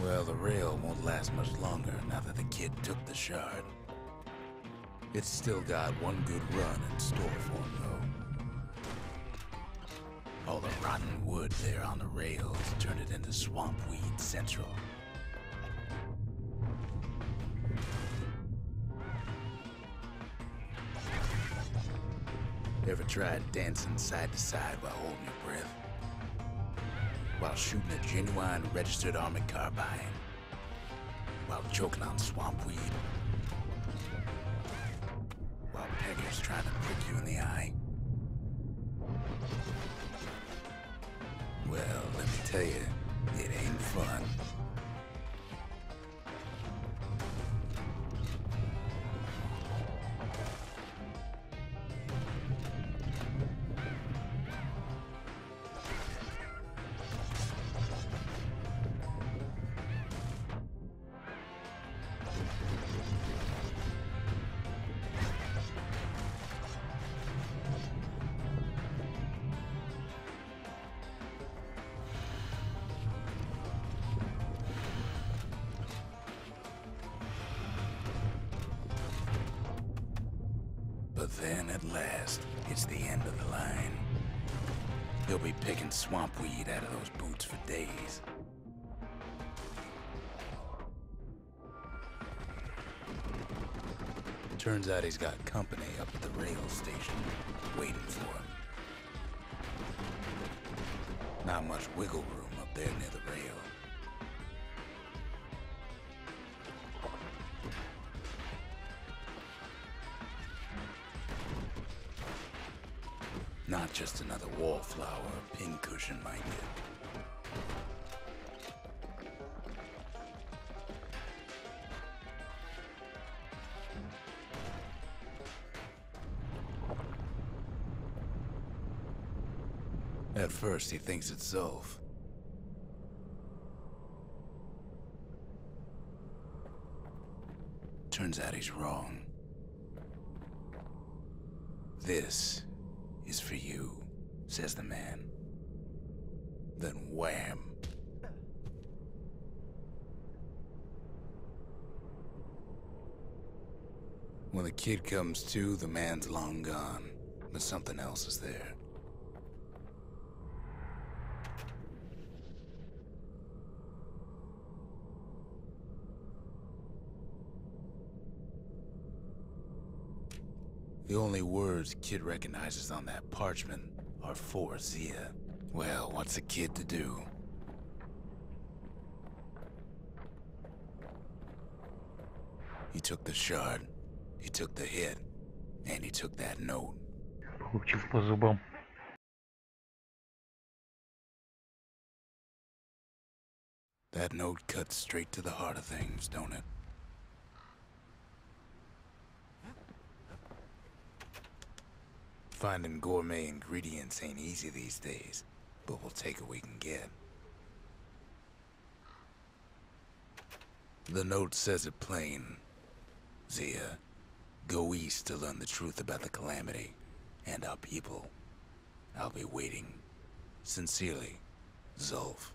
Well, the rail won't last much longer now that the kid took the shard. It's still got one good run in store for him, though. All the rotten wood there on the rails turned it into swamp weed central. Ever tried dancing side to side while holding your breath? while shooting a genuine registered armored carbine, while choking on swamp weed, while Pegger's trying to prick you in the eye. Well, let me tell you, it ain't fun. But then, at last, it's the end of the line. He'll be picking swamp weed out of those boots for days. Turns out he's got company up at the rail station, waiting for him. Not much wiggle room up there near the rail. Not just another wallflower or pincushion, mind you. At first, he thinks it's Zulf. Turns out he's wrong. This is for you, says the man. Then wham. When the kid comes to, the man's long gone, but something else is there. The only words Kid recognizes on that parchment are for Zia. Well, what's a kid to do? He took the shard, he took the hit, and he took that note. Получил по зубам. That note cuts straight to the heart of things, don't it? Finding gourmet ingredients ain't easy these days, but we'll take what we can get. The note says it plain. Zia, go east to learn the truth about the calamity and our people. I'll be waiting. Sincerely, Zulf.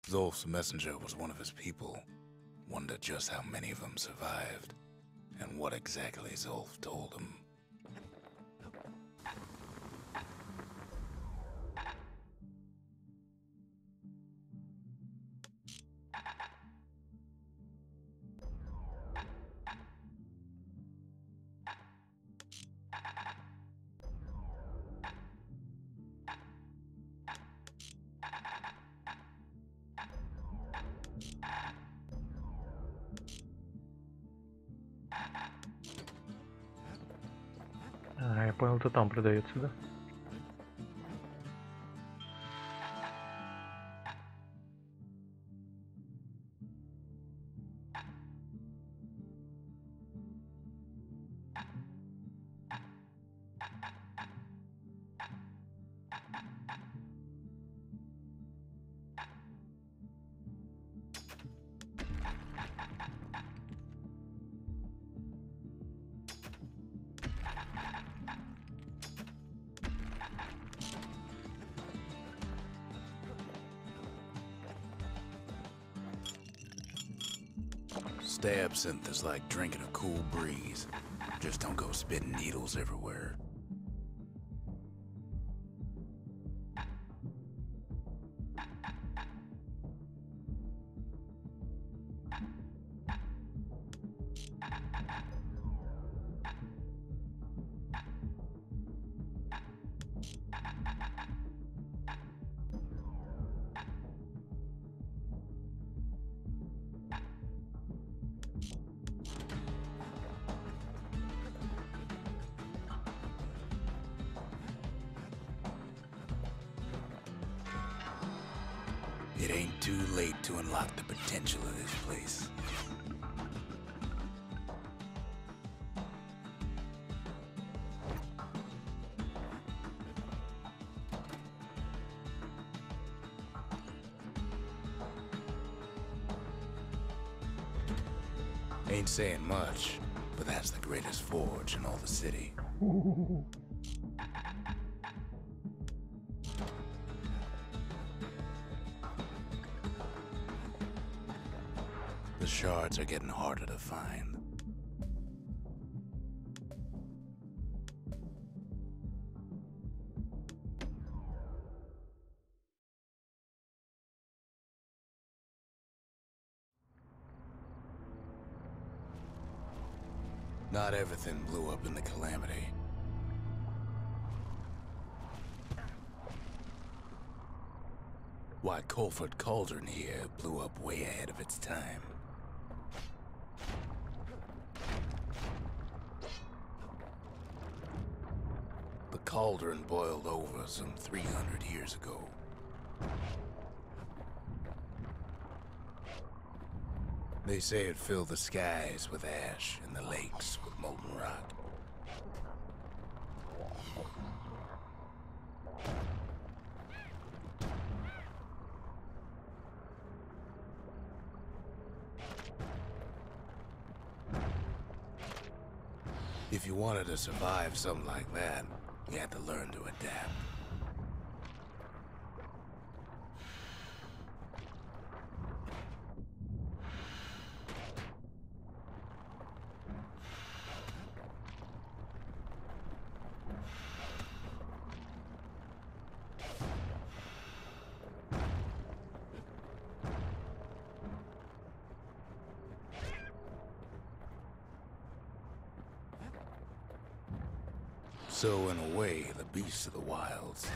Zulf's messenger was one of his people. Wondered just how many of them survived, and what exactly Zulf told him. А, я понял, это там продается, да? Stay absinthe is like drinking a cool breeze. Just don't go spitting needles everywhere. It ain't too late to unlock the potential of this place. Ain't saying much, but that's the greatest forge in all the city. The shards are getting harder to find. Not everything blew up in the Calamity. Why, Colford Cauldron here blew up way ahead of its time. The cauldron boiled over some 300 years ago. They say it filled the skies with ash and the lakes with molten rock. If you wanted to survive something like that, you had to learn to adapt. So in a way, the beasts of the wilds,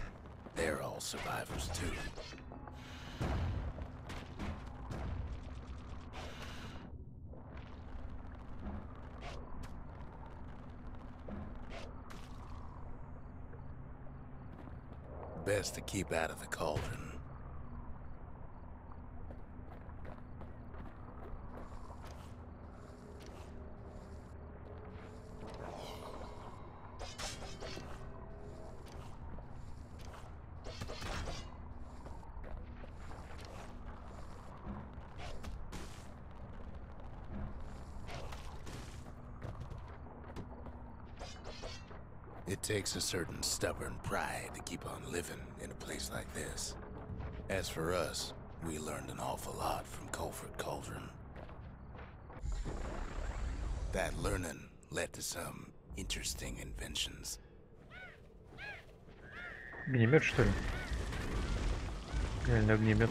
they're all survivors too. Best to keep out of the cauldron. It takes a certain stubborn pride to keep on living in a place like this. As for us, we learned an awful lot from Colford Cauldron. That learning led to some interesting inventions. Огнемет, что ли? Реально огнемет.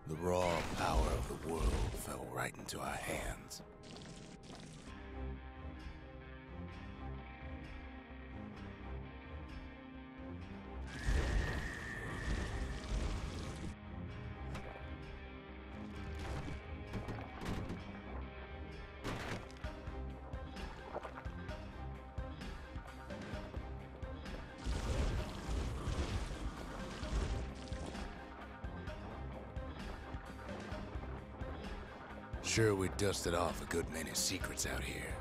The raw power of the world fell right into our hands. Sure, we dusted off a good many secrets out here.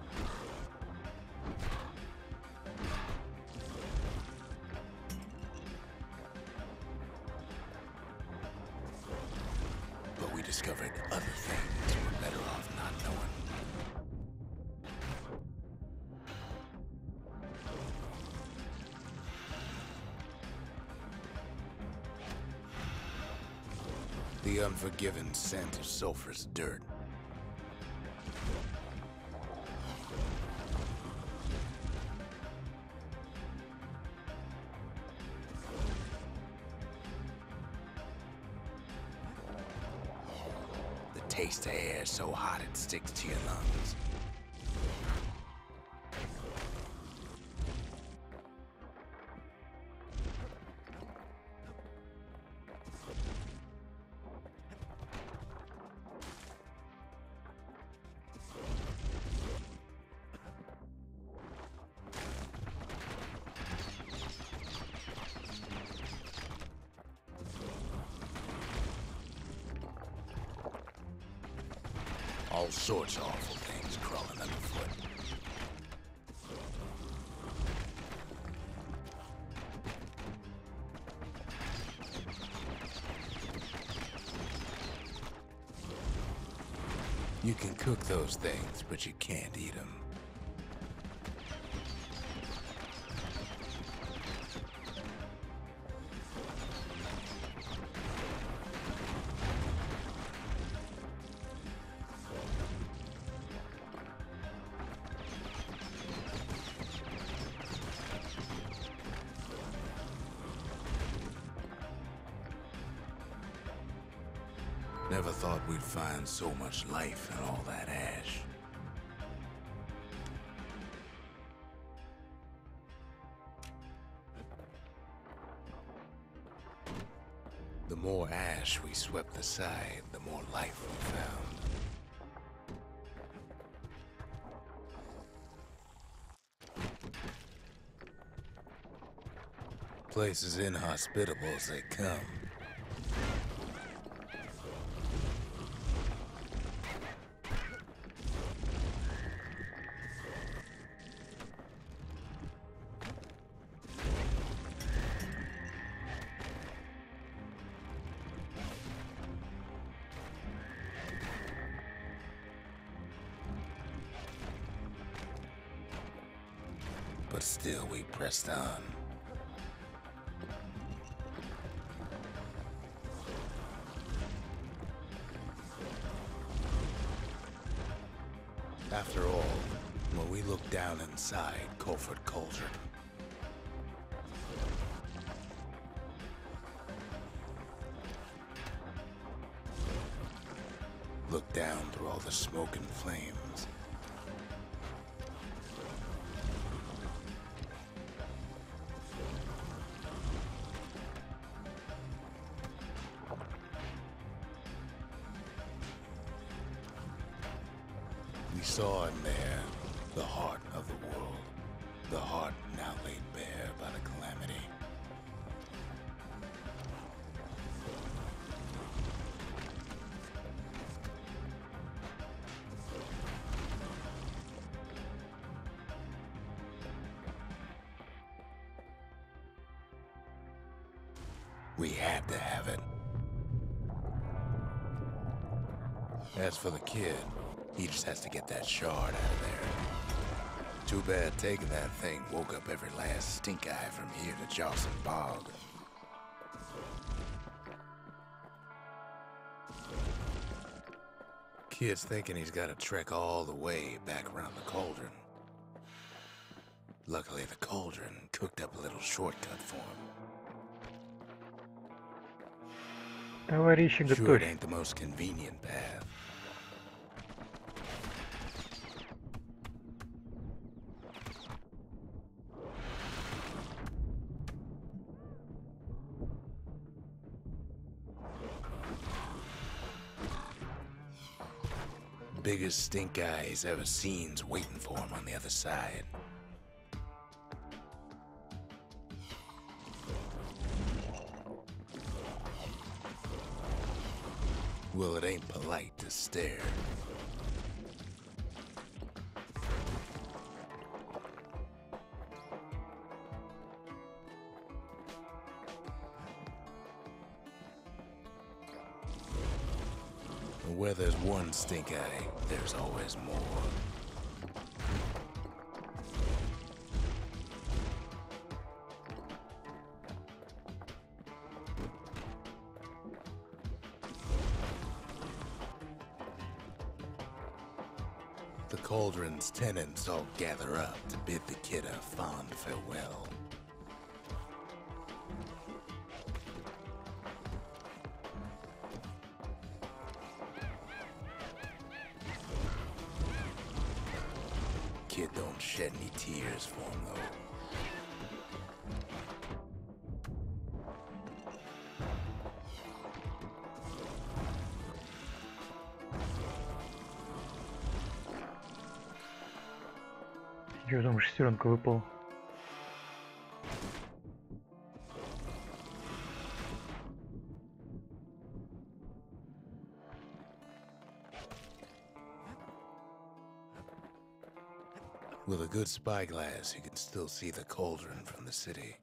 But we discovered other things we're better off not knowing. The unforgiving scent of sulfurous dirt. Taste of air so hot it sticks to your lungs. All sorts of awful things crawling underfoot. You can cook those things, but you can't eat them. Never thought we'd find so much life in all that ash. The more ash we swept aside, the more life we found. Place as inhospitable as they come. But still we pressed on. After all, when we looked down inside Colford Cauldron, looked down through all the smoke and flames, we saw in there the heart of the world, the heart now laid bare by the calamity. We had to have it. As for the kid, he just has to get that shard out of there. Too bad taking that thing woke up every last stink eye from here to Jocelyn Bog. Kid's thinking he's got to trek all the way back around the cauldron. Luckily, the cauldron cooked up a little shortcut for him. Товарищи, Sure, it готовь. ain't the most convenient path. Biggest stink eye he's ever seen's waiting for him on the other side. Well, it ain't polite to stare. Where there's one stink eye, there's always more. The cauldron's tenants all gather up to bid the kid a fond farewell. Kid don't shed any tears for him, though. Чё там шестеренка выпала? With a good spyglass, you can still see the cauldron from the city.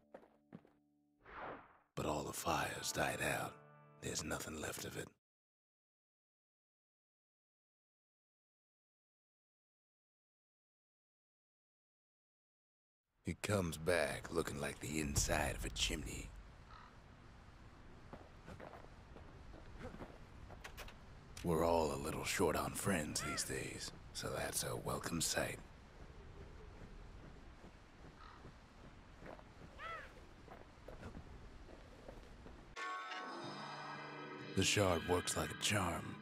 But all the fires died out. There's nothing left of it. It comes back looking like the inside of a chimney. We're all a little short on friends these days, so that's a welcome sight. The shard works like a charm.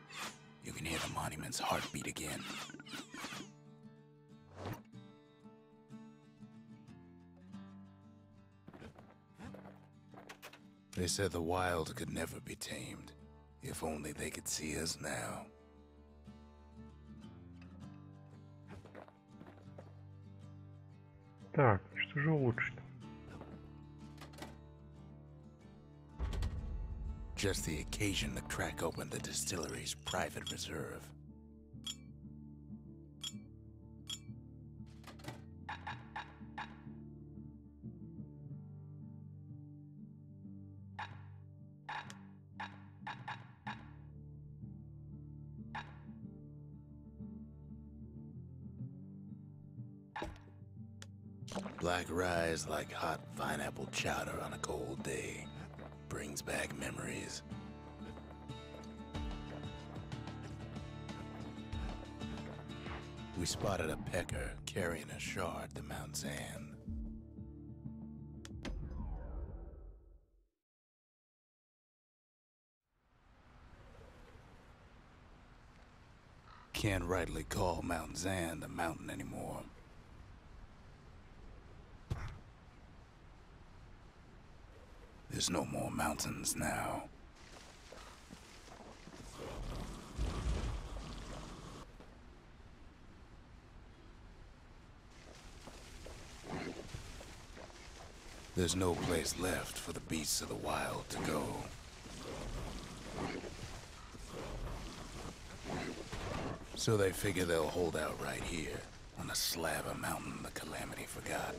You can hear the monument's heartbeat again. They said the wild could never be tamed. If only they could see us now. Так, что же улучшить? Just the occasion to crack open the distillery's private reserve. Black rye's like hot pineapple chowder on a cold day. Brings back memories. We spotted a pecker carrying a shard to Mount Zan. Can't rightly call Mount Zan the mountain anymore. There's no more mountains now. There's no place left for the beasts of the wild to go. So they figure they'll hold out right here, on a slab of mountain the Calamity forgot.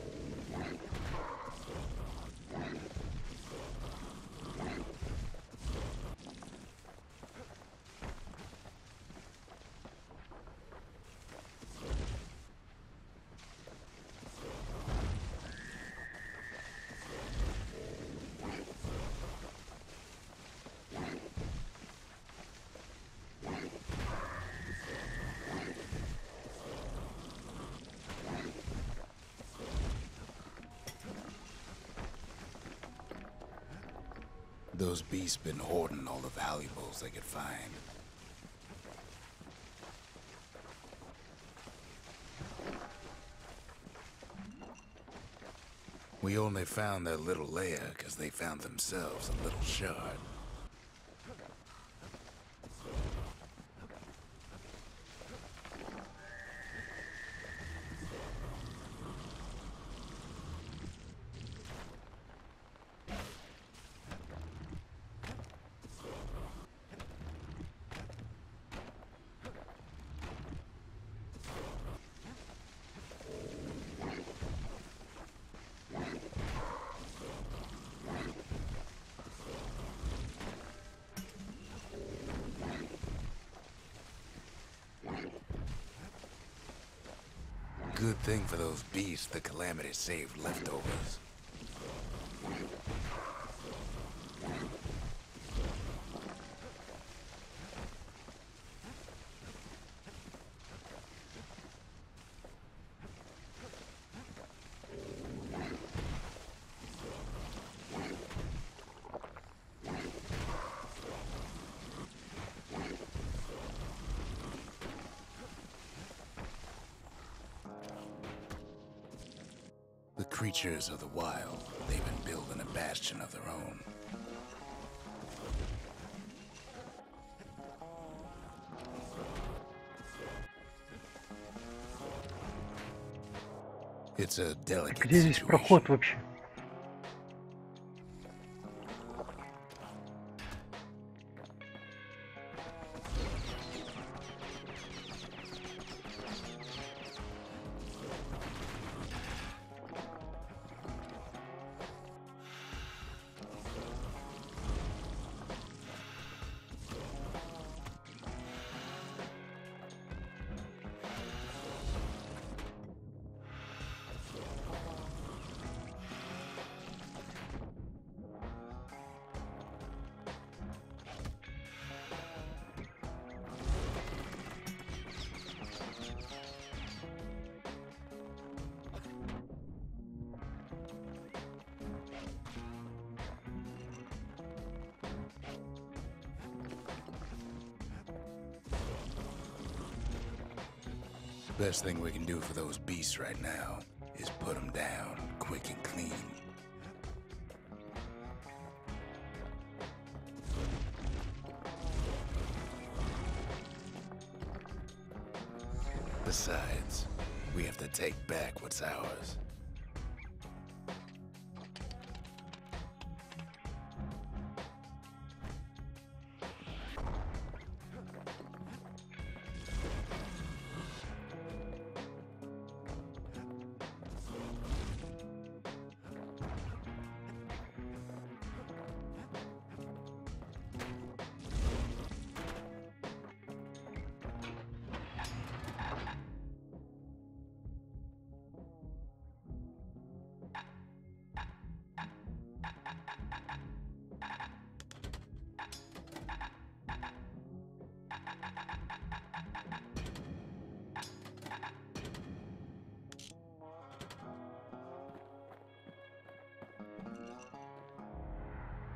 Those beasts been hoarding all the valuables they could find. We only found their little lair because they found themselves a little shard. Good thing for those beasts the Calamity saved leftovers. The creatures of the wild, they've been building a bastion of their own. It's a delicate Где здесь проход situation. вообще? Best thing we can do for those beasts right now is put them down quick and clean. Besides, we have to take back what's ours.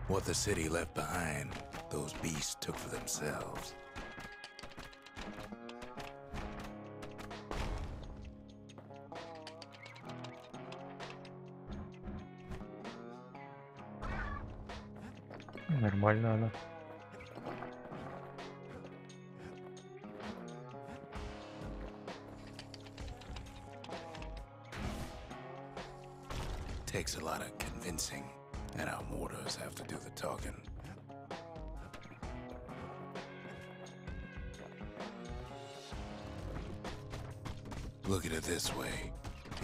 What the city left behind, those beasts took for themselves. Нормально она. Takes a lot of convincing, and our mortars have to do the talking. Look at it this way.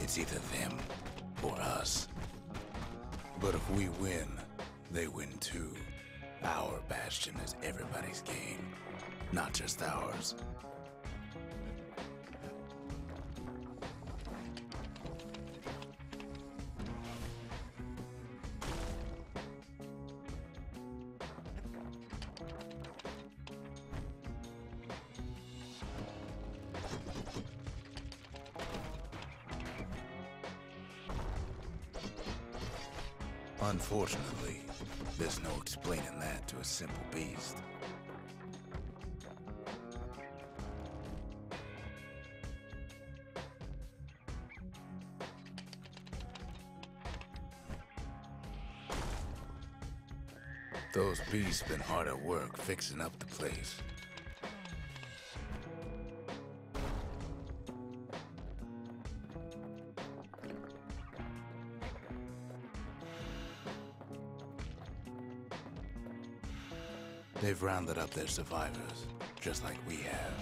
It's either them or us. But if we win, they win too. Our Bastion is everybody's game, not just ours. Unfortunately, there's no explaining that to a simple beast. Those beasts been hard at work fixing up the place. They've rounded up their survivors, just like we have.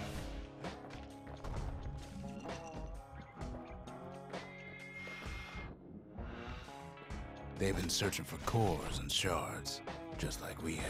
They've been searching for cores and shards, just like we have.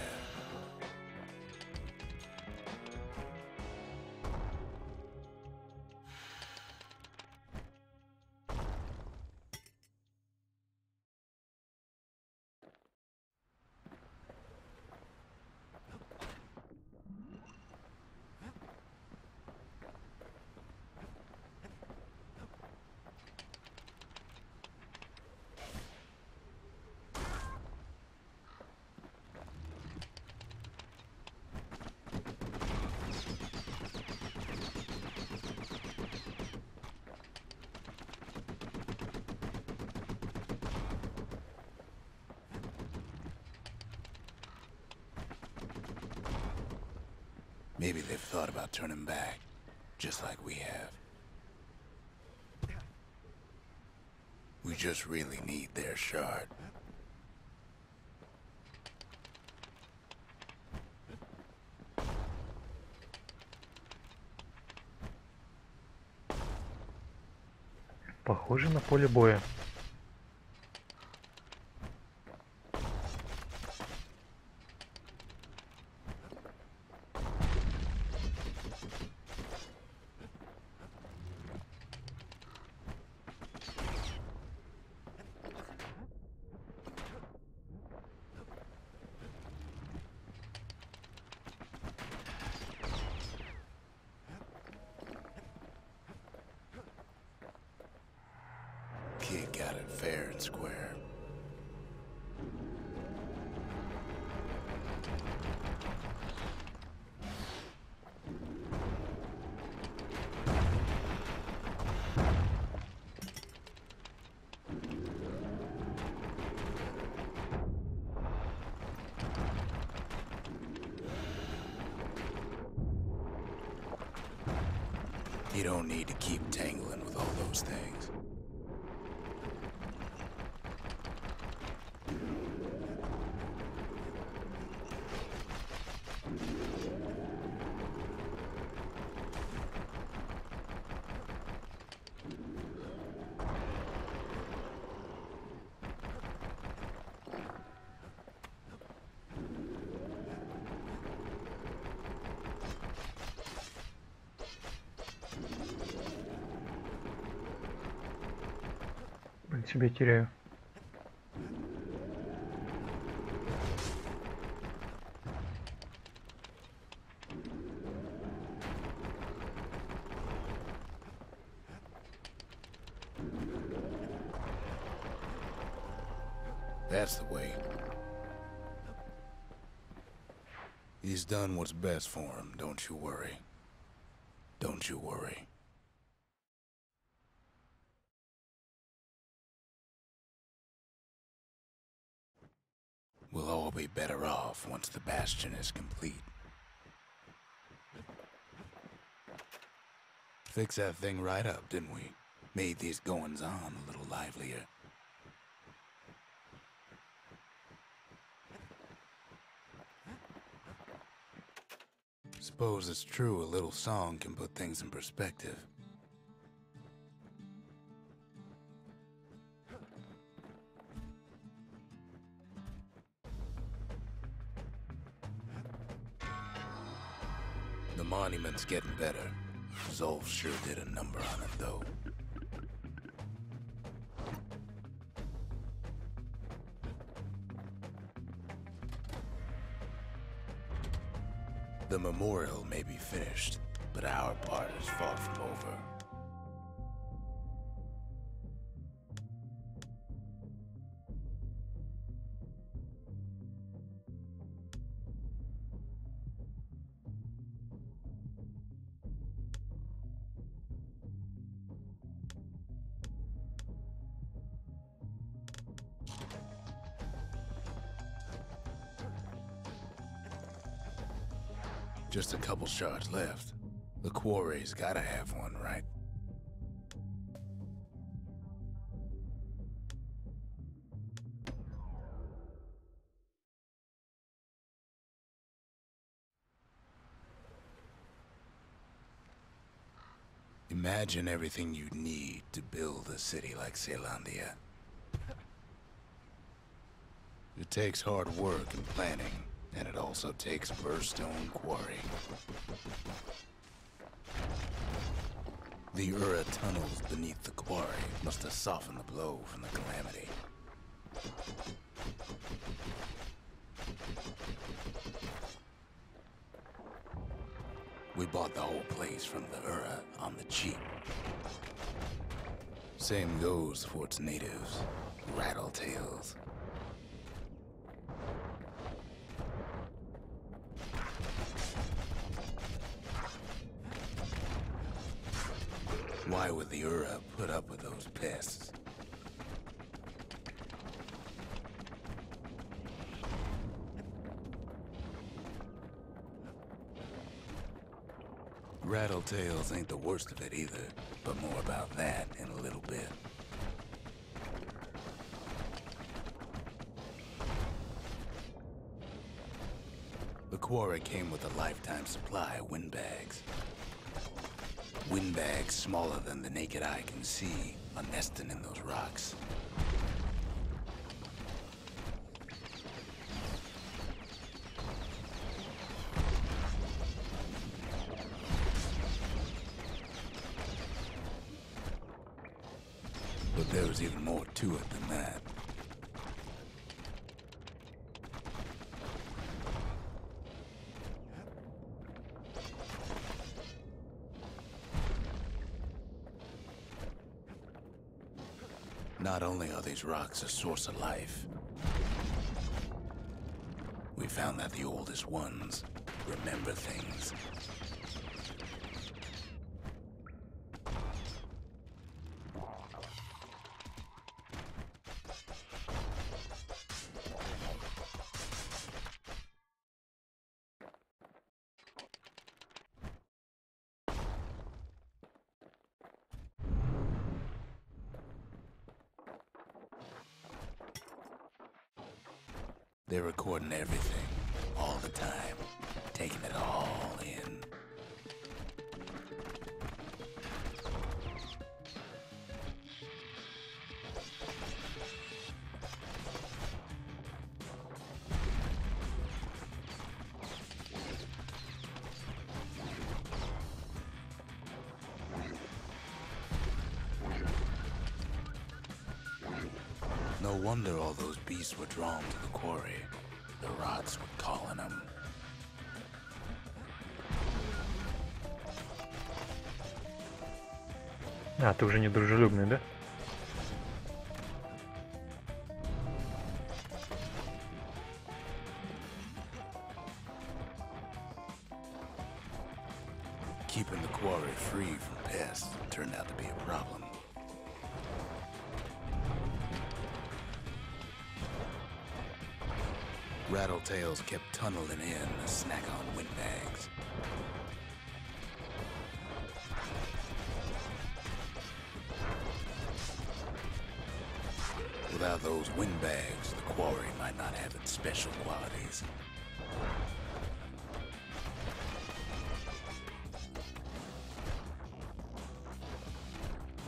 Maybe they've thought about turning back, just like we have. We just really need their shard. Похоже на поле боя. Kid got it fair and square. You don't need to keep tangling with all those things. Блин, себя теряю. That's the way. He's done what's best for him, don't you worry. Don't you worry. We'll all be better off once the Bastion is complete. Fixed that thing right up, didn't we? Made these goings-on a little livelier. Suppose it's true a little song can put things in perspective. The monument's getting better. Zolf sure did a number on it, though. The memorial may be finished, but our part is far from over. Just a couple shards left. The quarry's gotta have one, right? Imagine everything you'd need to build a city like Caelondia. It takes hard work and planning. And it also takes Bastion quarry. The Ura tunnels beneath the quarry must have softened the blow from the calamity. We bought the whole place from the Ura on the cheap. Same goes for its natives, rattletails. Why would the Ura put up with those pests? Rattletails ain't the worst of it either, but more about that in a little bit. The quarry came with a lifetime supply of windbags. Windbags smaller than the naked eye can see are nesting in those rocks. But there's even more to it than that. Not only are these rocks a source of life, we found that the oldest ones remember things. They're recording everything, all the time, taking it all in. No wonder all those beasts were drawn to the quarry. The rots were calling them. А, ты уже не дружелюбный, да? Keeping the quarry free from pests turned out to be a problem. Rattletails kept tunneling in to snack on windbags. Without those windbags, the quarry might not have its special qualities.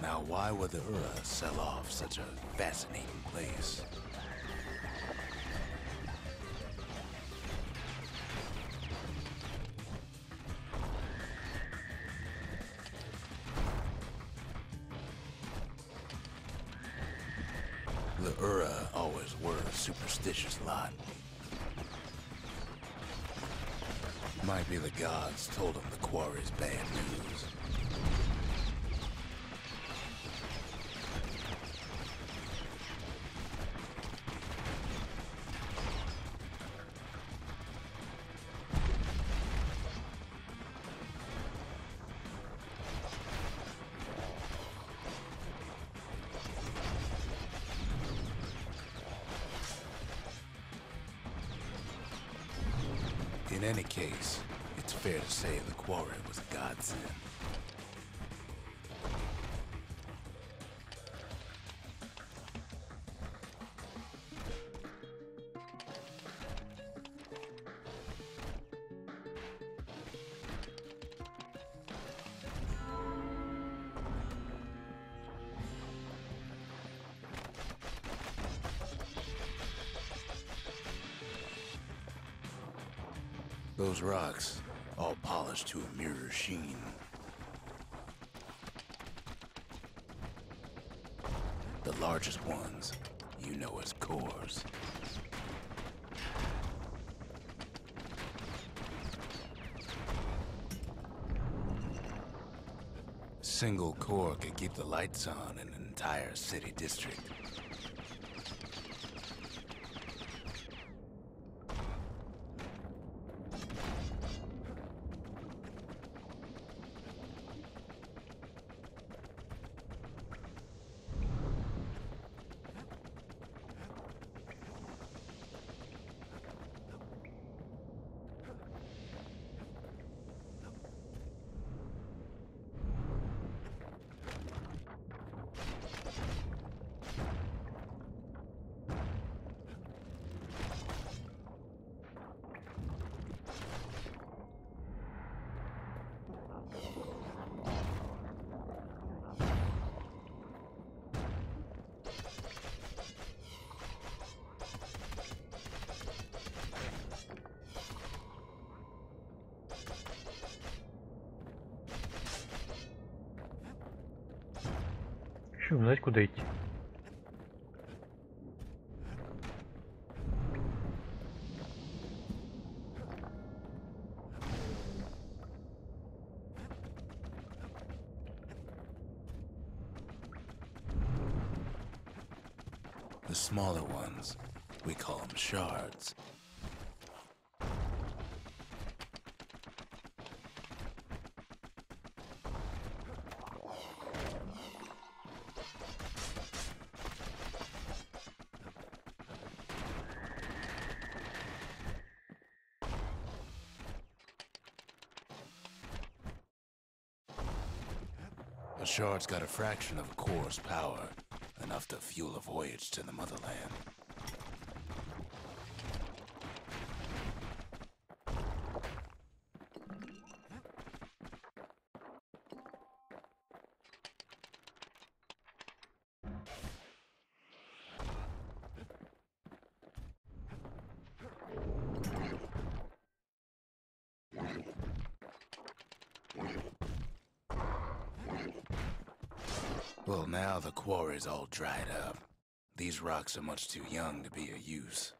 Now, why would the Ura sell off such a fascinating place? The Ura always were a superstitious lot. Might be the gods told them the quarry's bad news. In any case, it's fair to say the quarry was a godsend. Those rocks, all polished to a mirror sheen. The largest ones, you know as cores. Single core could keep the lights on in an entire city district. Еще знать, куда идти. The smaller ones, we call them shards. A shard's got a fraction of a core's power, enough to fuel a voyage to the motherland. Well, now the quarry's all dried up. These rocks are much too young to be of use.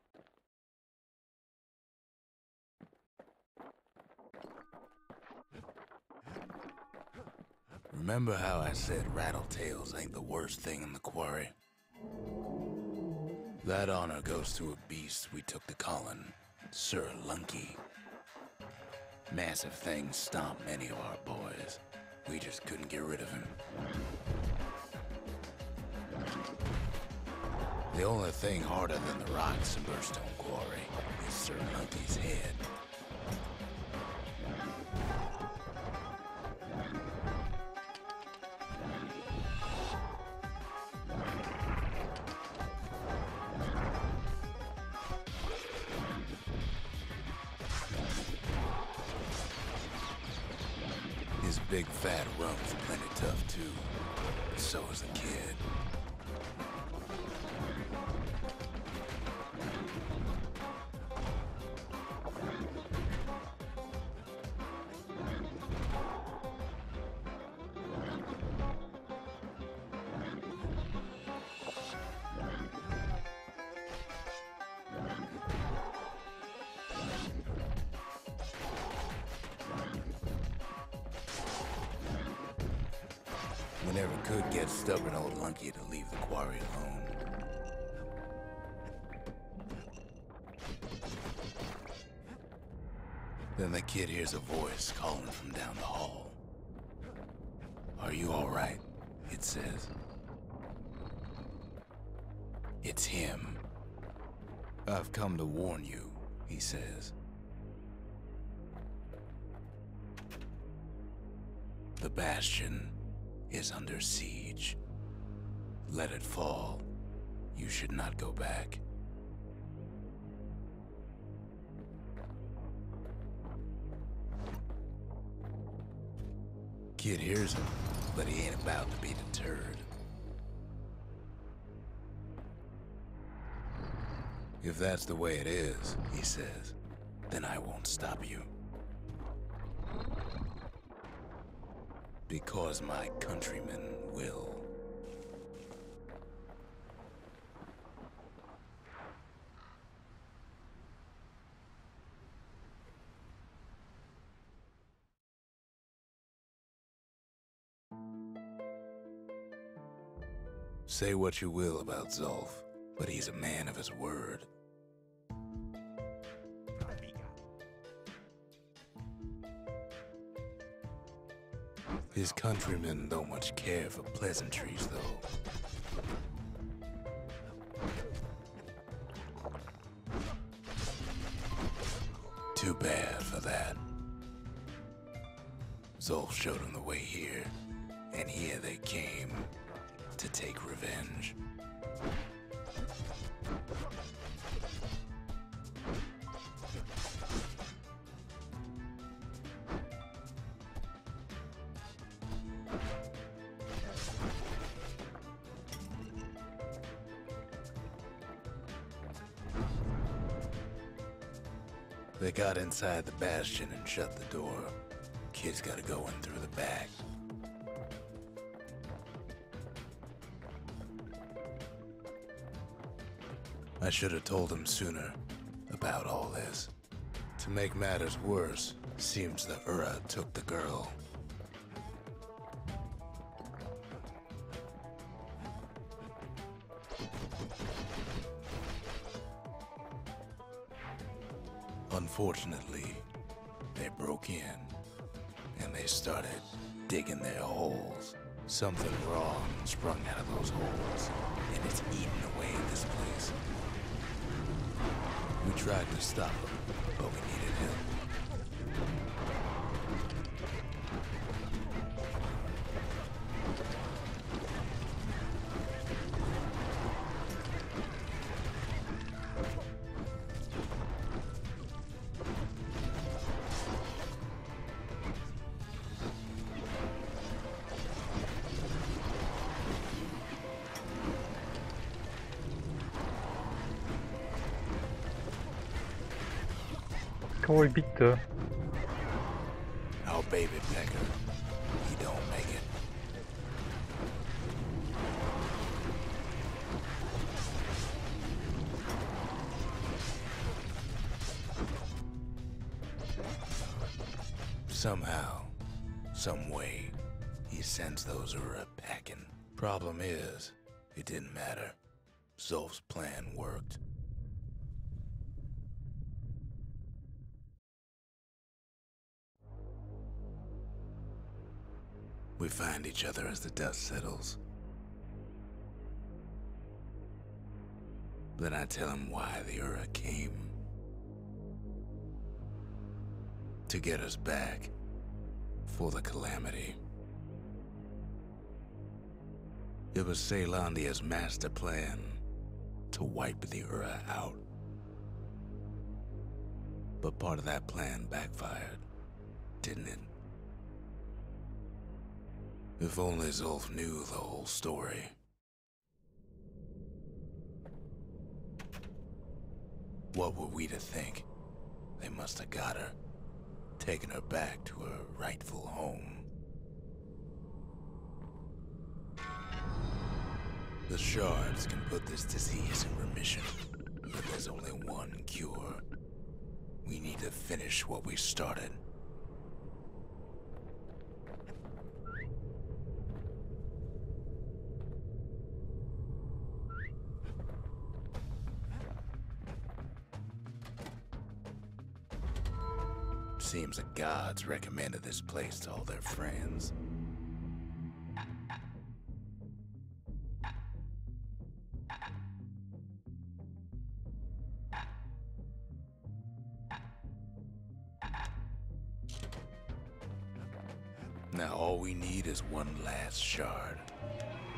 Remember how I said rattletails ain't the worst thing in the quarry? That honor goes to a beast we took to Colin, Sir Lunky. Massive things stomped many of our boys. We just couldn't get rid of him. The only thing harder than the rocks in Bastion Quarry is Sir Lunky's head. His big fat rump's plenty tough too, but so is the kid. We never could get stubborn old Lunky to leave the quarry alone. Then the kid hears a voice calling from down the hall. "Are you all right?" it says. It's him. "I've come to warn you," he says. The Bastion is under siege. Let it fall. You should not go back. Kid hears him, but he ain't about to be deterred. "If that's the way it is," he says, "then I won't stop you. Because my countrymen will." Say what you will about Zulf, but he's a man of his word. His countrymen don't much care for pleasantries, though. Too bad for that. Zulf showed him the way here, and here they came to take revenge. They got inside the Bastion and shut the door. Kid's gotta go in through the back. I should have told him sooner about all this. To make matters worse, seems the Ura took the girl. Unfortunately, they broke in, and they started digging their holes. Something wrong sprung out of those holes, and it's eating away at this place. We tried to stop them, but we needed help. Кого бить-то? Our baby pecker, he don't make it. Somehow, some way, he sends those Ura packing. Problem is, it didn't matter. Zolf's plan worked. We find each other as the dust settles. Then I tell him why the Ura came. To get us back for the Calamity. It was Caelondia's master plan to wipe the Ura out. But part of that plan backfired, didn't it? If only Zolf knew the whole story. What were we to think? They must have got her, taken her back to her rightful home. The shards can put this disease in remission, but there's only one cure. We need to finish what we started. Seems the gods recommended this place to all their friends. Now all we need is one last shard.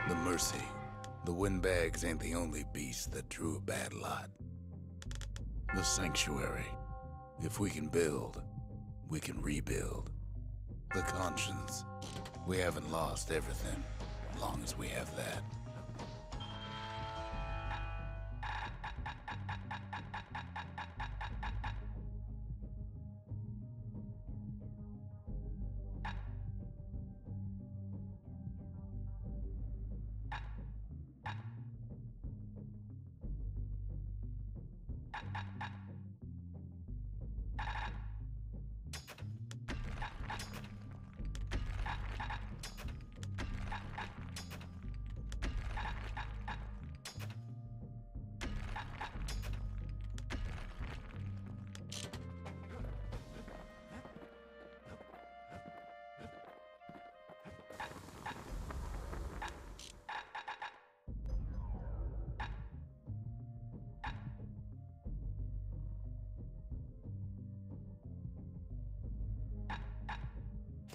The Mercy. The windbags ain't the only beast that drew a bad lot. The Sanctuary. If we can build, we can rebuild. The Conscience. We haven't lost everything, as long as we have that.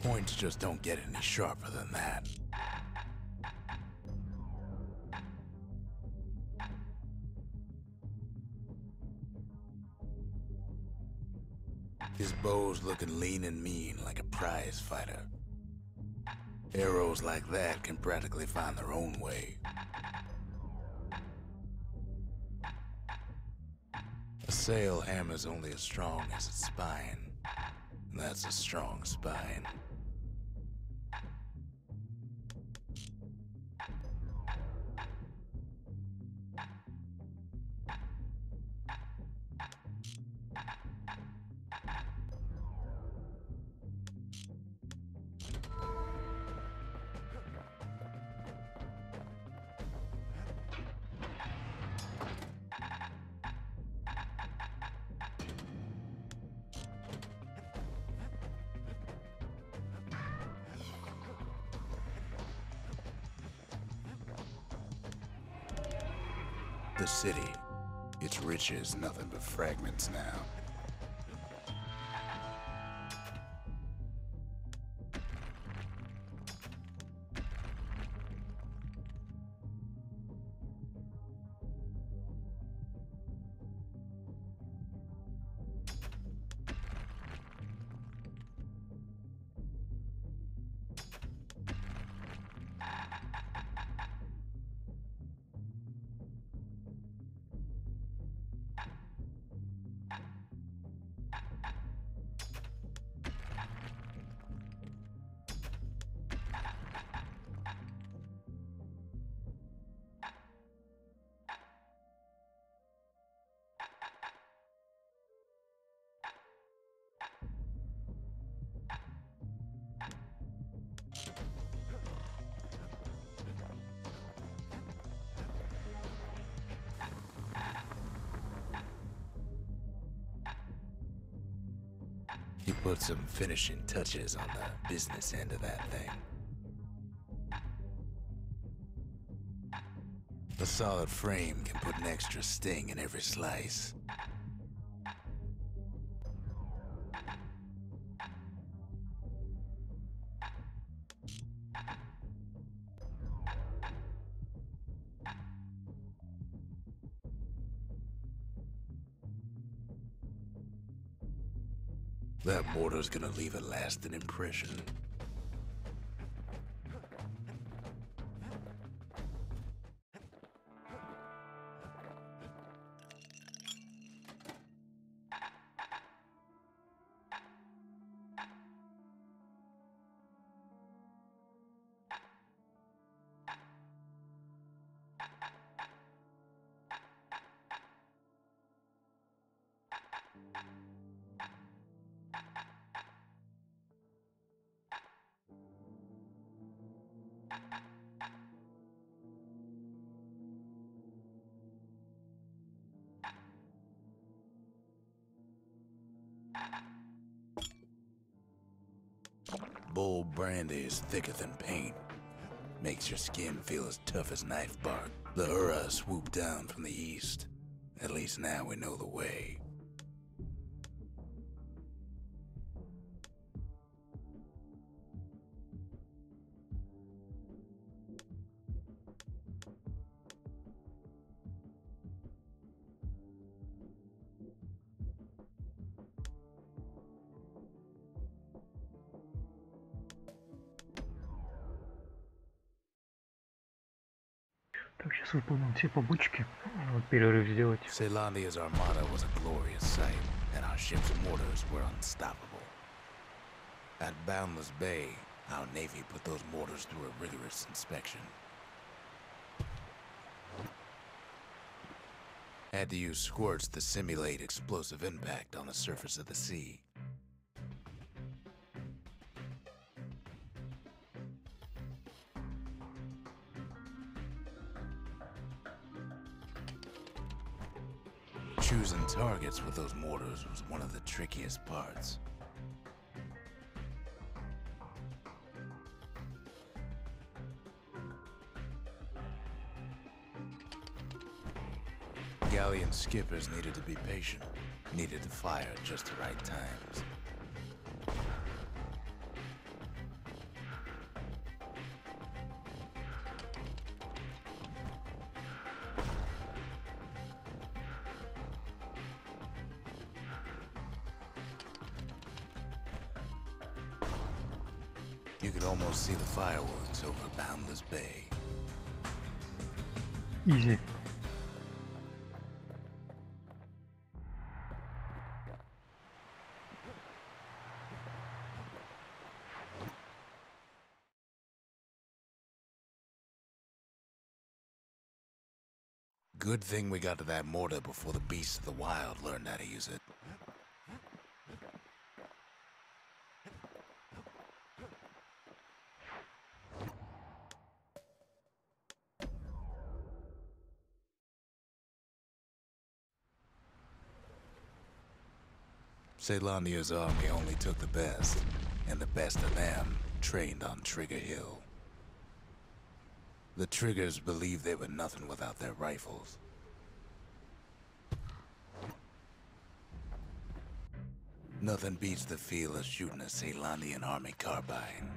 Points just don't get any sharper than that. His bow's looking lean and mean like a prize fighter. Arrows like that can practically find their own way. A sail hammer's only as strong as its spine. And that's a strong spine. The city, its riches, nothing but fragments now. He put some finishing touches on the business end of that thing. A solid frame can put an extra sting in every slice. That mortar's gonna leave a lasting impression. Bold brandy is thicker than paint. Makes your skin feel as tough as knife bark. The Hura swooped down from the east. At least now we know the way. Так, сейчас выполним все побочки. Вот перерыв сделать. Celandia's armada was a glorious sight, and our ship's mortars were unstoppable. At Boundless Bay, our Navy put those mortars through a rigorous inspection. Had to use squirts to simulate explosive impact on the surface of the sea. Choosing targets with those mortars was one of the trickiest parts. Galleon skippers needed to be patient, needed to fire at just the right times. You could almost see the fireworks over Boundless Bay. Easy. Good thing we got to that mortar before the beasts of the wild learned how to use it. Celandia's army only took the best, and the best of them trained on Trigger Hill. The Triggers believed they were nothing without their rifles. Nothing beats the feel of shooting a Celandian army carbine.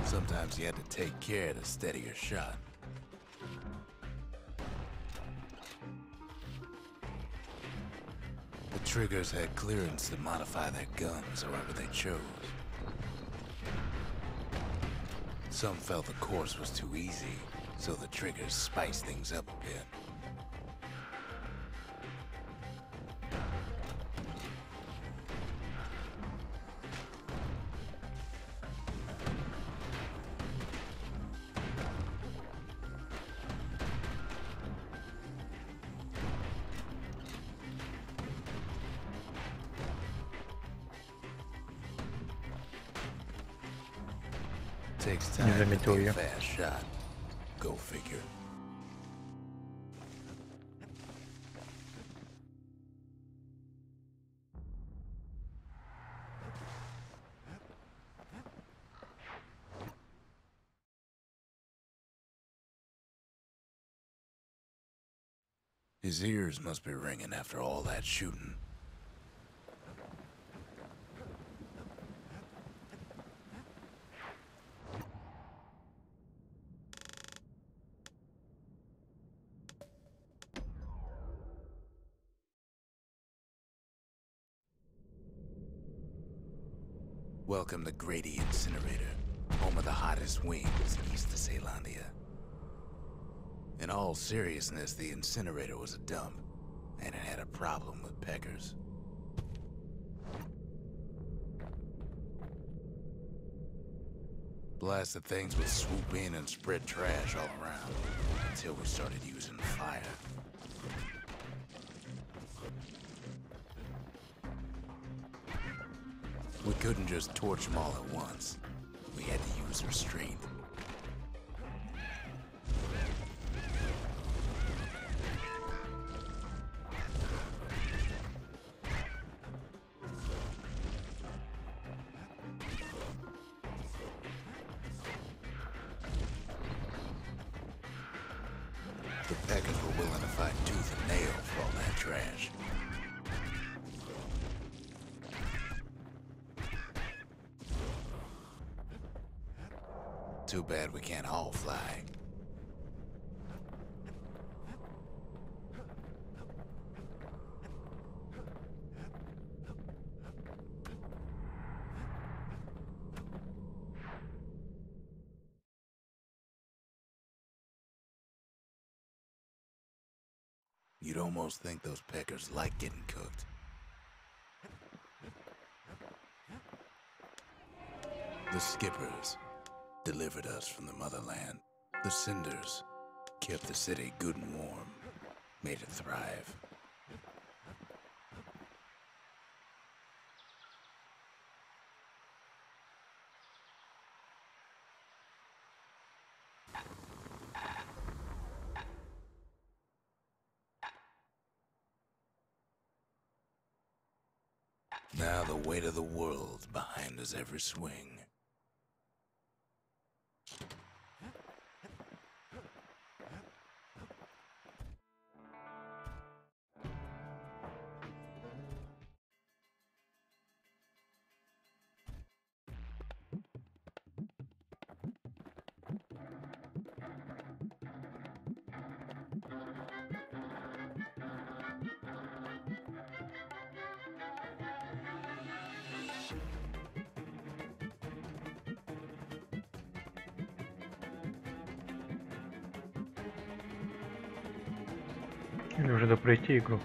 Sometimes you had to take care to steady your shot. The Triggers had clearance to modify their guns however they chose. Some felt the course was too easy, so the Triggers spiced things up a bit. Takes Не time to заметил be a ее. fast shot. Go figure. His ears must be ringing after all that shooting. Welcome to Grady Incinerator, home of the hottest wings east of Caelandia. In all seriousness, the incinerator was a dump, and it had a problem with peckers. Blasted things would swoop in and spread trash all around, until we started using fire. We couldn't just torch them all at once. We had to use restraint. The peckers were willing to fight tooth and nail for all that trash. Too bad we can't all fly. You'd almost think those peckers like getting cooked. The skippers delivered us from the motherland. The cinders kept the city good and warm, made it thrive. Now the weight of the world's behind us every swing. Или уже да пройти игру?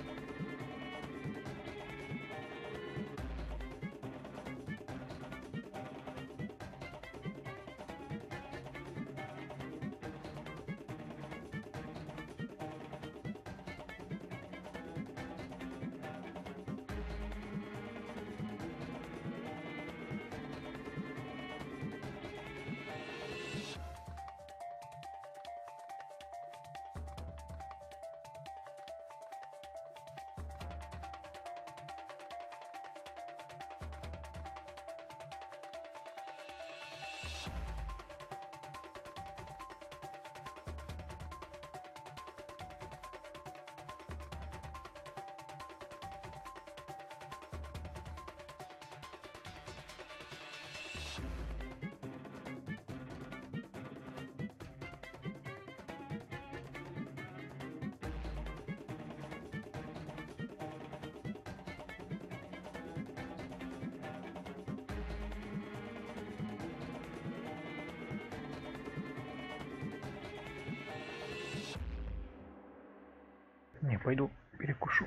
Не, пойду перекушу.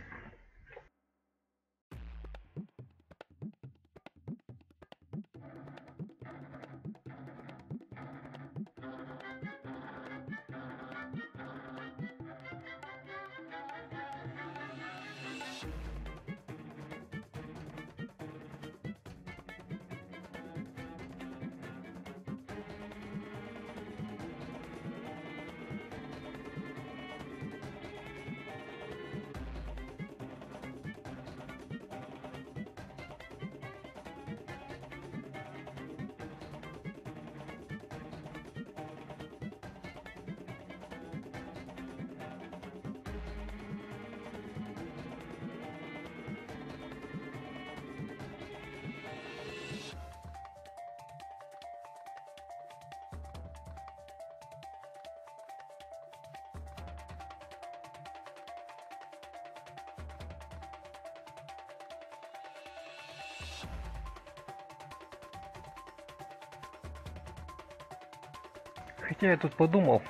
Хотя я тут подумал,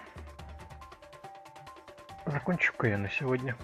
закончу-ка я на сегодня.